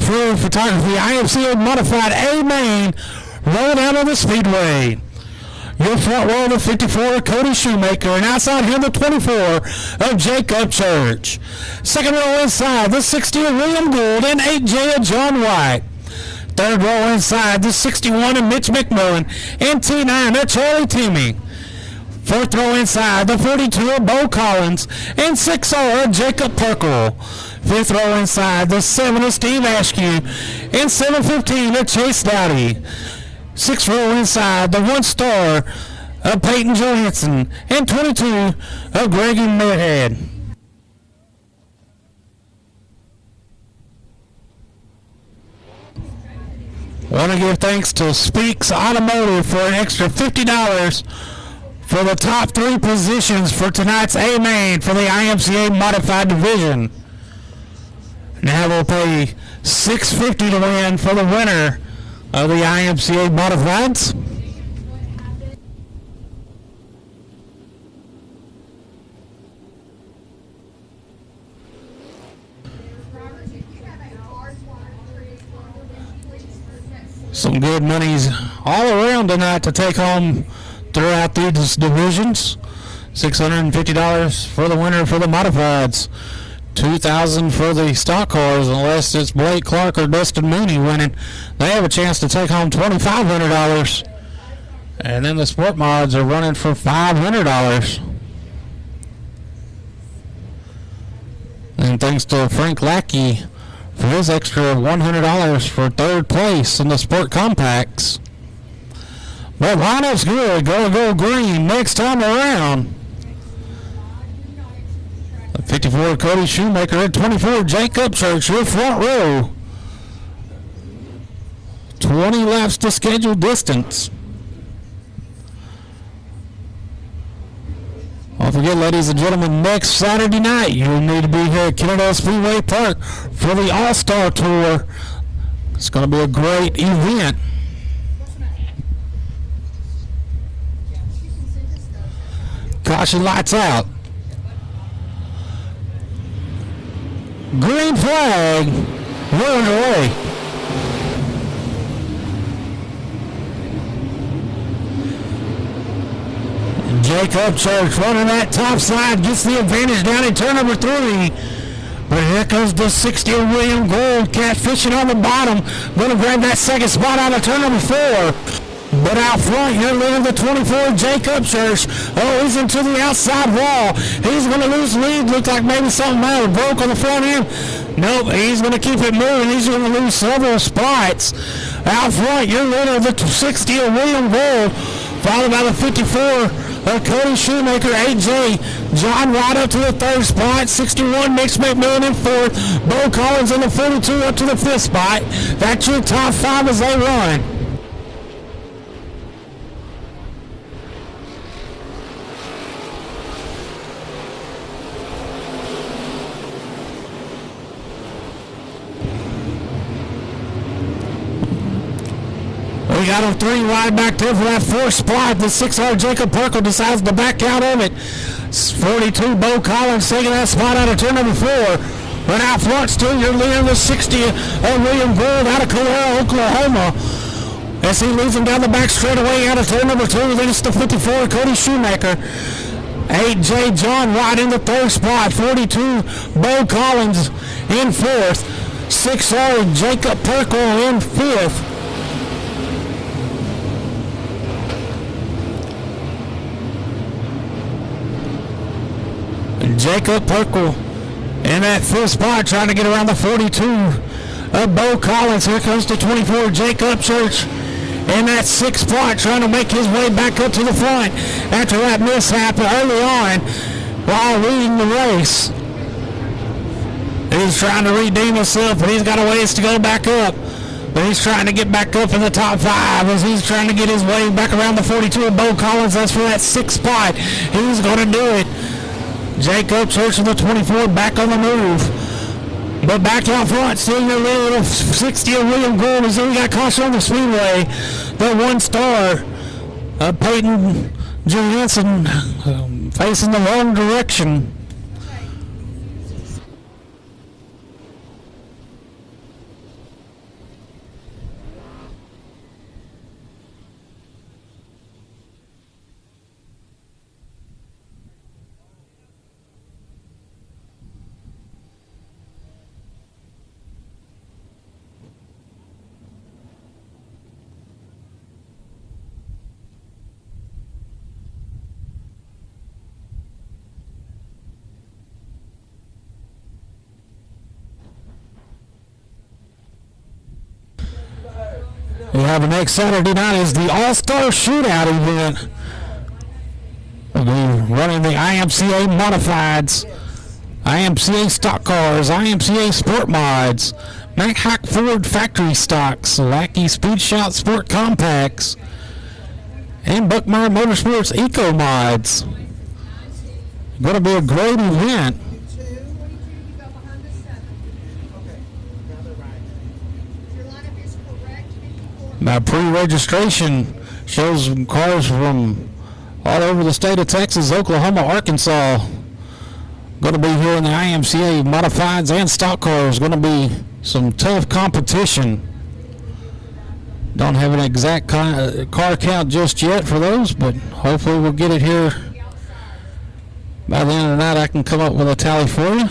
Freeway Photography IMCA Modified A main rolled out on the Speedway. Your front row, the 54, Cody Shoemaker, and outside him, the 24 of Jacob Church. Second row inside, the 60 of William Gould and 8J of John White. Third row inside, the 61 of Mitch McMillan and T9 of Charlie Teaming. Fourth row inside, the 42 of Bo Collins and 6-0 of Jacob Perkle. Fifth row inside, the 7 of Steve Askew and 7-15 of Chase Dowdy. Sixth row inside, the 1-star of Peyton Johansson and 22 of Greggy Muirhead. Want to give thanks to Speaks Automotive for an extra $50 for the top 3 positions for tonight's A main for the IMCA Modified Division. Now we'll pay $650 to win for the winner of the IMCA Modifieds. Some good monies all around tonight to take home throughout these divisions. $650 for the winner for the Modifieds. $2,000 for the stock cars, unless it's Blake Clark or Dustin Mooney winning. They have a chance to take home $2,500. And then the sport mods are running for $500. And thanks to Frank Lackey for his extra $100 for third place in the sport compacts. But lineup's good. Go green next time around. 54 Cody Shoemaker and 24 Jacob Church, your front row. 20 laps to scheduled distance. Don't forget, ladies and gentlemen, next Saturday night you'll need to be here at Kennedale Speedway Park for the All-Star Tour. It's going to be a great event. Caution, lights out. Green flag, we're underway. Jacob Church running that top side, gets the advantage down in turn number 3. But here comes the 60 William Gould, catfishing on the bottom. Going to grab that second spot out of turn number 4. But out front, you're leading the 24 Jacob Church. Oh, he's into the outside wall. He's going to lose the lead. Looked like maybe something might have broke on the front end. Nope, he's going to keep it moving. He's going to lose several spots. Out front, you're leading the 60 William Gould, followed by the 54 Cody Shoemaker, AJ. John White up to the 3rd spot. 61 Mitch McMillan in 4th. Bo Collins in the 42 up to the 5th spot. That's your top 5 as they run. We got him 3 wide back there for that 4th spot. The 6R Jacob Perkle decides to back out of it. 42 Bo Collins taking that spot out of turn number 4. But out front still, you're leading the 60 of William Gould out of Colorado, Oklahoma. As he leads him down the back straightaway out of turn number 2. Then it's the 54 Cody Shoemaker. 8J John White in the 3rd spot. 42 Bo Collins in 4th. 6R Jacob Perkle in 5th. Jacob Perkle in that 5th spot trying to get around the 42 of Bo Collins. Here comes the 24 Jacob Church in that 6th spot trying to make his way back up to the front after that mishap early on while leading the race. He's trying to redeem himself, but he's got a ways to go back up. But he's trying to get back up in the top 5 as he's trying to get his way back around the 42 of Bo Collins. That's for that 6th spot. He's going to do it. Jacob Church in the 24 back on the move. But back out front, seeing the little 60 of William Gould as he got caution on the Speedway. The 1-star Peyton Johansson facing the wrong direction. have next Saturday night is the All-Star Shootout event. We'll be running the IMCA Modifieds, IMCA Stock Cars, IMCA Sport Mods, Mack Hack Ford Factory Stocks, Lackey Speed Shout Sport Compacts, and Buckmeyer Motorsports Eco Mods. Going to be a great event. Now, pre-registration shows cars from all over the state of Texas, Oklahoma, Arkansas. Going to be here in the IMCA Modifieds and Stock Cars. Going to be some tough competition. Don't have an exact car count just yet for those, but hopefully we'll get it here. By the end of the night, I can come up with a tally for you.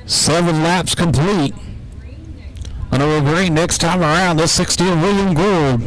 Seven laps complete. Another green next time around. This 60 of William Gould.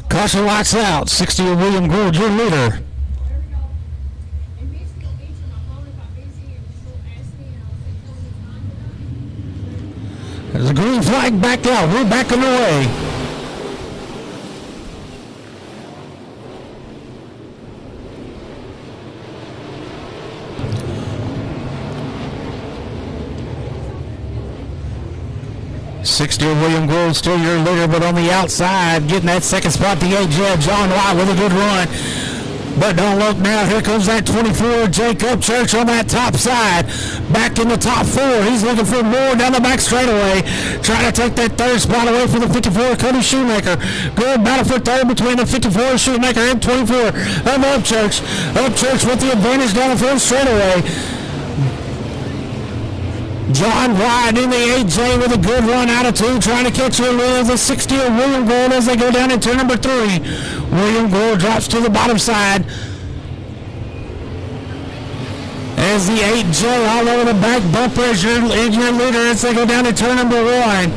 Caution lights out. 60 of William Gould, your leader. There's a green flag back out. We're back on the way. William Gould still your leader, but on the outside, getting that second spot, the 8 John White with a good run. But don't look now, here comes that 24 Jacob Church on that top side. Back in the top 4, he's looking for more down the back straightaway. Trying to take that third spot away from the 54 Cody Shoemaker. Good battle for third between the 54 Shoemaker and 24 of Upchurch. Upchurch with the advantage down the front straightaway. John White in the 8J with a good run out of 2, trying to catch a little of the 60 of William Gould as they go down in turn number 3. William Gould drops to the bottom side. As the 8J all over the back bumper as your leader as they go down to turn number 1.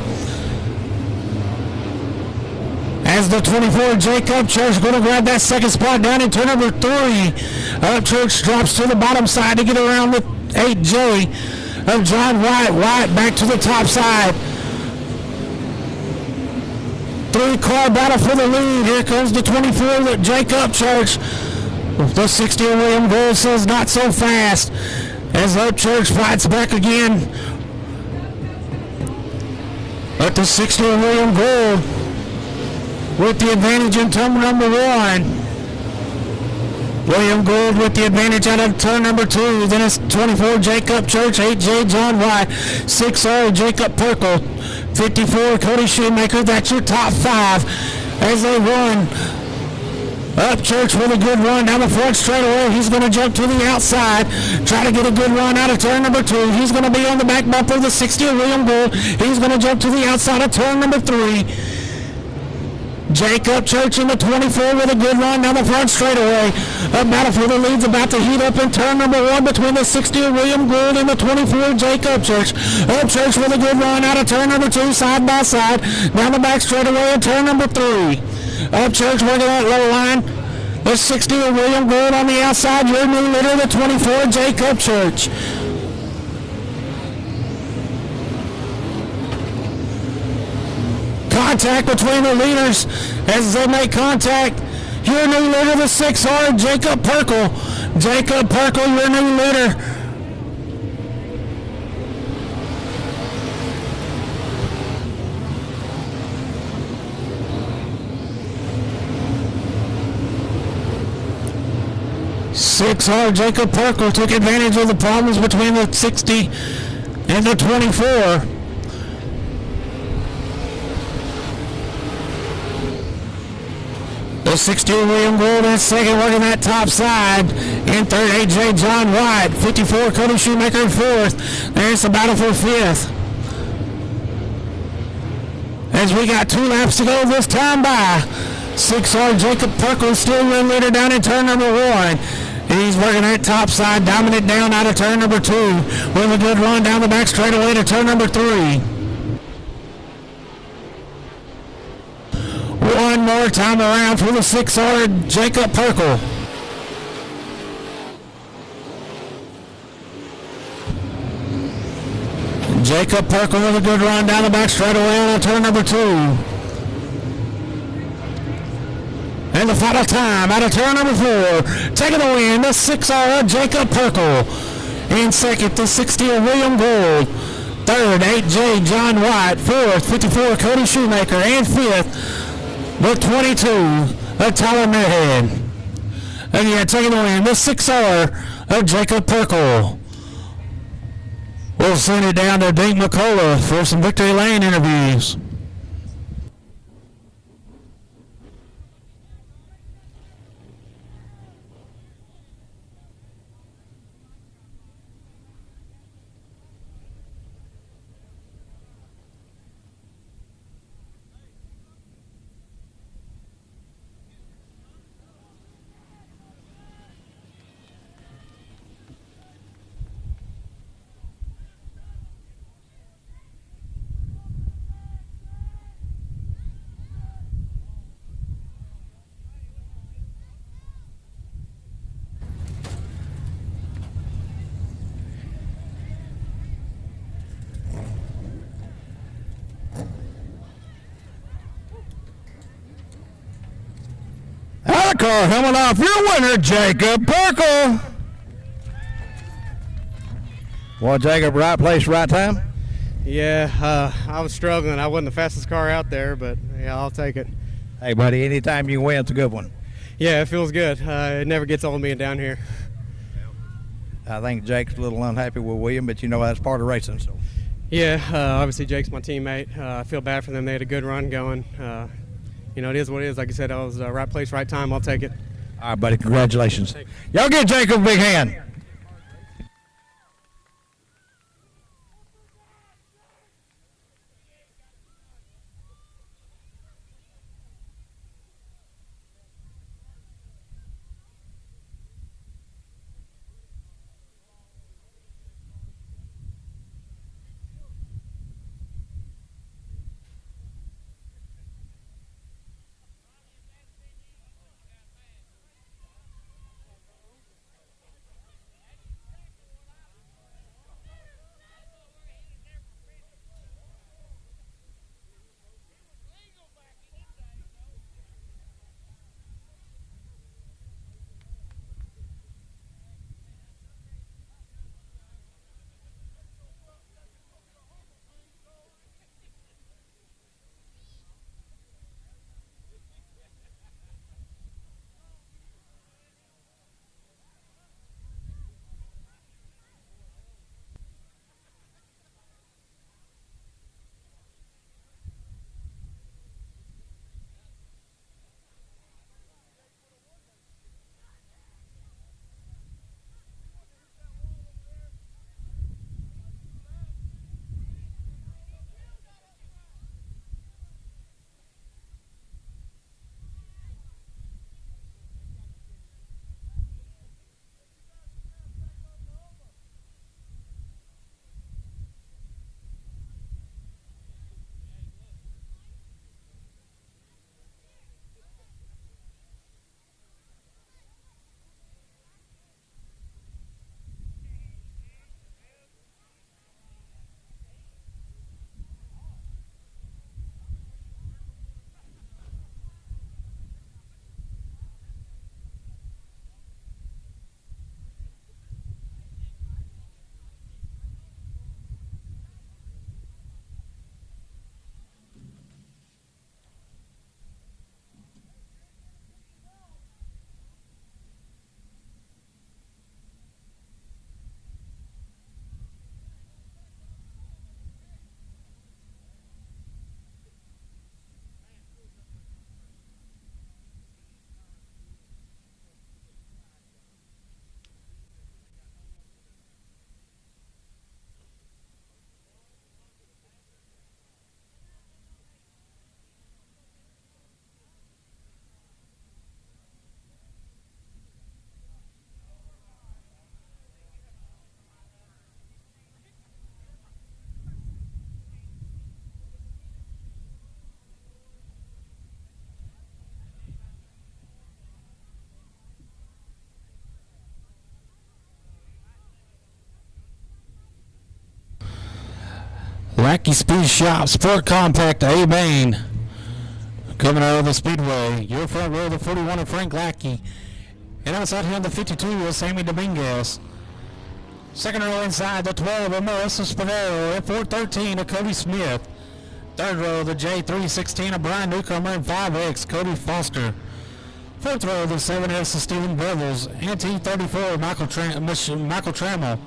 As the 24 Jacob Church going to grab that second spot down in turn number 3. Church drops to the bottom side to get around the 8J. Of John White. White back to the top side. 3-car battle for the lead. Here comes the 24 Jacob Church. The 60 William Gould says not so fast. As Upchurch fights back again. But the 60 William Gould with the advantage in turn number 1. William Gould with the advantage out of turn number 2. Then it's 24 Jacob Church, 8J John White, 6R Jacob Perkle, 54 Cody Shoemaker. That's your top 5 as they run. Upchurch with a good run down the front straightaway. He's going to jump to the outside, try to get a good run out of turn number 2. He's going to be on the back bumper of the 60 of William Gould. He's going to jump to the outside of turn number 3. Jacob Church in the 24 with a good run down the front straightaway. A battle for the lead's about to heat up in turn number 1 between the 60 of William Gould and the 24 Jacob Church. Upchurch with a good run out of turn number 2 side by side. Down the back straightaway in turn number 3. Upchurch working that low line. The 60 of William Gould on the outside. Your new leader, the 24 Jacob Church. Contact between the leaders as they make contact. Your new leader, the 6R, Jacob Perkle. Jacob Perkle, your new leader. Jacob Perkle took advantage of the problems between the 60 and the 24. The 16 William Gould in second, working that top side. In third, A.J. John White. 54, Cody Shoemaker in fourth. There's the battle for fifth. As we got 2 laps to go this time by. 6R Jacob Perkle still run leader down in turn number 1. He's working that top side, dominant down out of turn number 2. With a good run down the back straightaway to turn number 3. One more time around for the 6R Jacob Perkle. Jacob Perkle with a good run down the back straightaway on turn number 2. And the final time out of turn number 4, taking the win, the 6R Jacob Perkle. In second, the 16 William Gould. Third, 8J John White. Fourth, 54 Cody Shoemaker. And fifth, the 22 of Tyler Merhead. Again, taking the win, the 6R of Jacob Perkle. We'll send it down to Dink McCullough for some victory lane interviews. Car coming off your winner, Jacob Perkle. Well, Jacob, right place, right time? Yeah, I was struggling. I wasn't the fastest car out there, but yeah, I'll take it. Hey, buddy, anytime you win, it's a good one. Yeah, it feels good. It never gets old being down here. I think Jake's a little unhappy with William, but you know that's part of racing. So. Yeah, obviously Jake's my teammate. I feel bad for them. They had a good run going. You know, it is what it is. Like I said, I was right place, right time. I'll take it. All right, buddy. Congratulations. Y'all give Jacob a big hand. Lackey Speed Shop Sport Compact A Main. Coming out of the Speedway, your front row, the 41 of Frank Lackey. And outside him, the 52 of Sammy Dominguez. Second row inside, the 12 of Marissa Spinero. And 413 of Cody Smith. Third row, the J316 of Brian Newcomer. And 5X, Cody Foster. Fourth row, the 7S of Stephen Bevels. And T34, Michael Trammell.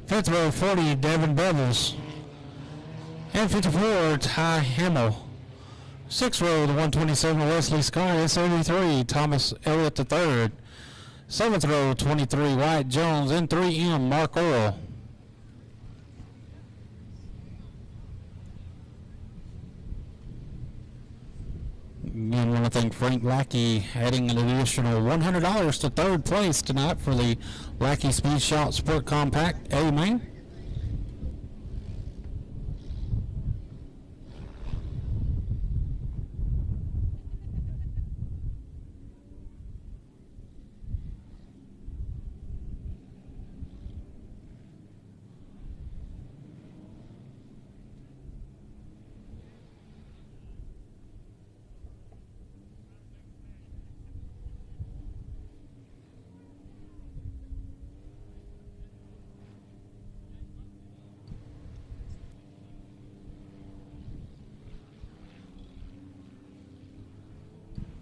Fifth row, 40, Devin Bevels. And 54, Ty Hamill. Sixth row, the 127, Wesley Scott. S83, Thomas Elliott III. Seventh row, 23, Wyatt Jones. And 3M, Mark Earl. Again, want to thank Frank Lackey, adding an additional $100 to third place tonight for the Lackey Speed Shop Sport Compact A Main.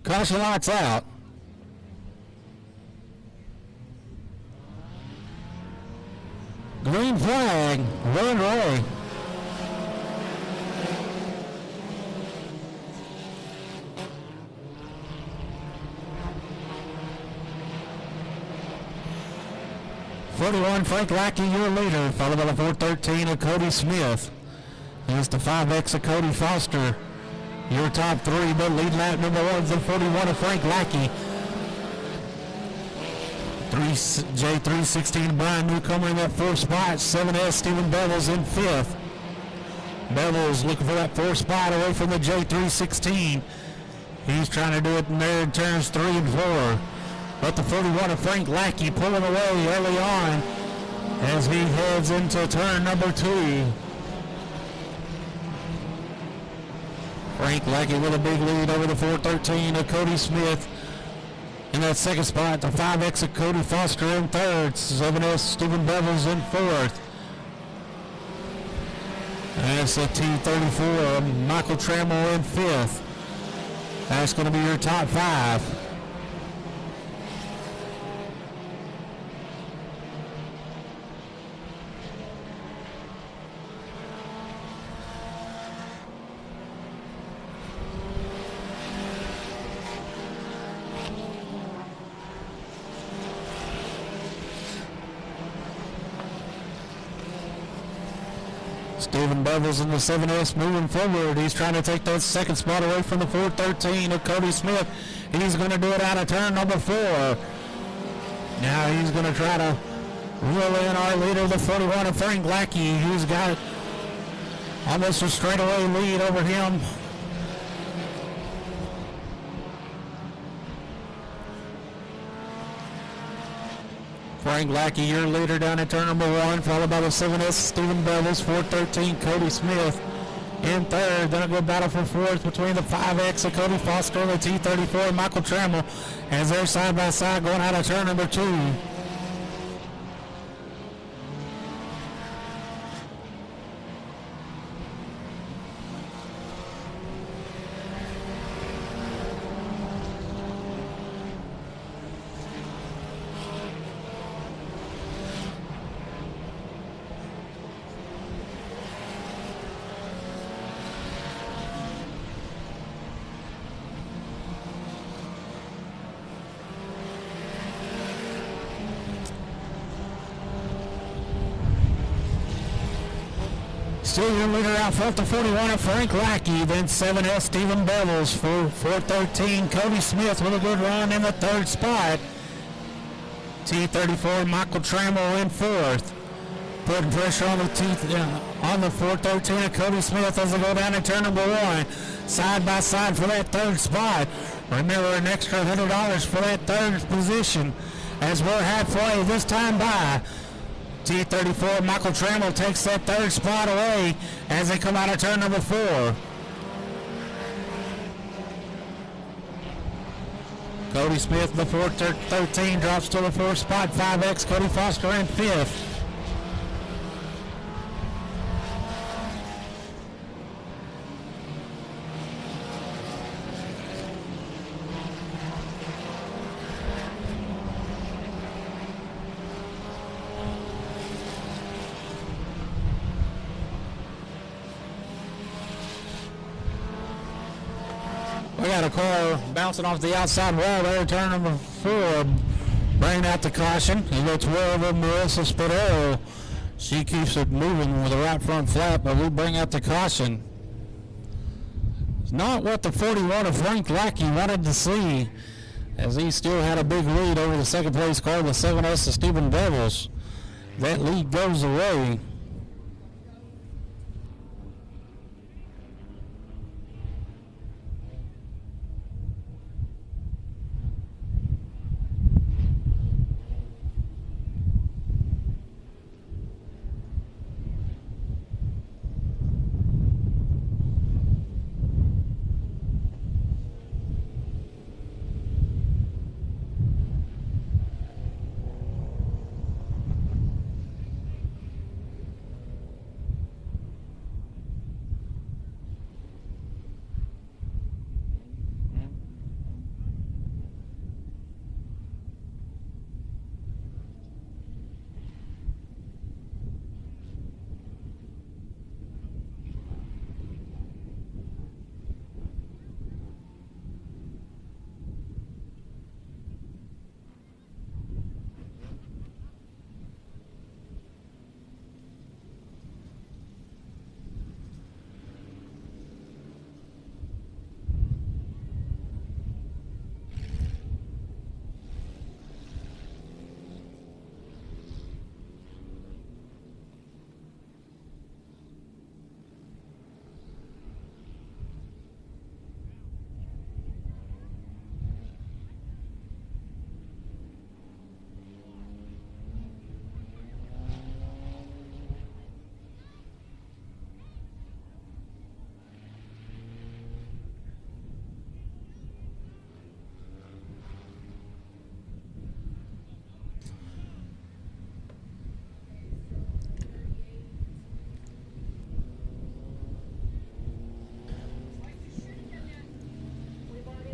Caution lights out. Green flag, run Roy. Frank Lackey, your leader, followed by the 413 of Cody Smith. There's the 5X of Cody Foster. Your top three, but lead lap number 1 is the 41 of Frank Lackey. J316 Brian Newcomer in that fourth spot. 7S Stephen Bevels in fifth. Bevels looking for that fourth spot away from the J316. He's trying to do it in there in turns 3 and 4. But the 41 of Frank Lackey pulling away early on as he heads into turn number 2. Frank Lackey with a big lead over the 413 of Cody Smith. In that second spot, the 5X of Cody Foster in third. 7S Stephen Bevels in fourth. That's the T34 of Michael Trammell in fifth. That's going to be your top 5. Stephen Bevels in the 7S moving forward. He's trying to take that second spot away from the 413 of Cody Smith. He's going to do it out of turn number 4. Now he's going to try to reel in our leader, the 41 of Frank Lackey, who's got almost a straightaway lead over him. Frank Lackey, your leader down at turn number 1, followed by the 7S Stephen Bevels, 413 Cody Smith in third. Then a good battle for fourth between the 5X of Cody Foster and the T34 Michael Trammell as they're side by side going out of turn number 2. Still your leader out front, the 41 of Frank Lackey, then 7S Stephen Bevels for 413. Cody Smith with a good run in the third spot. T34 Michael Trammell in fourth. Putting pressure on the 413 of Cody Smith as they go down to turn number 1. Side by side for that third spot. Remember, an extra $100 for that third position as we're halfway this time by. T34, Michael Trammell takes that third spot away as they come out of turn number 4. Cody Smith before 13 drops to the 4th spot. 5X Cody Foster in 5th. We got a car bouncing off the outside wall there, turn number 4, bringing out the caution. It looks well over Marissa Spadero. She keeps it moving with the right front flap, but we bring out the caution. It's not what the 41 of Frank Lackey wanted to see, as he still had a big lead over the second place car, the 7S of Stephen Devils. That lead goes away.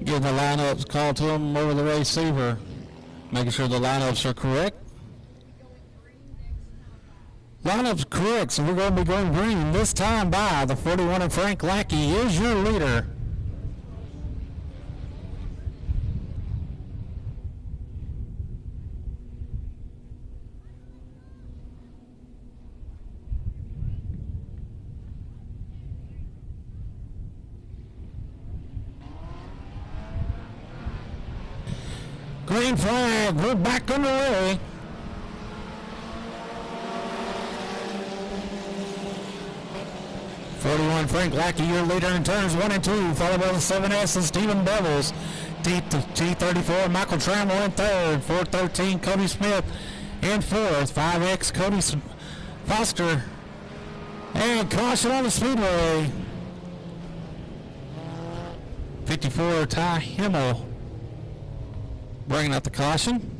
Give the lineups called to them over the receiver, making sure the lineups are correct. Lineups correct, so we're going to be going green this time by the 41 of Frank Lackey is your leader. Green flag, we're back underway. Frank Lackey, your leader in turns 1 and 2, followed by the 7S and Stephen Devils. T34, Michael Trammell in 3rd, 413, Cody Smith in 4th, 5X, Cody Foster, and caution on the Speedway. 54, Ty Himmel, bringing out the caution.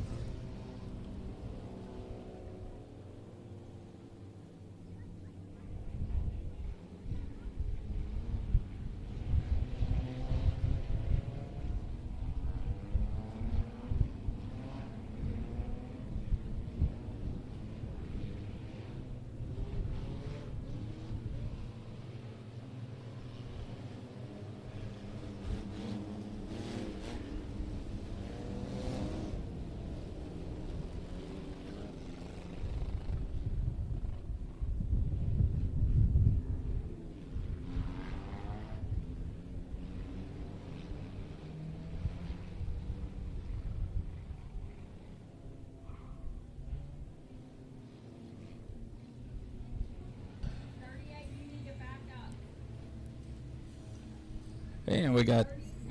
And we got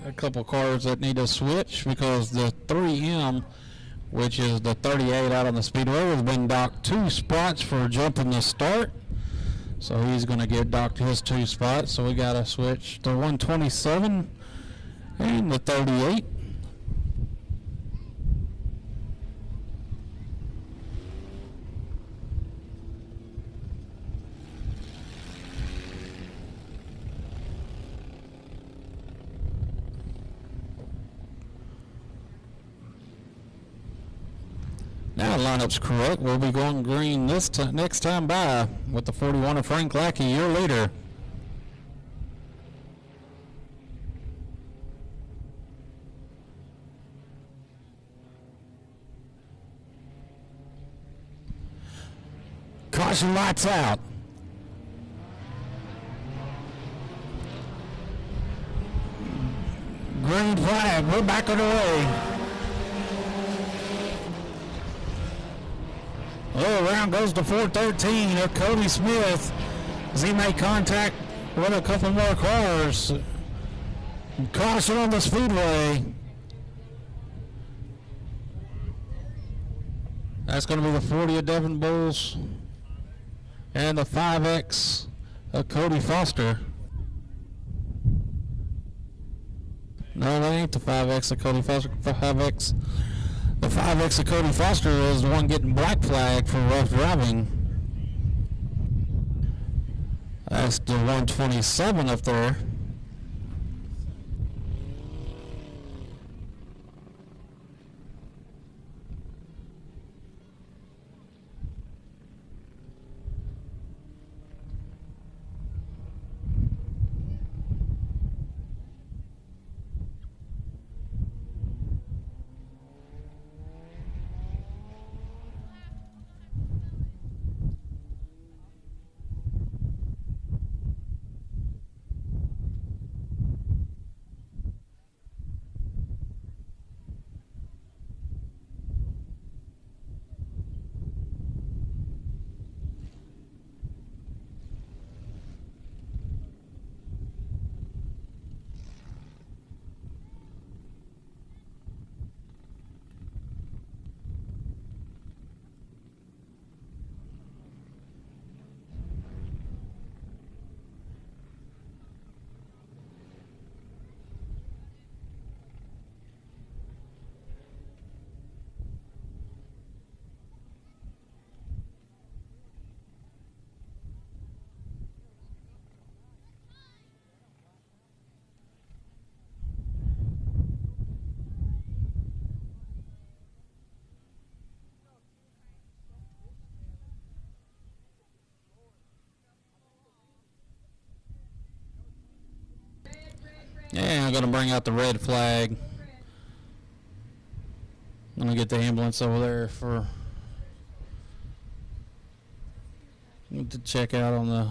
a couple cars that need to switch because the 3M which is the 38 out on the Speedway, has been docked 2 spots for jumping the start. So he's going to get docked his 2 spots. So we got to switch the 127 and the 38. Now lineup's correct. We'll be going green this next time by with the 41 of Frank Lackey, your leader. Caution, lights out. Green flag. We're back on the way. Oh, around goes to 413 of Cody Smith as he made contact with a couple more cars. Caution on the Speedway. That's going to be the 40 of Devin Bulls and the 5X of Cody Foster. No, that ain't the 5X of Cody Foster. 5X. The 5X of Cody Foster is the one getting black flag for rough driving. That's the 127 up there. Yeah, I'm going to bring out the red flag. I'm going to get the ambulance over there to check out on the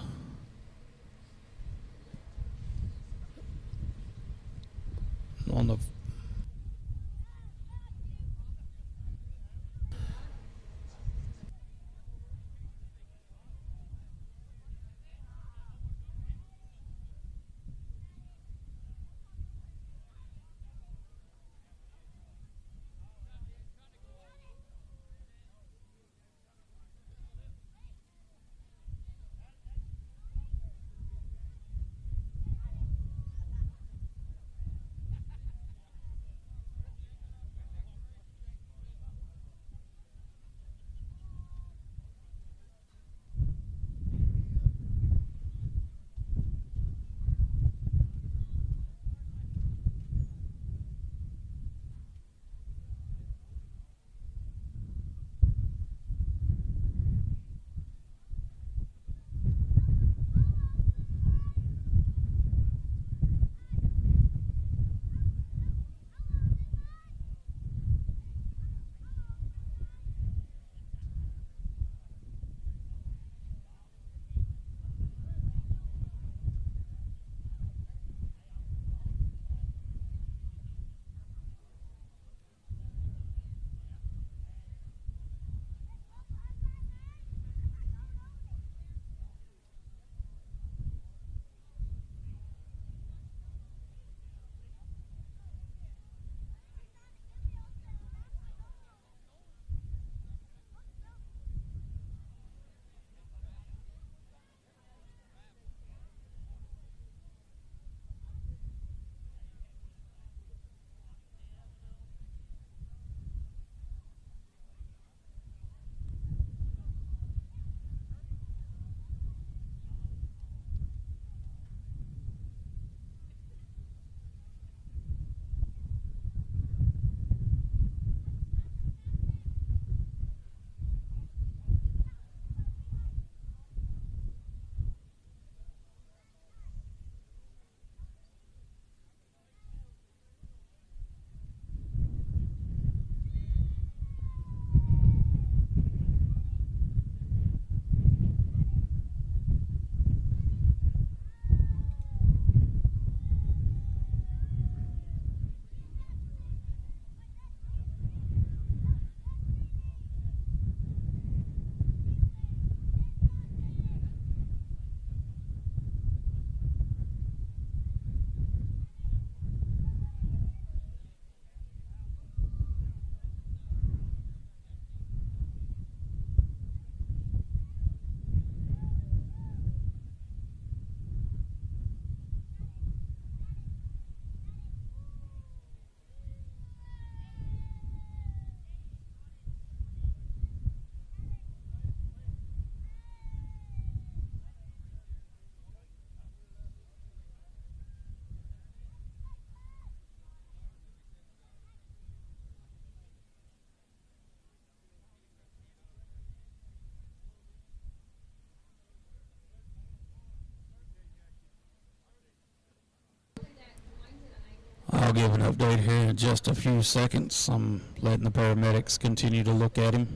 give an update here in just a few seconds. I'm letting the paramedics continue to look at him.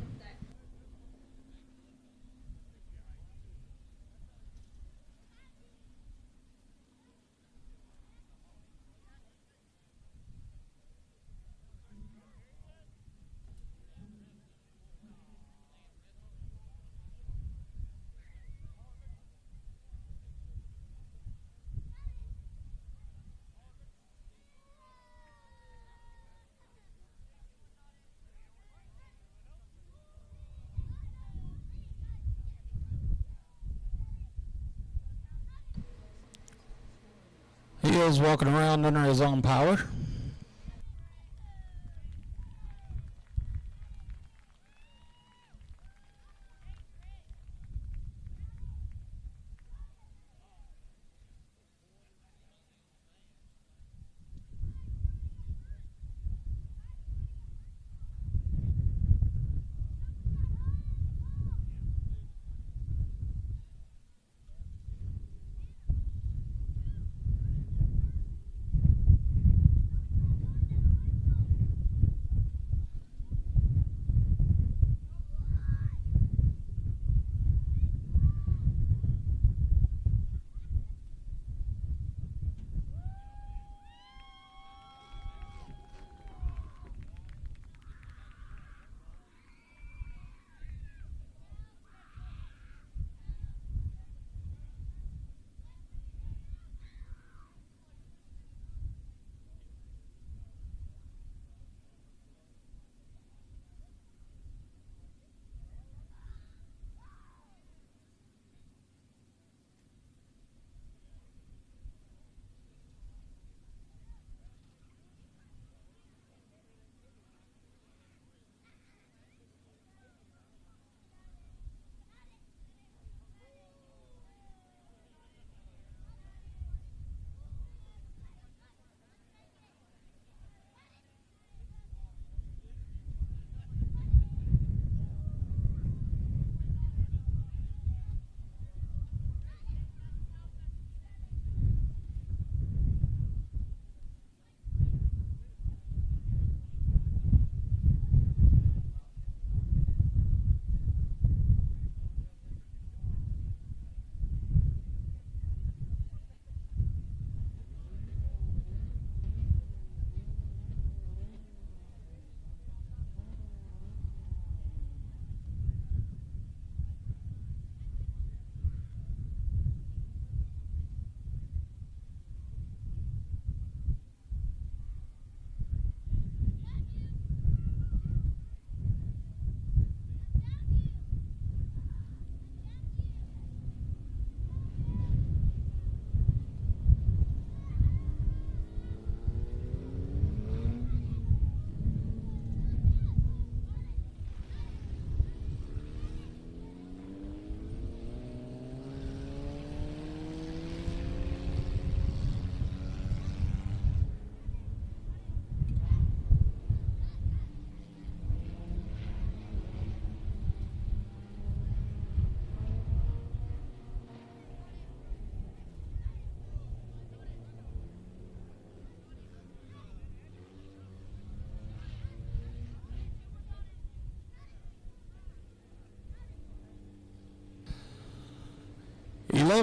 He is walking around under his own power.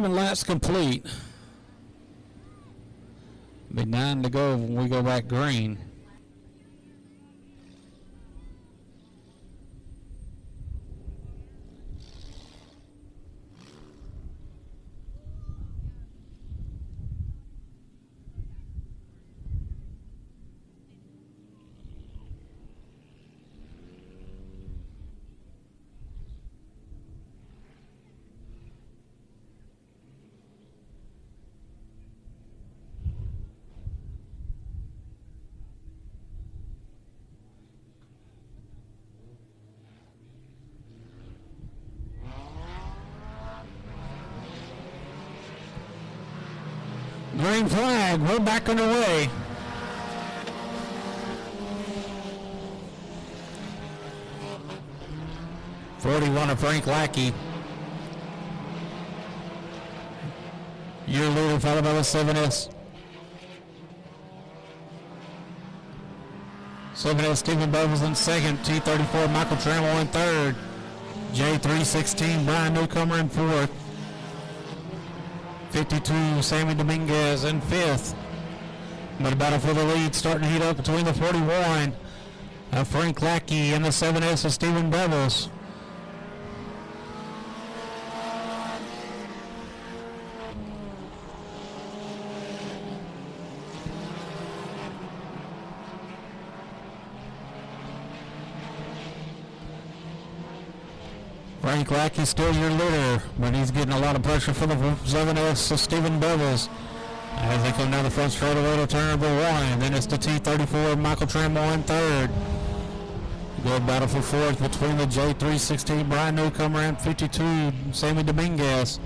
Laps complete. Be 9 to go when we go back green. Green flag, we're back underway. '41 of Frank Lackey. Your leader followed by the 7S. 7S Stephen Bevels in second. T34 Michael Trammell in third. J316 Brian Newcomer in fourth. 52 Sammy Dominguez in fifth. But a battle for the lead starting to heat up between the 41 of Frank Lackey and the 7S of Stephen Bevels. Frank Lackey's still your leader, but he's getting a lot of pressure for the 7S of Stephen Bevels. As they come down the front straightaway to turn number one, then it's the T34 Michael Trammell in third. Good battle for fourth between the J316 Brian Newcomer and 52 Sammy Dominguez.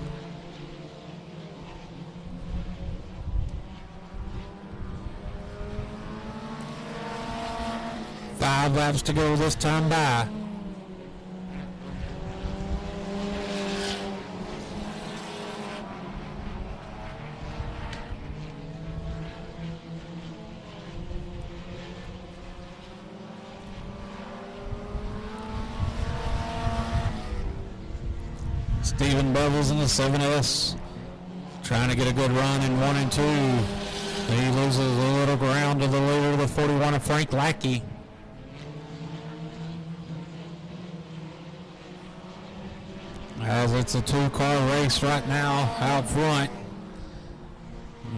Five laps to go this time by. Stephen Bevels in the 7S trying to get a good run in 1 and 2. He loses a little ground to the leader of the 41 of Frank Lackey. As it's a two-car race right now out front.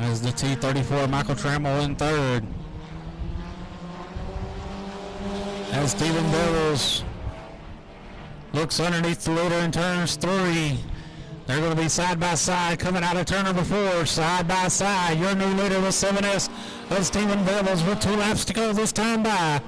As the T34 Michael Trammell in third. As Stephen Bevels looks underneath the leader in turns 3. They're going to be side by side coming out of turn number 4. Side by side. Your new leader with 7S of Stephen Bevels with 2 laps to go this time by.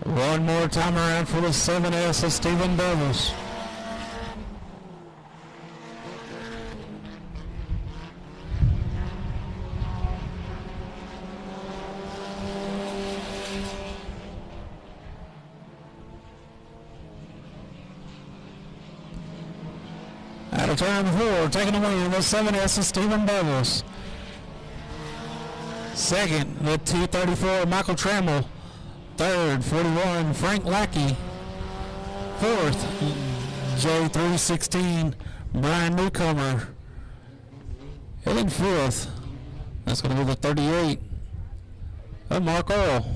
One more time around for the 7S of Stephen Bevels. Out of turn number 4, taking away the 7S of Stephen Bevels. Second, the T34 Michael Trammell. Third, 41 Frank Lackey. Fourth, J316 Brian Newcomer. And in fifth, that's going to be the 38 of Mark Earl.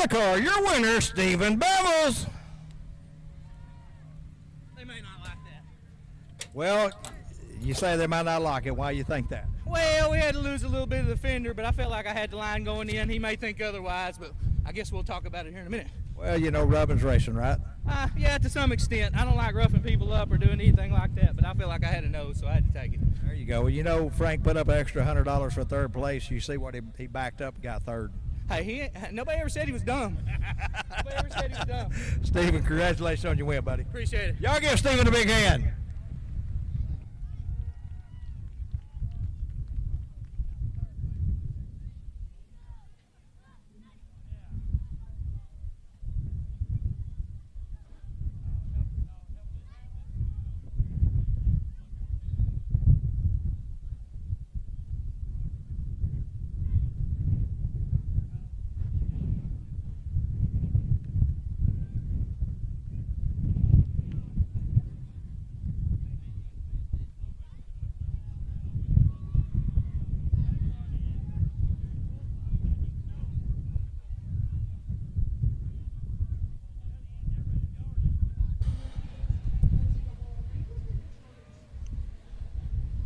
Car, your winner, Stephen Bevels. They may not like that. Well, you say they might not like it. Why you think that? Well, we had to lose a little bit of the fender, but I felt like I had the line going in. He may think otherwise, but I guess we'll talk about it here in a minute. Well, you know, rubbing's racing, right? Yeah, to some extent. I don't like roughing people up or doing anything like that, but I feel like I had a nose, so I had to take it. There you go. Well, you know, Frank put up an extra $100 for third place. You see what he backed up and got third. Hey, nobody ever said he was dumb. Nobody ever said he was dumb. Stephen, congratulations on your win, buddy. Appreciate it. Y'all give Stephen a big hand.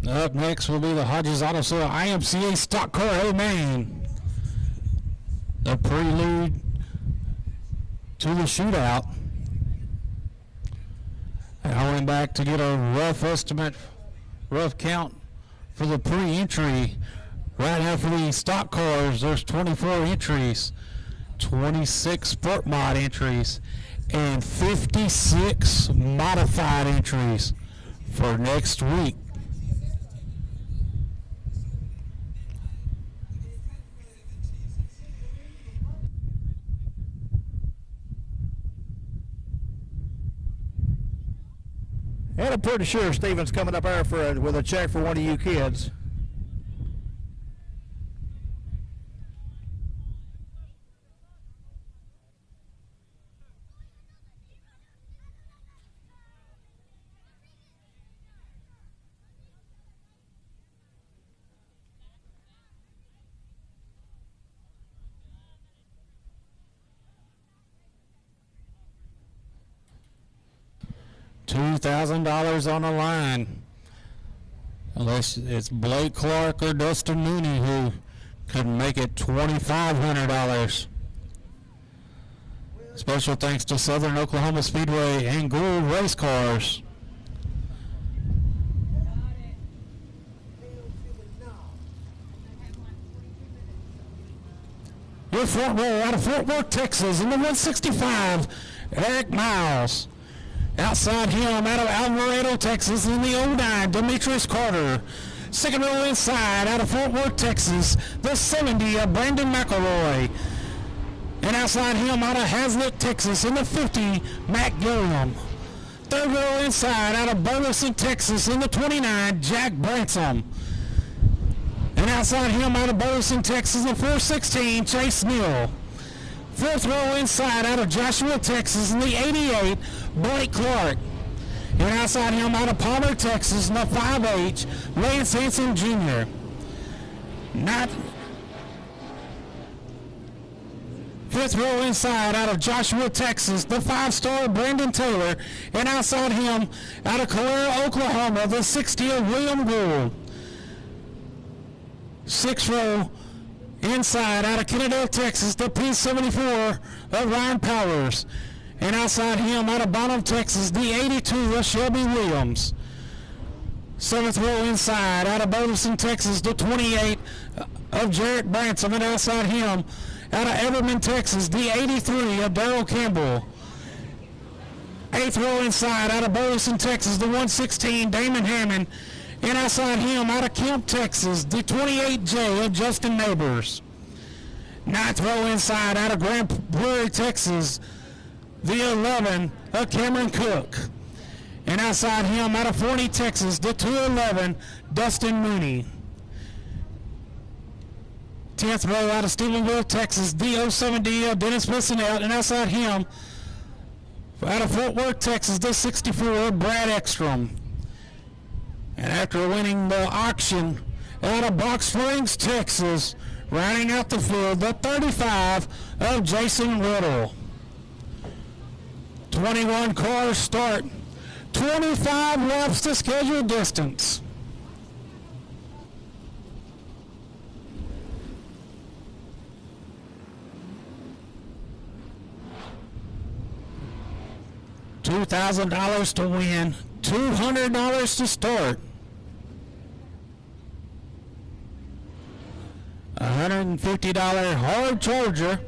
Up next will be the Hodges Auto Sale IMCA Stock Car A Main. The prelude to the shootout. And I went back to get a rough count for the pre-entry. Right now for the stock cars, there's 24 entries, 26 Sport Mod entries, and 56 modified entries for next week. And I'm pretty sure Steven's coming up there with a check for one of you kids. $2,000 on the line. Unless it's Blake Clark or Dustin Mooney who could make it $2,500. Special thanks to Southern Oklahoma Speedway and Gould Race Cars. Your front row out of Fort Worth, Texas, in the 165, Eric Miles. Outside him, out of Alvarado, Texas, in the 09, Demetrius Carter. Second row inside, out of Fort Worth, Texas, the 70 of Brandon McElroy. And outside him, out of Hazlet, Texas, in the 50, Matt Gilliam. Third row inside, out of Burleson, Texas, in the 29, Jack Bransom. And outside him, out of Burleson, Texas, in the 416, Chase Neal. Fourth row inside, out of Joshua, Texas, in the 88, Blake Clark. And outside him, out of Palmer, Texas, in the 5H, Lance Hanson Jr. Fifth row inside, out of Joshua, Texas, the 5-star Brandon Taylor. And outside him, out of Calera, Oklahoma, the 60 of William Gould. Sixth row inside, out of Kennedale, Texas, the P74 of Ryan Powers. And outside him, out of Bonham, Texas, the 82 of Shelby Williams. Seventh row inside, out of Burleson, Texas, the 28 of Jarrett Bransom. And outside him, out of Everman, Texas, the 83 of Darrell Campbell. Eighth row inside, out of Burleson, Texas, the 116, Damon Hammond. And outside him, out of Kemp, Texas, the 28J of Justin Neighbors. Ninth row inside, out of Grand Prairie, Texas, the 11 of Cameron Cook. And outside him, out of Forney, Texas, the 211, Dustin Mooney. 10th row out of Stephenville, Texas, the 070 of Dennis Bissonette. And outside him, out of Fort Worth, Texas, the 64, Brad Ekstrom. And after winning the auction out of Box Springs, Texas, rounding out the field, the 35 of Jason Riddle. 21 cars start, 25 laps to scheduled distance. $2,000 to win, $200 to start. $150 hard charger.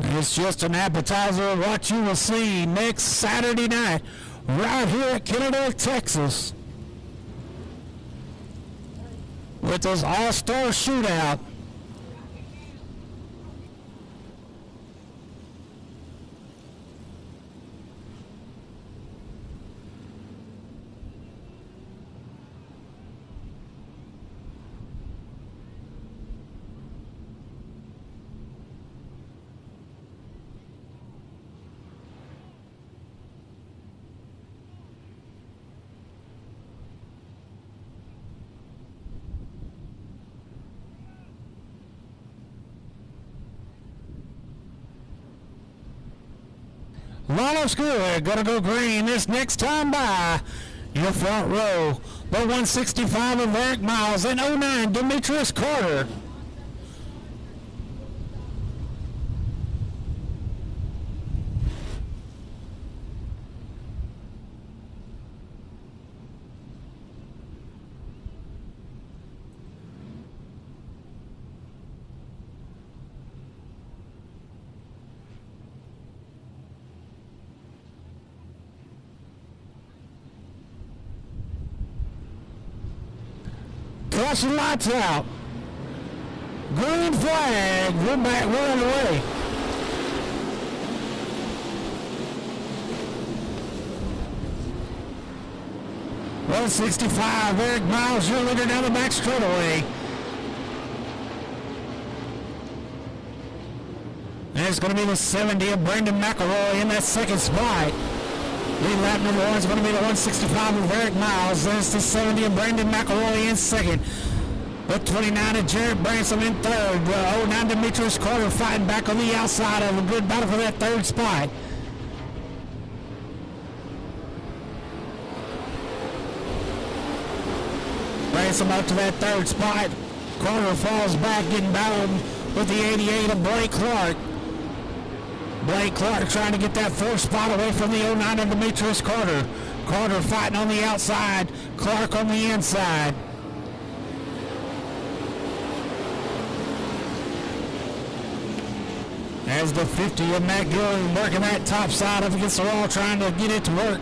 It's just an appetizer of what you will see next Saturday night right here at Kennedale, Texas, with this all-star shootout. Line looks good. Gonna go green this next time by. Your front row. The 165 of Eric Miles and 09 Demetrius Carter. Caution lights out. Green flag. We're back. We're on the way. .165. Eric Miles, your leader down the back straightaway. And it's going to be the 70 of Brendan McElroy in that second spot. Lead lap number 1 is going to be the 165 of Eric Miles. There's the 70 of Brendan McElroy in second. The 29 of Jared Branson in third. The 09 Demetrius Carter fighting back on the outside of a good battle for that third spot. Branson up to that third spot. Carter falls back, getting battled with the 88 of Blake Clark. Blake Clark trying to get that fourth spot away from the 09 of Demetrius Carter. Carter fighting on the outside. Clark on the inside. As the 50 of Matt Gillen working that top side up against the wall, trying to get it to work.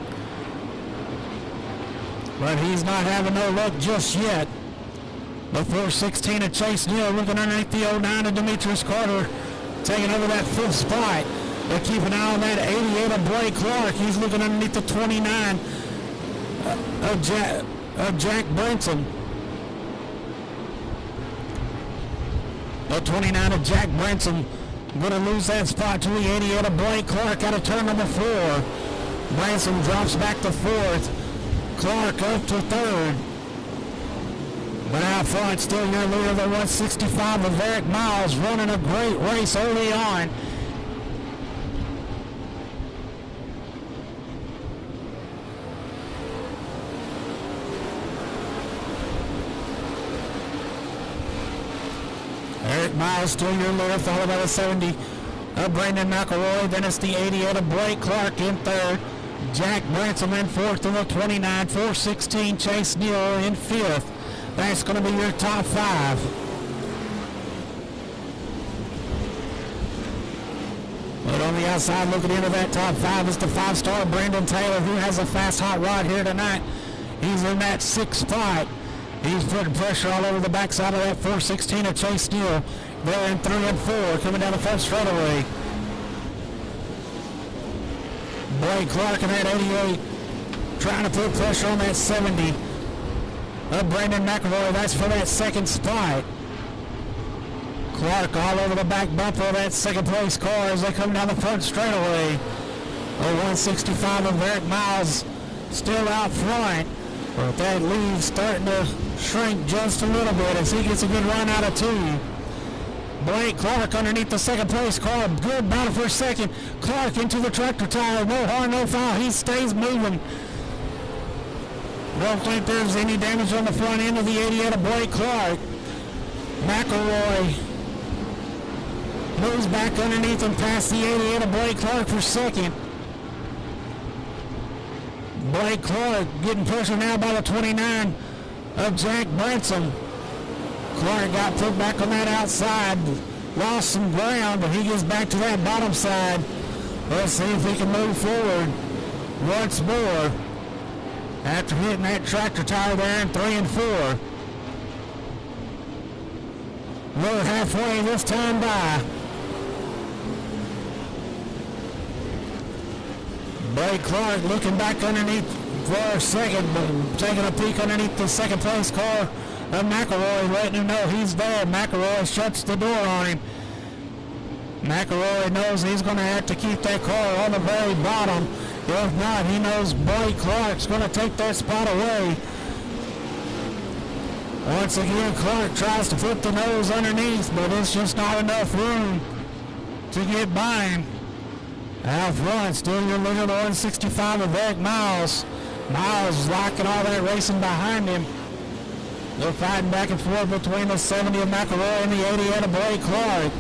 But he's not having no luck just yet. The 416 of Chase Neal looking underneath the 09 of Demetrius Carter, taking over that fifth spot. But keep an eye on that 88 of Blake Clark. He's looking underneath the 29 of Jack Branson. The 29 of Jack Branson going to lose that spot to the 88 of Blake Clark out of turn number 4. Branson drops back to 4th. Clark up to 3rd. But out front, still your leader, the 165 of Eric Miles, running a great race early on. Eric Miles still your leader, followed by the 70 of Brendan McElroy. Then it's the 88 of Blake Clark in 3rd. Jack Branson in 4th, and the 29, 416 Chase Neal in 5th. That's going to be your top 5. But on the outside, looking into that top 5 is the 5-star Brandon Taylor, who has a fast hot rod here tonight. He's in that 6th spot. He's putting pressure all over the backside of that 416 of Chase Neal. They're in 3 and 4, coming down the front straightaway. Blake Clark in that 88, trying to put pressure on that 70 of Brandon McElroy. That's for that 2nd spot. Clark all over the back bumper of that 2nd place car as they come down the front straightaway. A 165 of Eric Miles still out front. But that lead starting to shrink just a little bit as he gets a good run out of 2. Blake Clark underneath the 2nd place car. Good battle for a 2nd. Clark into the tractor tire. No harm, no foul. He stays moving. Don't think there's any damage on the front end of the 88 of Blake Clark. McElroy moves back underneath and past the 88 of Blake Clark for 2nd. Blake Clark getting pressure now by the 29 of Jack Branson. Clark got put back on that outside, lost some ground, but he gets back to that bottom side. Let's see if he can move forward once more after hitting that tractor tire there in 3 and 4. We're halfway this time by. Blake Clark looking back underneath for a 2nd, but taking a peek underneath the 2nd place car of McElroy, letting him know he's there. McElroy shuts the door on him. McElroy knows he's going to have to keep that car on the very bottom. If not, he knows Blake Clark's going to take that spot away. Once again, Clark tries to put the nose underneath, but it's just not enough room to get by him. Out front, still you're looking at the 165 of Eric Miles. Miles locking all that racing behind him. They're fighting back and forth between the 70 of McElroy and the 88 of Blake Clark.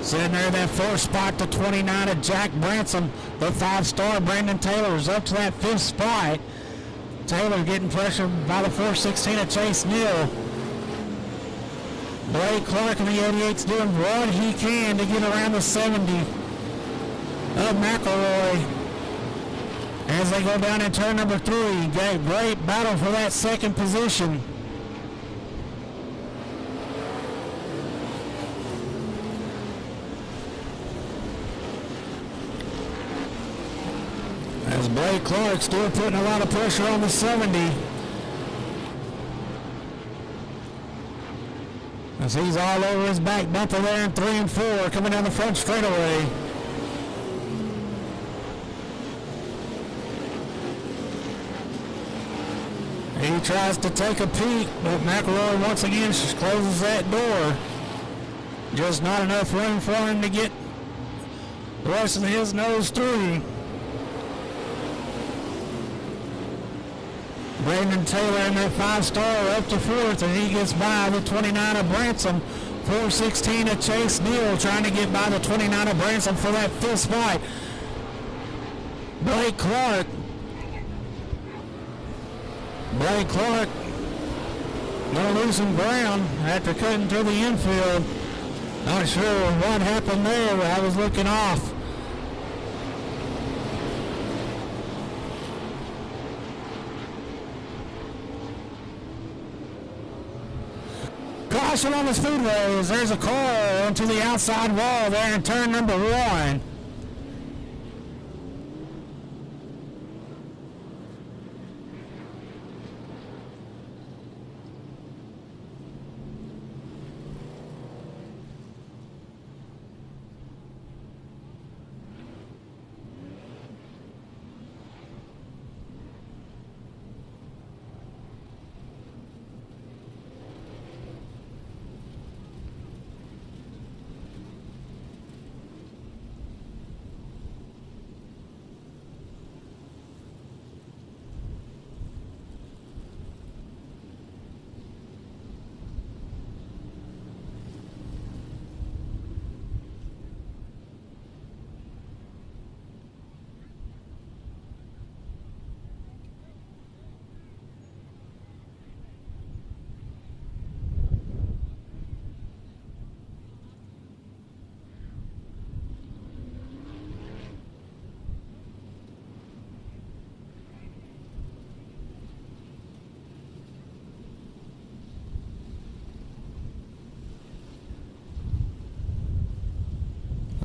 Sitting there in that fourth spot, the 29 of Jack Branson. The 5-star Brandon Taylor is up to that 5th spot. Taylor getting pressured by the 416 of Chase Neal. Blake Clark in the 88's doing what he can to get around the 70 of McElroy. As they go down in turn number 3, great battle for that second position. As Blake Clark still putting a lot of pressure on the 70. As he's all over his back bumper there in 3 and 4, coming down the front straightaway. He tries to take a peek, but McElroy once again just closes that door. Just not enough room for him to get the rest of his nose through. Brandon Taylor in that 5-star up to 4th, and he gets by the 29 of Branson. 416 of Chase Neal trying to get by the 29 of Branson for that 5th spot. Blake Clark gonna lose some ground after cutting through the infield. Not sure what happened there, but I was looking off. Caution on the speedways. There's a car onto the outside wall there in turn number 1.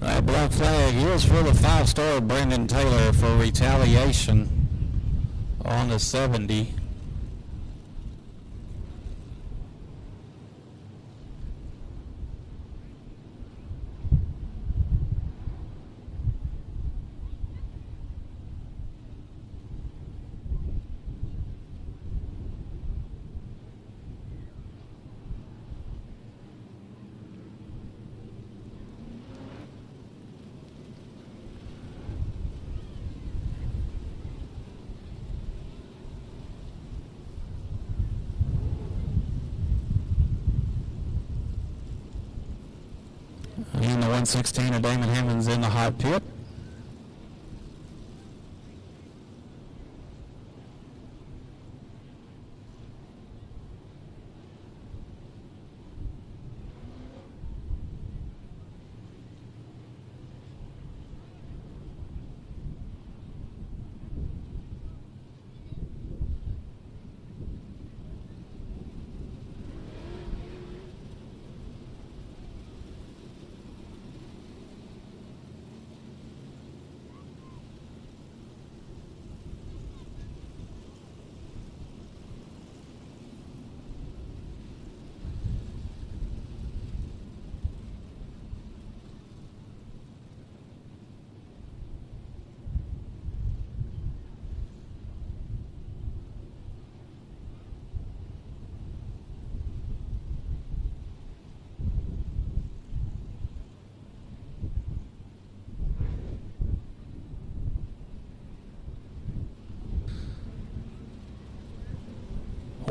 That black flag is for the 5-star Brandon Taylor for retaliation on the 70. And the 116 of Damon Hammond's in the hot pit.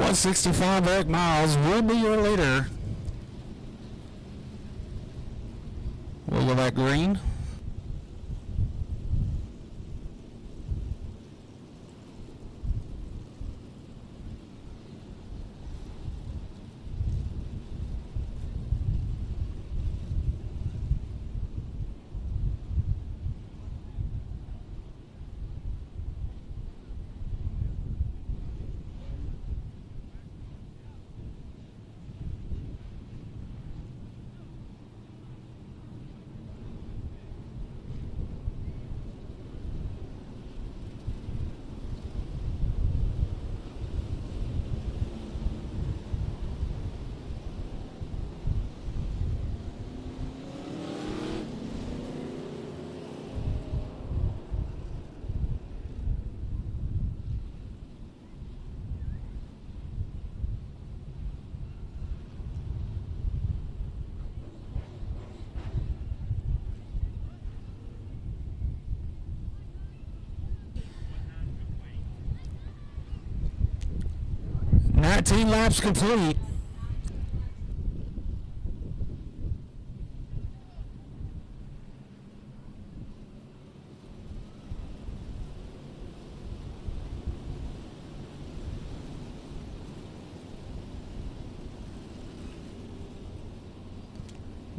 165 Eric Miles will be your leader. We'll go back green. Laps complete.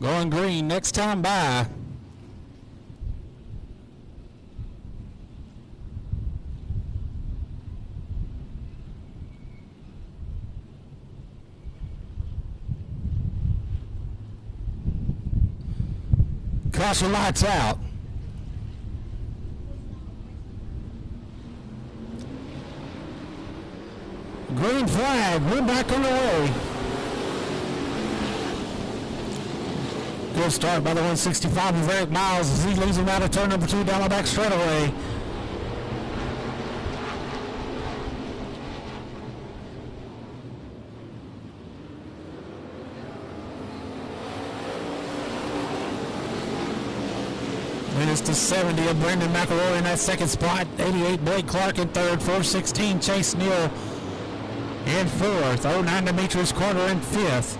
Going green next time by. Caution lights out. Green flag, we're back on the way. Good start by the 165 of Eric Miles as he leads him out of turn number 2 down the back straightaway. It's to 70 of Brendan McElroy in that second spot. 88 Blake Clark in third. 416 Chase Neal in fourth. 09 Demetrius Carter in fifth.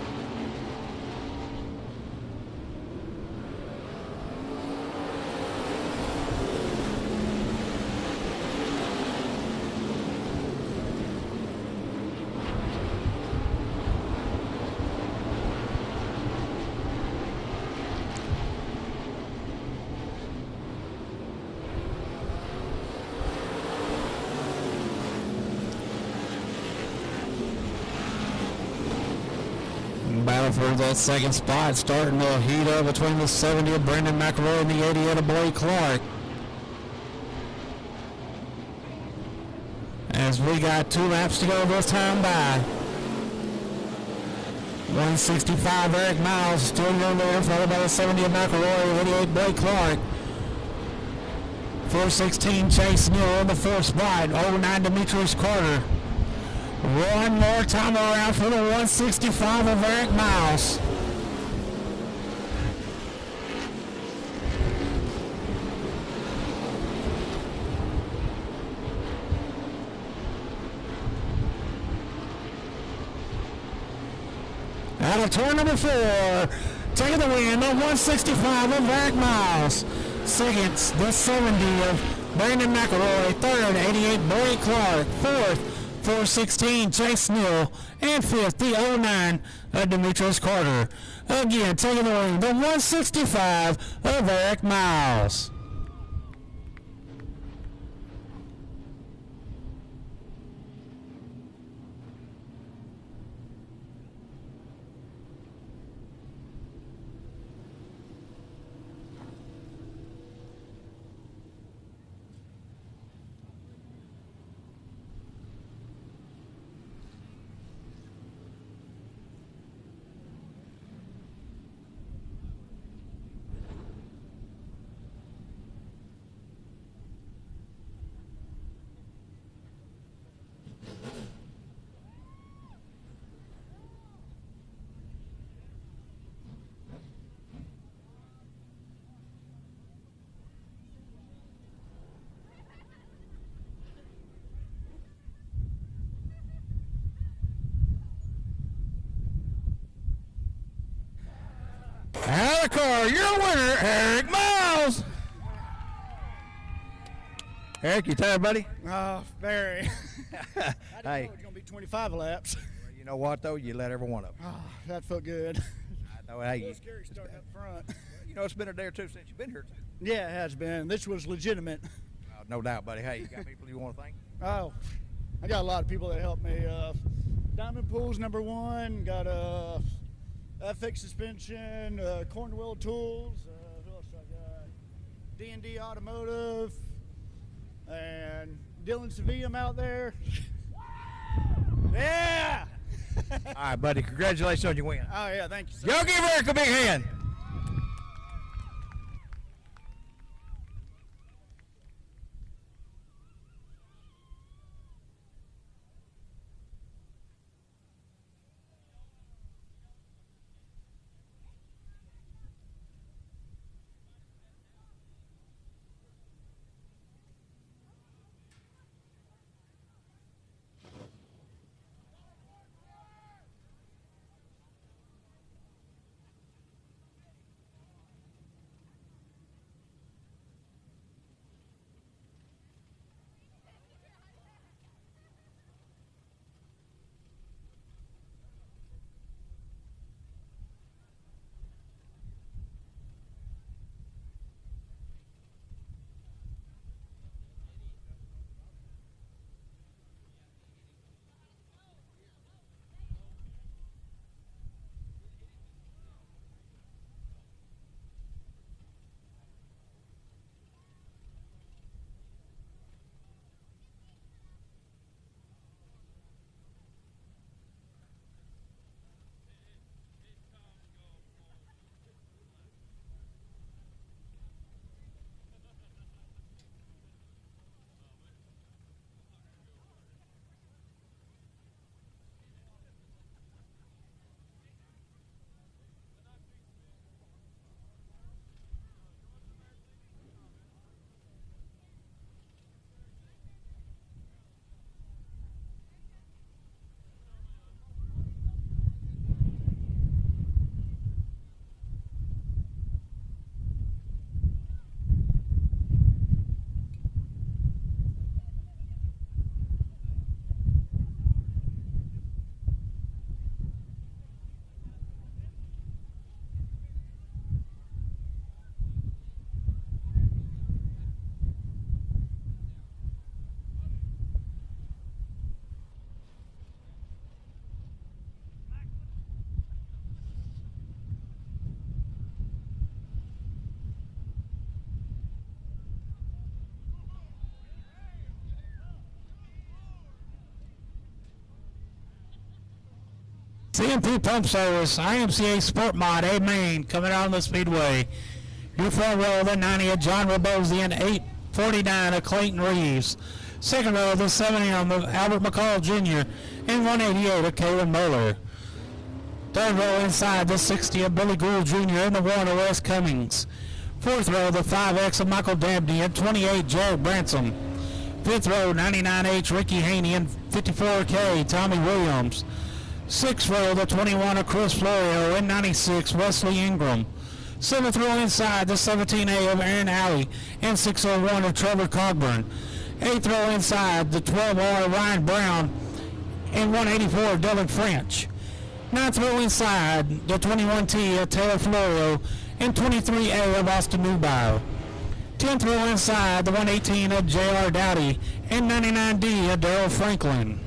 Battle for that second spot, starting to heat up between the 70 of Brendan McElroy and the 88 of Blake Clark. As we got 2 laps to go this time by. 165 Eric Miles still your leader, followed by the 70 of McElroy, 88 Blake Clark. 416 Chase Neal in the fourth spot. 09 Demetrius Carter. One more time around for the 165 of Eric Miles. Out of turn number 4, taking the win, the 165 of Eric Miles. Second, the 70 of Brandon McElroy. Third, 88 Blake Clark. Fourth, 416 Chase Neal, and fifth, the 09 of Demetrius Carter. Again, taking the win, the 165 of Eric Miles. car, your winner, Eric Miles. Eric, you tired, buddy? Oh, very. I didn't Hey. know it was going to be 25 laps. You know what, though? You let every one of them. Oh, that felt good. I know, hey, It was scary starting up front. you know, it's been a day or two since you've been here, too. Yeah, it has been. This was legitimate. No doubt, buddy. Hey, you got people you want to thank? Oh, I got a lot of people that helped me. Diamond Pools #1, got FX Suspension, Cornwell Tools, who else I got? D&D Automotive, and Dylan Sevilla out there. Yeah! All right, buddy. Congratulations on your win. Oh, yeah, thank you, sir. Y'all give Eric a big hand. CMP Pump Service, IMCA Sport Mod, A Main, coming out on the Speedway. Your front row, the 90 of John Rabosian, 849 of Clayton Reeves. Second row, the 70 of Albert McCall Jr. and 188 of Kalen Moeller. Third row inside, the 60 of Billy Gould Jr. and the 1 of Wes Cummings. Fourth row, the 5X of Michael Dabney and 28 Jared Bransom. Fifth row, 99H Ricky Haney and 54K Tommy Williams. Sixth row, the 21 of Chris Florio and 96 Wesley Ingram. Seventh row inside, the 17A of Aaron Alley and 601 of Trevor Cogburn. Eighth row inside, the 12R of Ryan Brown and 184 of Dylan French. Ninth row inside, the 21T of Taylor Florio and 23A of Austin Newbauer. 10th row inside, the 118 of J.R. Dowdy and 99D of Darrell Franklin.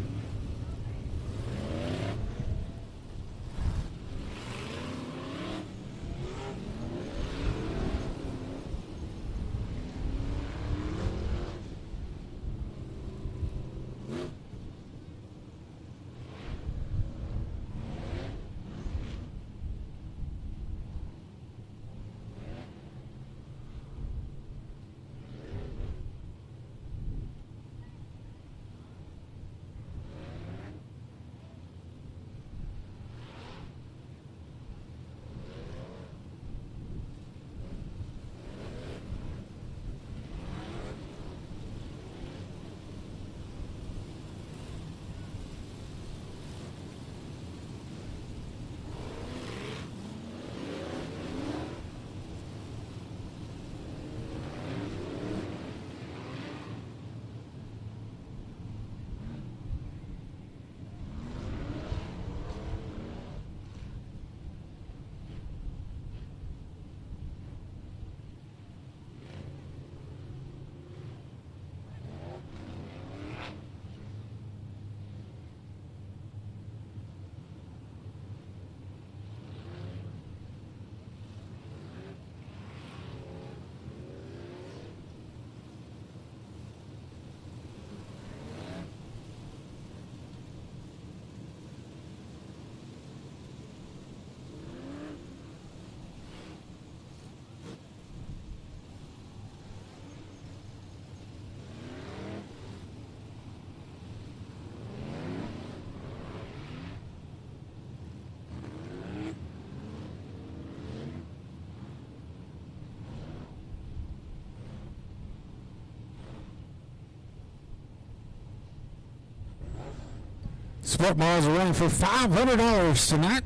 Sport balls are running for $500 tonight.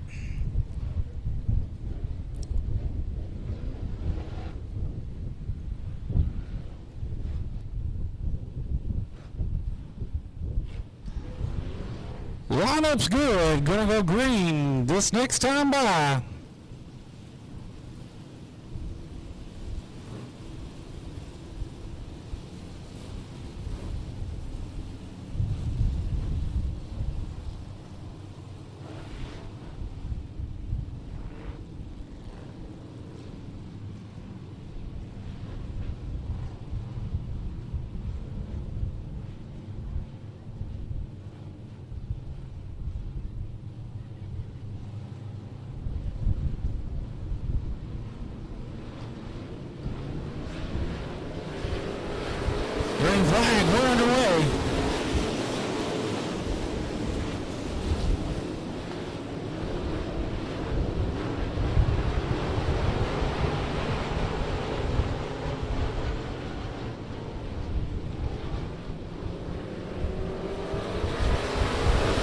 Lineup's good. Gonna go green this next time by. Green flag, we're underway.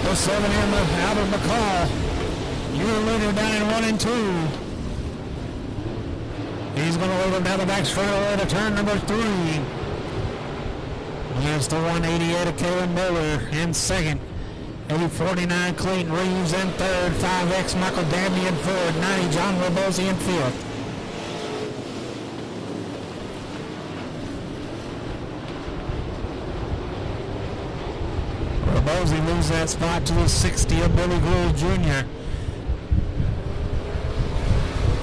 The 7 in the Albert McCall. You're leader down in 1 and 2. He's going to lead him down the back straightaway to turn number 3. Here's the 188 of Kalen Miller in second. 849 Clayton Reeves in third. 5X Michael Dabney in fourth. 90 John Robosi in fifth. Robosi moves that spot to the 60 of Billy Gould Jr.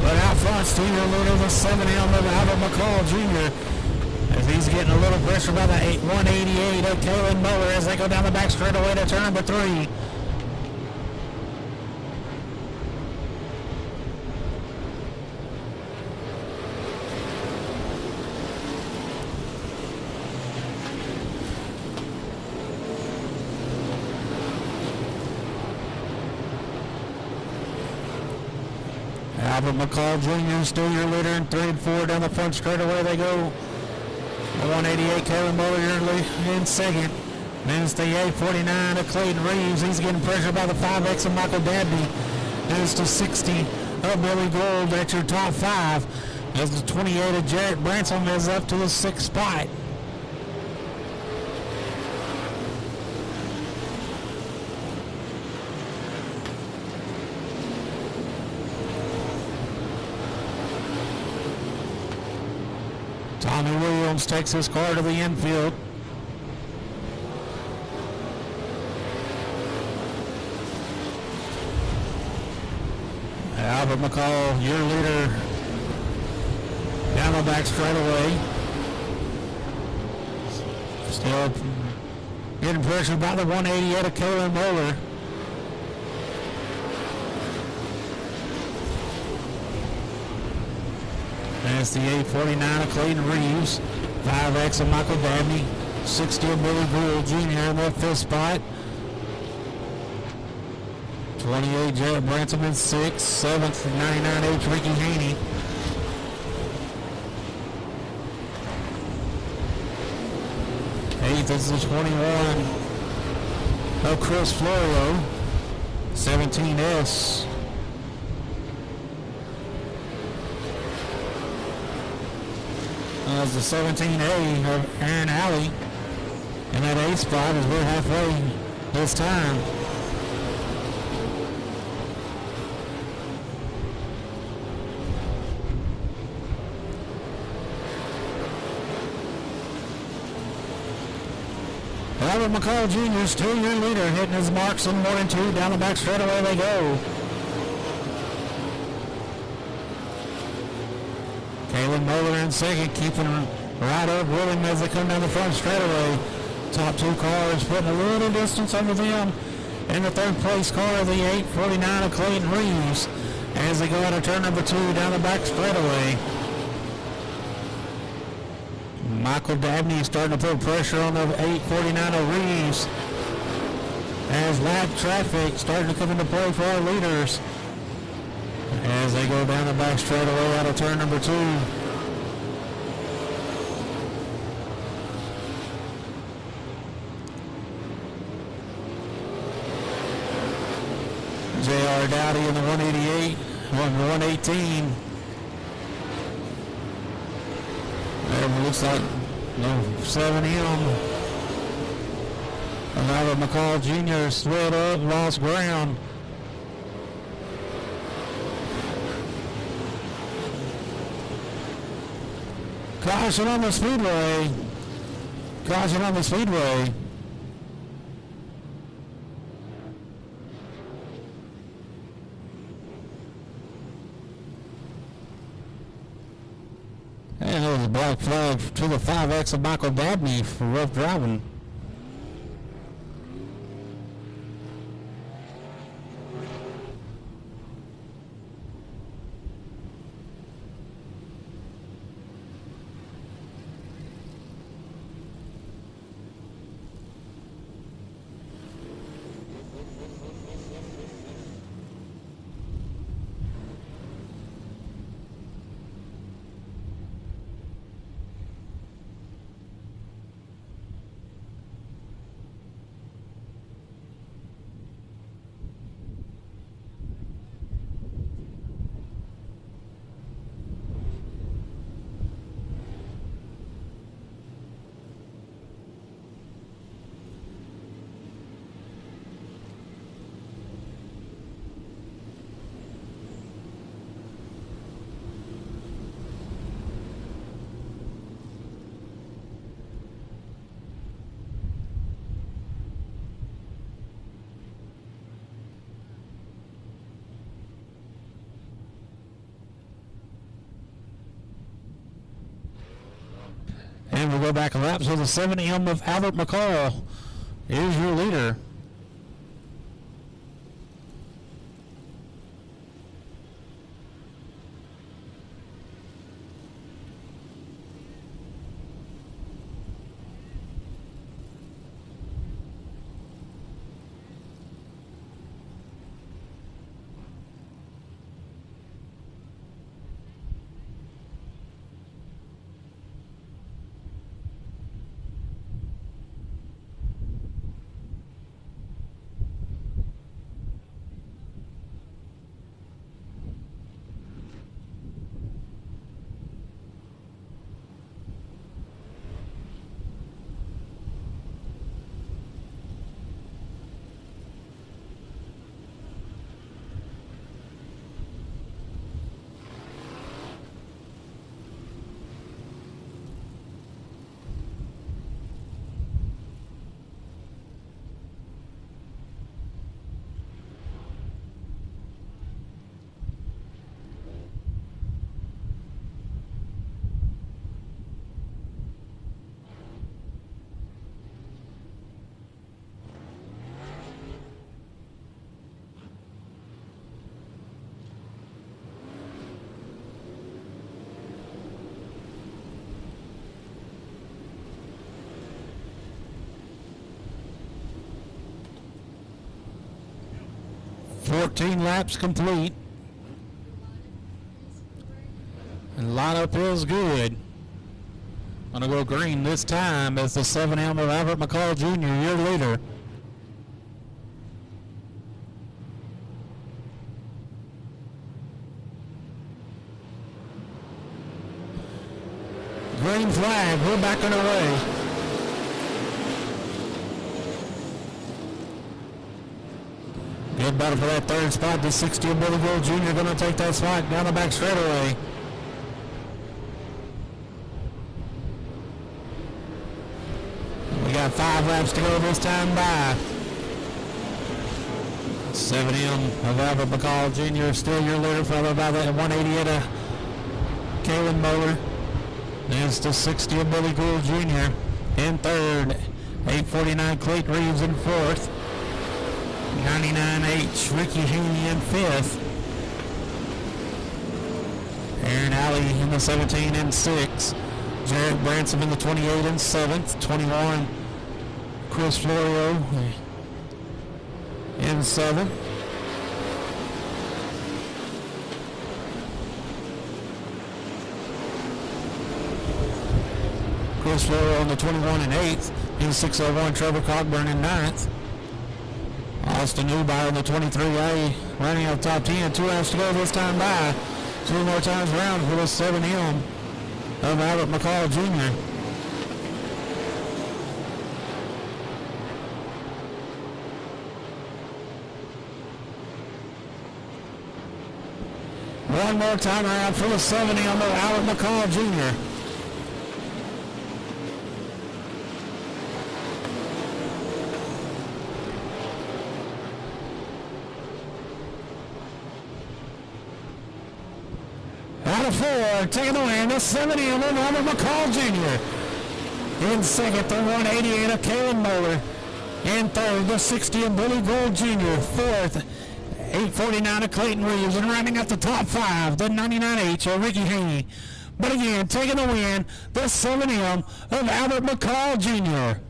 But out front, Steve Leader, the 7M of Albert McCall Jr. As he's getting a little pressure by the 188 of Kalen Muller as they go down the back straightaway to turn number 3. Albert McCall Jr. still your leader in 3 and 4 down the front straightaway they go. The 188 Kalen Muller in second. Then it's the 849 of Clayton Reeves. He's getting pressure by the 5X of Michael Dabney. Then it's the 60 of Billy Gould at your top 5. As the 28 of Jarrett Bransom is up to the 6th spot. Tommy Williams takes his car to the infield. Albert McCall, your leader, down the back straightaway. Still getting pressure by the 188 of Kalen Moeller. That's the 849 of Clayton Reeves. 5X of Michael Dabney. 60 of Billy Gould Jr. in the 5th spot. 28 Jarrett Branson in 6th. 7th 99H Ricky Haney. 8th is the 21 of Chris Florio. 17S. As the 17A of Aaron Alley in that 8th spot as we're halfway this time. Albert McCall Jr. still your leader, hitting his marks in 1 and 2. Down the back straightaway they go. Kalen Moeller in second, keeping right up with him as they come down the front straightaway. Top 2 cars putting a little distance under them. In the 3rd place car, the 849 of Clayton Reeves, as they go out of turn number 2 down the back straightaway. Michael Dabney starting to put pressure on the 849 of Reeves as lap traffic starting to come into play for our leaders as they go down the back straightaway out of turn number 2. J.R. Dowdy in the 188, 118. There looks like no 7M. Robert McCall Jr. slid up, lost ground. Caution on the speedway. Caution on the speedway. And there was a black flag to the 5X of Michael Dabney for rough driving. And we'll go back a lap. So the 7M of Albert McCall is your leader. Fourteen laps complete. And lineup is good. Gonna go green this time as the 7M of Albert McCall Jr., your leader. Green flag, we're back underway. Good battle for that third spot. The 60 of Billy Gold Jr. going to take that spot down the back straightaway. We got 5 laps to go this time by. 7M of Albert McCall Jr. still your leader, followed by the 188 of Kalen Moeller. There's the 60 of Billy Gould Jr. in third. 849 Clayton Reeves in fourth. 99H Ricky Haney in fifth. Aaron Alley in the 17 and 6. Jared Branson in the 28 and 7th. 21 Chris Florio in 7th. Chris Florio in the 21 and 8th. In 601 Trevor Cockburn in 9th. Austin Newby in the 23A, running out top 10. 2 laps to go this time by. 2 more times around for the 7M of Albert McCall Jr. One more time around for the 7M of Albert McCall Jr. Out of 4, taking the win, the 70 of Albert McCall Jr. In second, the 188 of Kalen Moeller. In third, the 60 of Billy Gold Jr. Fourth, 849 of Clayton Reeves. And rounding up the top 5, the 99H of Ricky Haney. But again, taking the win, the 7M of Albert McCall Jr.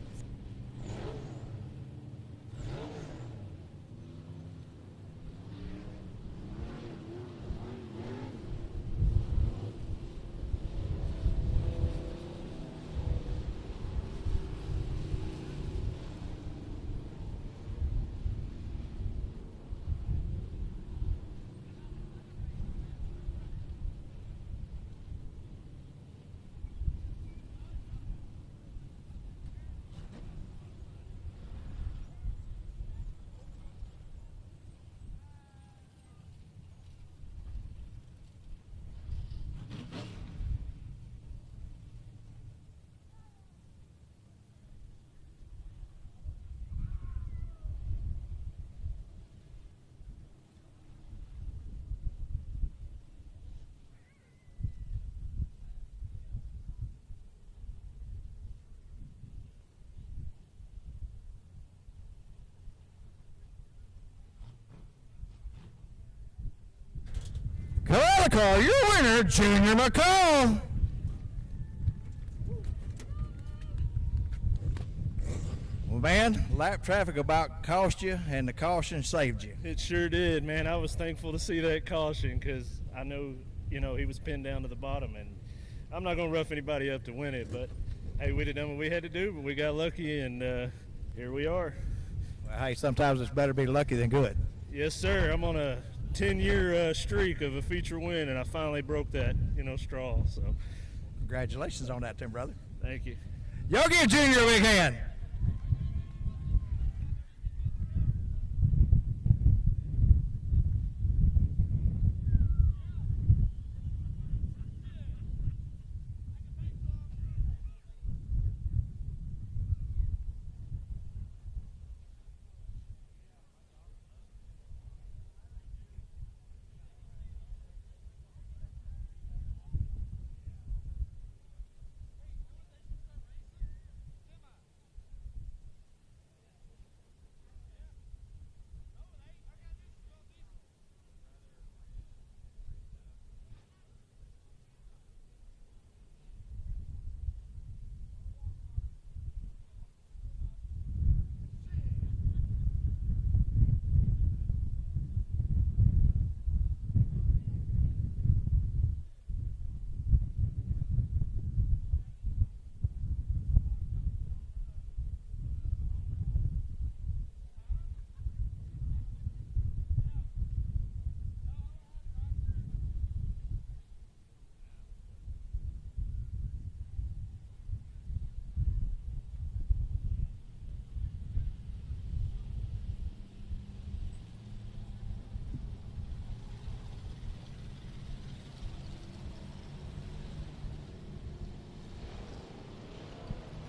Call your winner, Junior McCall. Well, man, lap traffic about cost you, and the caution saved you. It sure did, man. I was thankful to see that caution because I know, he was pinned down to the bottom, and I'm not going to rough anybody up to win it, but hey, we did done what we had to do, but we got lucky, and here we are. Well, hey, sometimes it's better to be lucky than good. Yes, sir. I'm on a 10-year streak of a feature win, and I finally broke that, straw. So, congratulations on that, Tim, brother. Thank you. Y'all give Junior a big hand.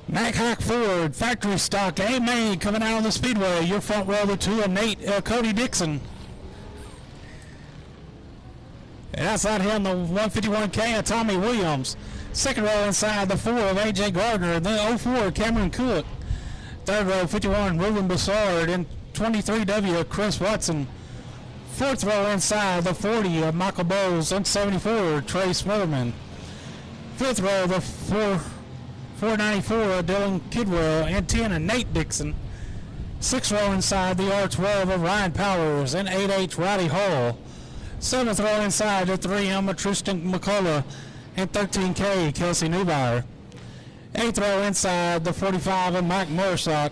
Mack Hack Ford, factory stock, A-Main coming out on the Speedway. Your front row, the 2 of Cody Dixon. And outside him, the 151K of Tommy Williams. Second row inside, the 4 of A.J. Gardner. Then 04, Cameron Cook. Third row, 51, Ruben Broussard. And 23W, Chris Watson. Fourth row inside, the 40 of Michael Bowles. And 74, Trey Smotherman. Fifth row, the 494 of Dylan Kidwell, and 10 of Nate Dixon. Sixth row inside, the R12 of Ryan Powers, and 8H Roddy Hall. Seventh row inside, the 3M of Tristan McCullough, and 13K Kelsey Newbauer. Eighth row inside, the 45 of Mike Morrisock,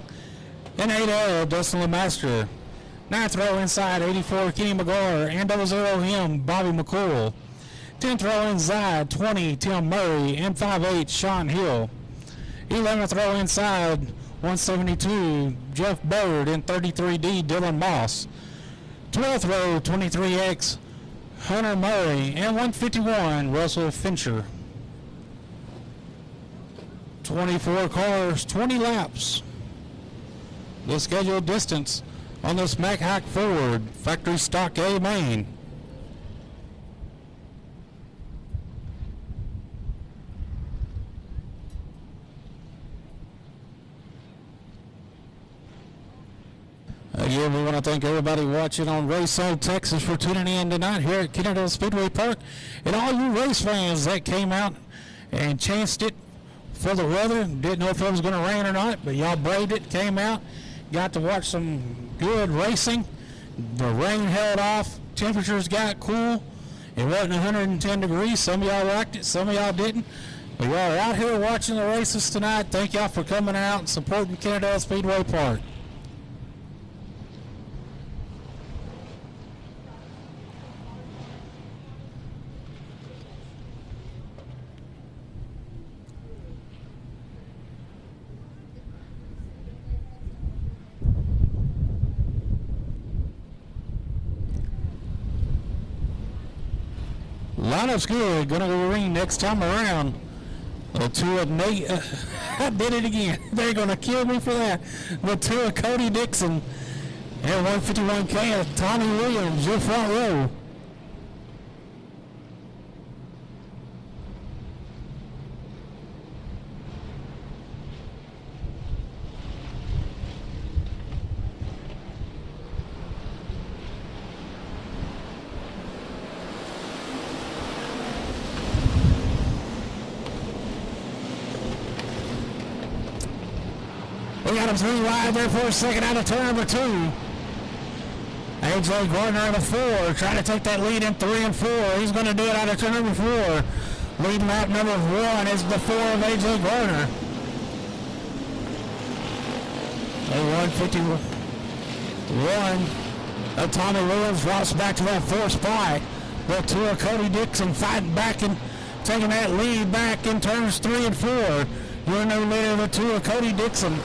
and 8L Dustin LeMaster. Ninth row inside, 84, Kenny McGuire. And 00 him, Bobby McCool. 10th row inside, 20, Tim Murray. And 58, Sean Hill. 11th row inside, 172, Jeff Bird. And 33D, Dylan Moss. 12th row, 23X, Hunter Murray. And 151, Russell Fincher. 24 cars, 20 laps. The scheduled distance on this Mack Hack Ford Factory Stock A main. Again, we want to thank everybody watching on Race Zone Texas for tuning in tonight here at Kennedale Speedway Park, and all you race fans that came out and chanced it for the weather. Didn't know if it was going to rain or not, but y'all braved it, came out, got to watch some good racing. The rain held off, temperatures got cool. It wasn't 110 degrees. Some of y'all liked it, some of y'all didn't. But y'all are out here watching the races tonight. Thank y'all for coming out and supporting Kennedale Speedway Park. Lineup's good. Gonna go ring next time around. The two of Nate. I did it again. They're gonna kill me for that. The two of Cody Dixon and 151K of Tommy Williams, your front row. We got him 3 wide there for a second out of turn number 2. AJ Gardner in the 4, trying to take that lead in 3 and 4. He's going to do it out of turn number 4. Lead lap number 1 is the 4 of AJ Gardner. A 151 of Tommy Williams drops back to that 4 spot. The 2 of Cody Dixon fighting back and taking that lead back in turns 3 and 4. Your new leader, the 2 of Cody Dixon.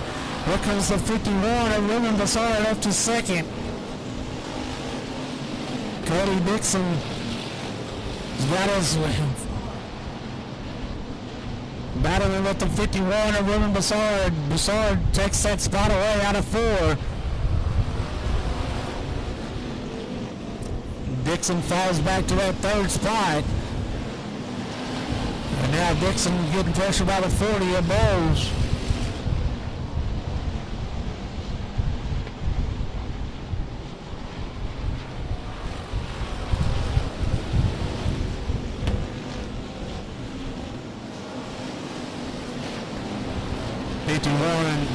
Here comes the 51 of Ruben Bassard up to second. Cody Dixon has got his battling with the 51 of Ruben Bassard. Bassard takes that spot away out of 4. Dixon falls back to that 3rd spot. And now Dixon getting pressure by the 40 of Bowles.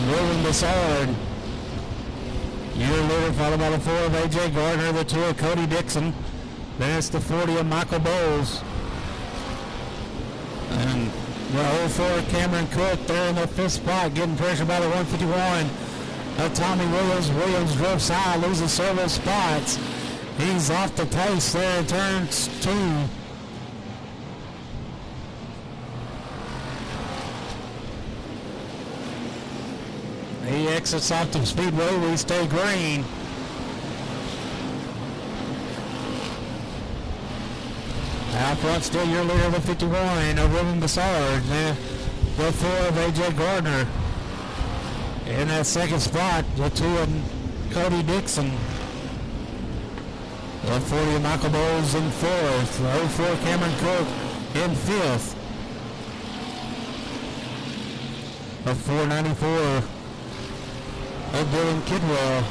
Ruben Bassard, your leader, followed by the 4 of AJ Gardner, the 2 of Cody Dixon. Then it's the 40 of Michael Bowles. And the 04 of Cameron Cook there in the 5th spot, getting pressure by the 151 of Tommy Williams. Williams drifts high, loses several spots. He's off the pace there in turns 2. He exits off the speedway. We stay green. Out front, still your leader, the 51 of Ruben Bassard. The 4 of AJ Gardner. In that 2nd spot, the 2 of Cody Dixon. The 40 of Michael Bowles in 4th. The 04 Cameron Cook in 5th. The 494 of Dylan Kidwell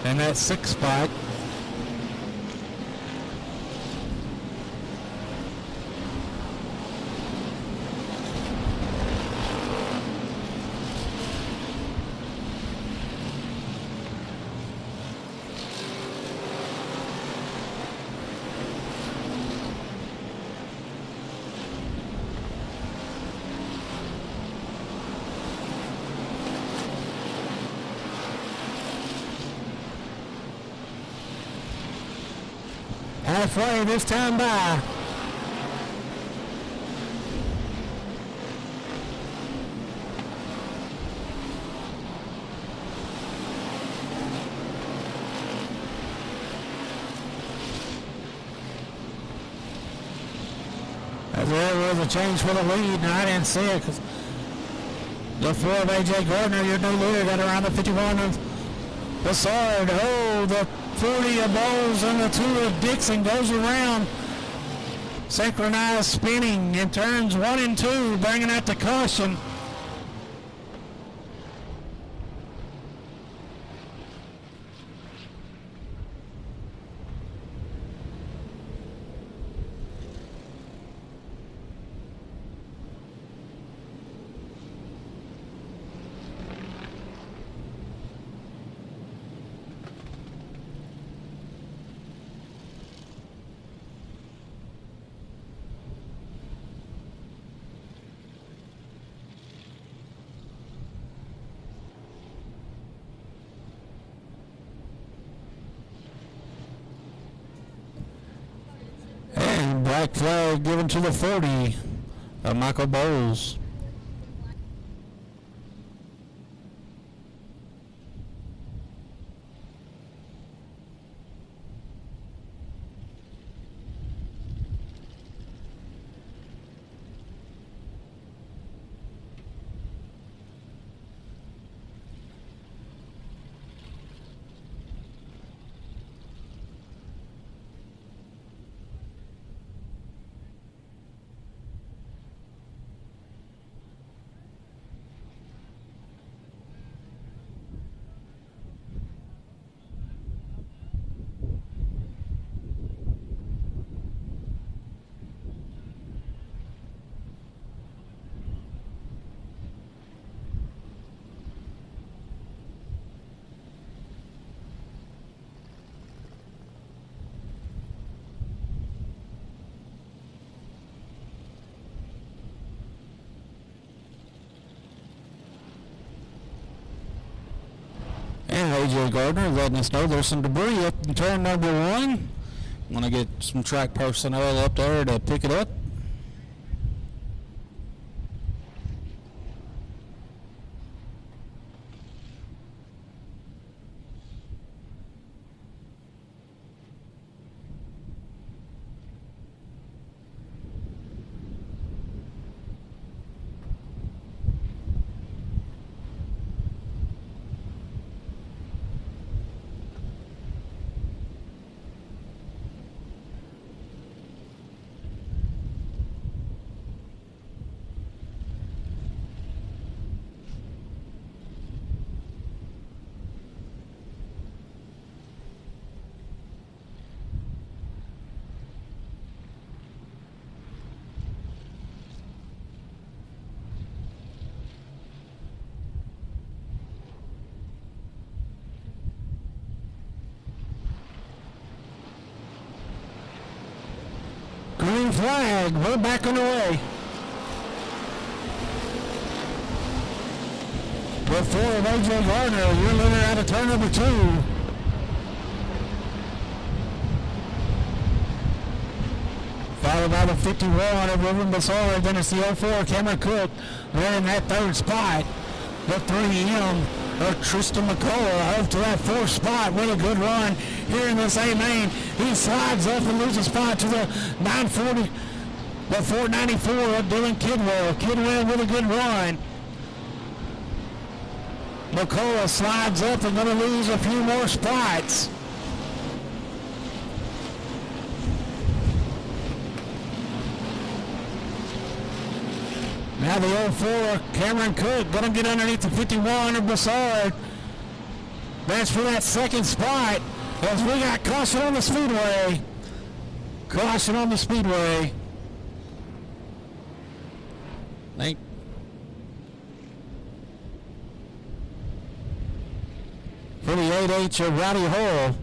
in that 6th spot. Halfway this time by. As there was a change for the lead, and I didn't see it because the 4 of A.J. Gardner, your new leader, got around the 51 of Bassard. Oh, the 40 of Bowles and the 2 of Dixon goes around. Synchronized spinning in turns 1 and 2, bringing out the caution. Black flag given to the 40 of Michael Bowles. And A.J. Gardner letting us know there's some debris up in turn number 1. Want to get some track personnel up there to pick it up. Green flag, we're back on the way. With 4 of A.J. Gardner, your leader out of turn number 2. Followed by the 51 of Reverend Bassard, then it's the 04 Cameron Cook. They're in that 3rd spot. The 3M of Tristan McCullough up to that 4th spot with a good run here in this A main. He slides up and loses spot to the 940, the 494 of Dylan Kidwell. Kidwell with a good run. McCullough slides up and going to lose a few more spots. Now the 04 Cameron Cook going to get underneath the 51 of Bassard. That's for that 2nd spot as we got caution on the Speedway. Caution on the Speedway. For the 8H of Rowdy Hall.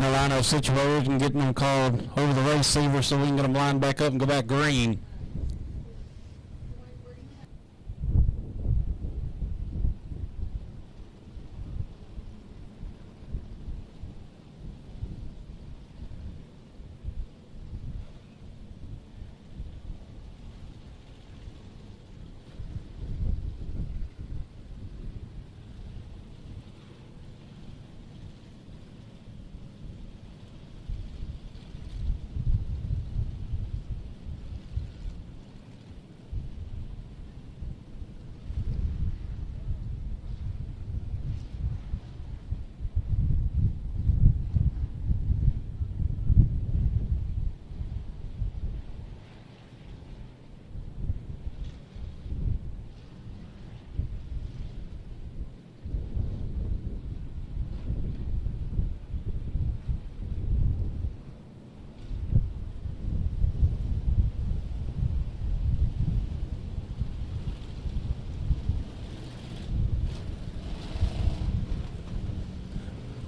getting the lineup situated and getting them called over the receiver so we can get them lined back up and go back green.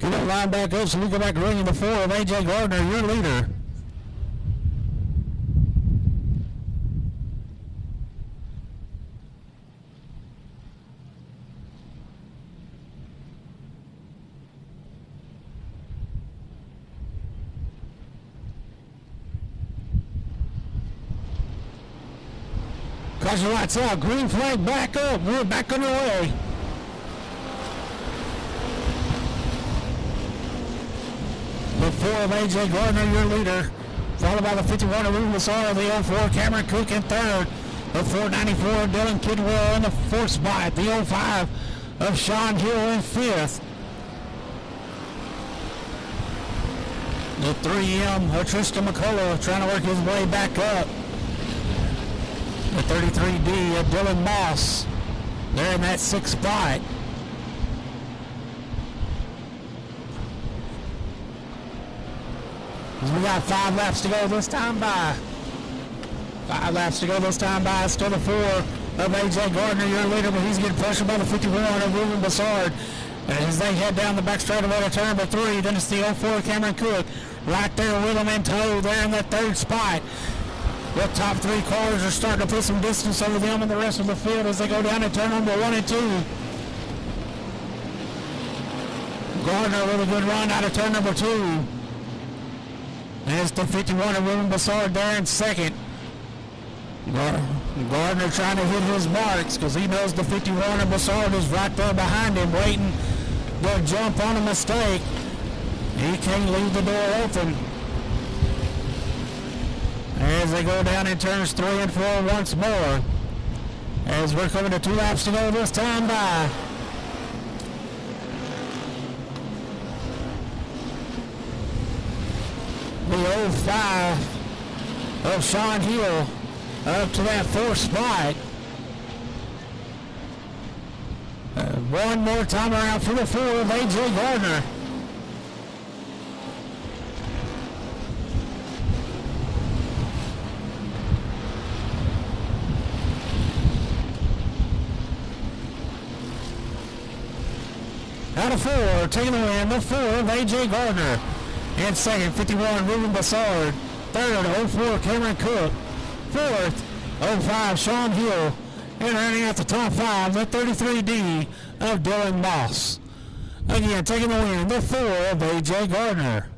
Get that line back up so we go back green before of A.J. Gardner, your leader. Caution lights out, green flag back up, we're back underway. The 4 of A.J. Gardner, your leader, followed by the 51 of Ruben Lassar, the 04 Cameron Cook in third, the 494 of Dylan Kidwell in the fourth spot, the 05 of Sean Hill in fifth. The 3M of Tristan McCullough trying to work his way back up. The 33D of Dylan Moss, they're in that sixth spot. We got 5 laps to go this time by. 5 laps to go this time by. Still the 4 of A.J. Gardner, your leader, but he's getting pressured by the 51 of Ruben Bassard. And as they head down the back straightaway to turn number 3, then it's the 04 Cameron Cook right there with them in tow there in that third spot. The top 3 cars are starting to put some distance over them and the rest of the field as they go down to turn number 1 and 2. Gardner with a good run out of turn number 2. There's the 51 of Ruben Bassard there in second. Gardner trying to hit his marks because he knows the 51 of Bassard is right there behind him waiting to jump on a mistake. He can't leave the door open. As they go down in turns 3 and 4 once more. As we're coming to 2 laps to go this time by. The 05 of Sean Hill up to that 4th spot. One more time around for the 4 of A.J. Gardner. Out of 4, taking the win, the 4 of A.J. Gardner. In second, 51, Ruben Bassard. Third, 04, Cameron Cook. Fourth, 05, Sean Hill. And running out the top 5, the 33D of Dylan Moss. Again, taking the win, the 4 of A.J. Gardner.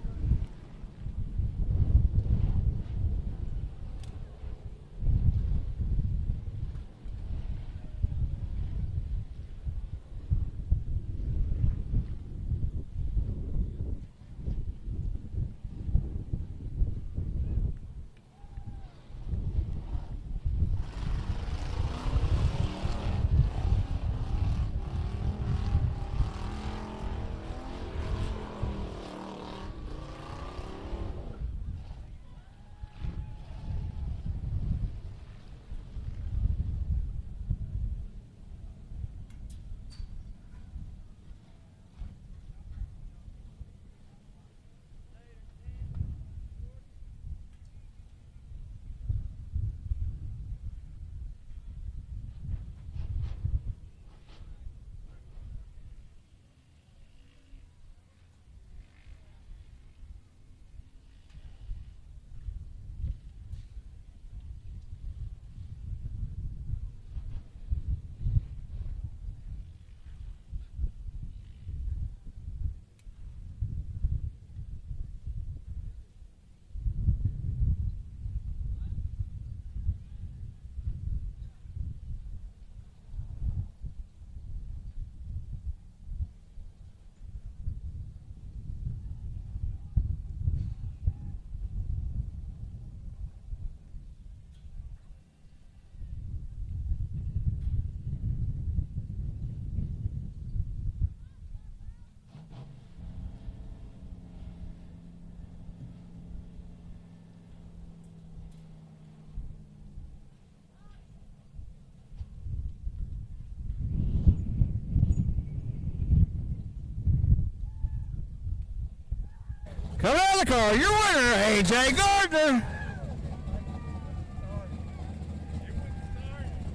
rally car, your winner, A.J. Gardner.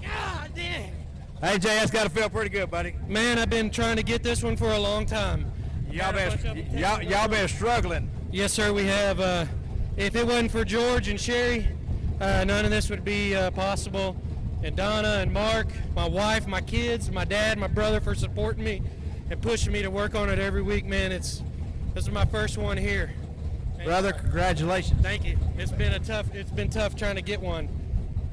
God dang. A.J., that's got to feel pretty good, buddy. Man, I've been trying to get this one for a long time. Y'all been struggling. Yes, sir, we have. If it wasn't for George and Sherry, none of this would be possible. And Donna and Mark, my wife, my kids, my dad, my brother for supporting me and pushing me to work on it every week, man. This is my first one here. Brother, congratulations. Thank you. It's been tough trying to get one.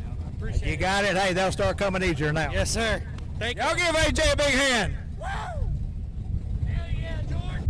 I appreciate it. You got it. Hey, they'll start coming easier now. Yes, sir. Thank you. Y'all give A.J. a big hand. Hell yeah, George.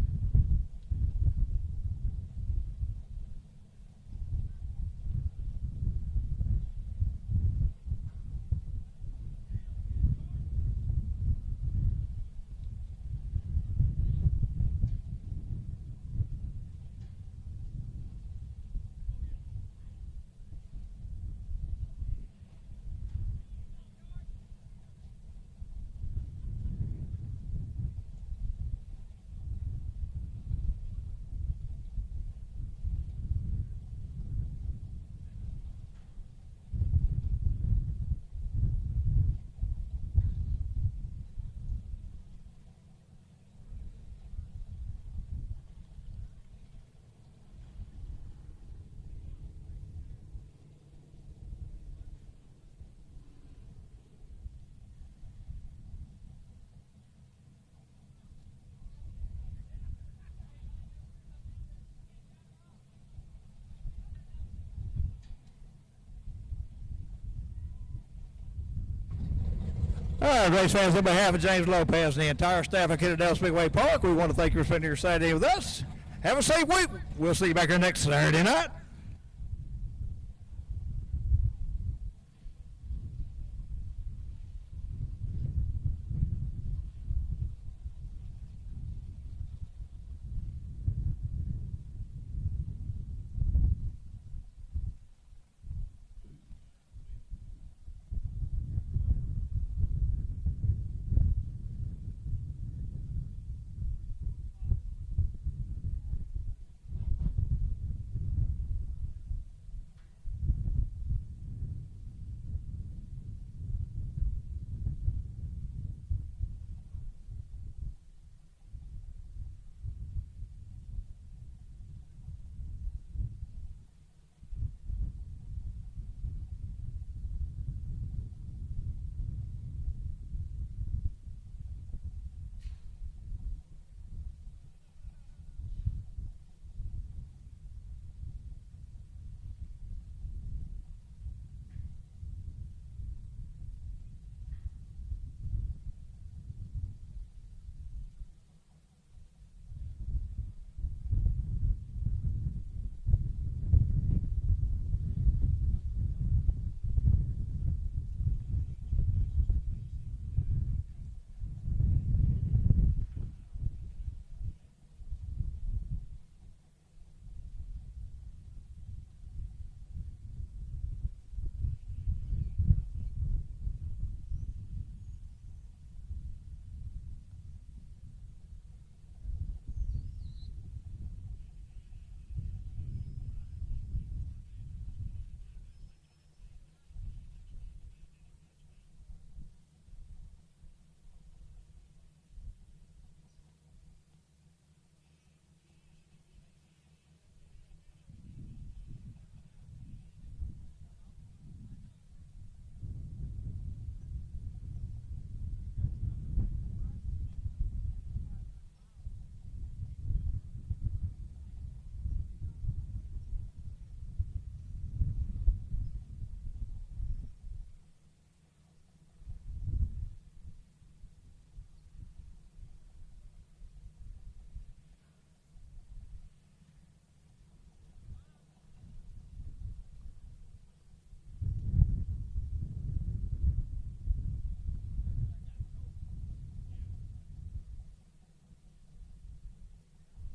All right, race fans, on behalf of James Lopez and the entire staff at Kennedale Speedway Park, we want to thank you for spending your Saturday with us. Have a safe week. We'll see you back here next Saturday night.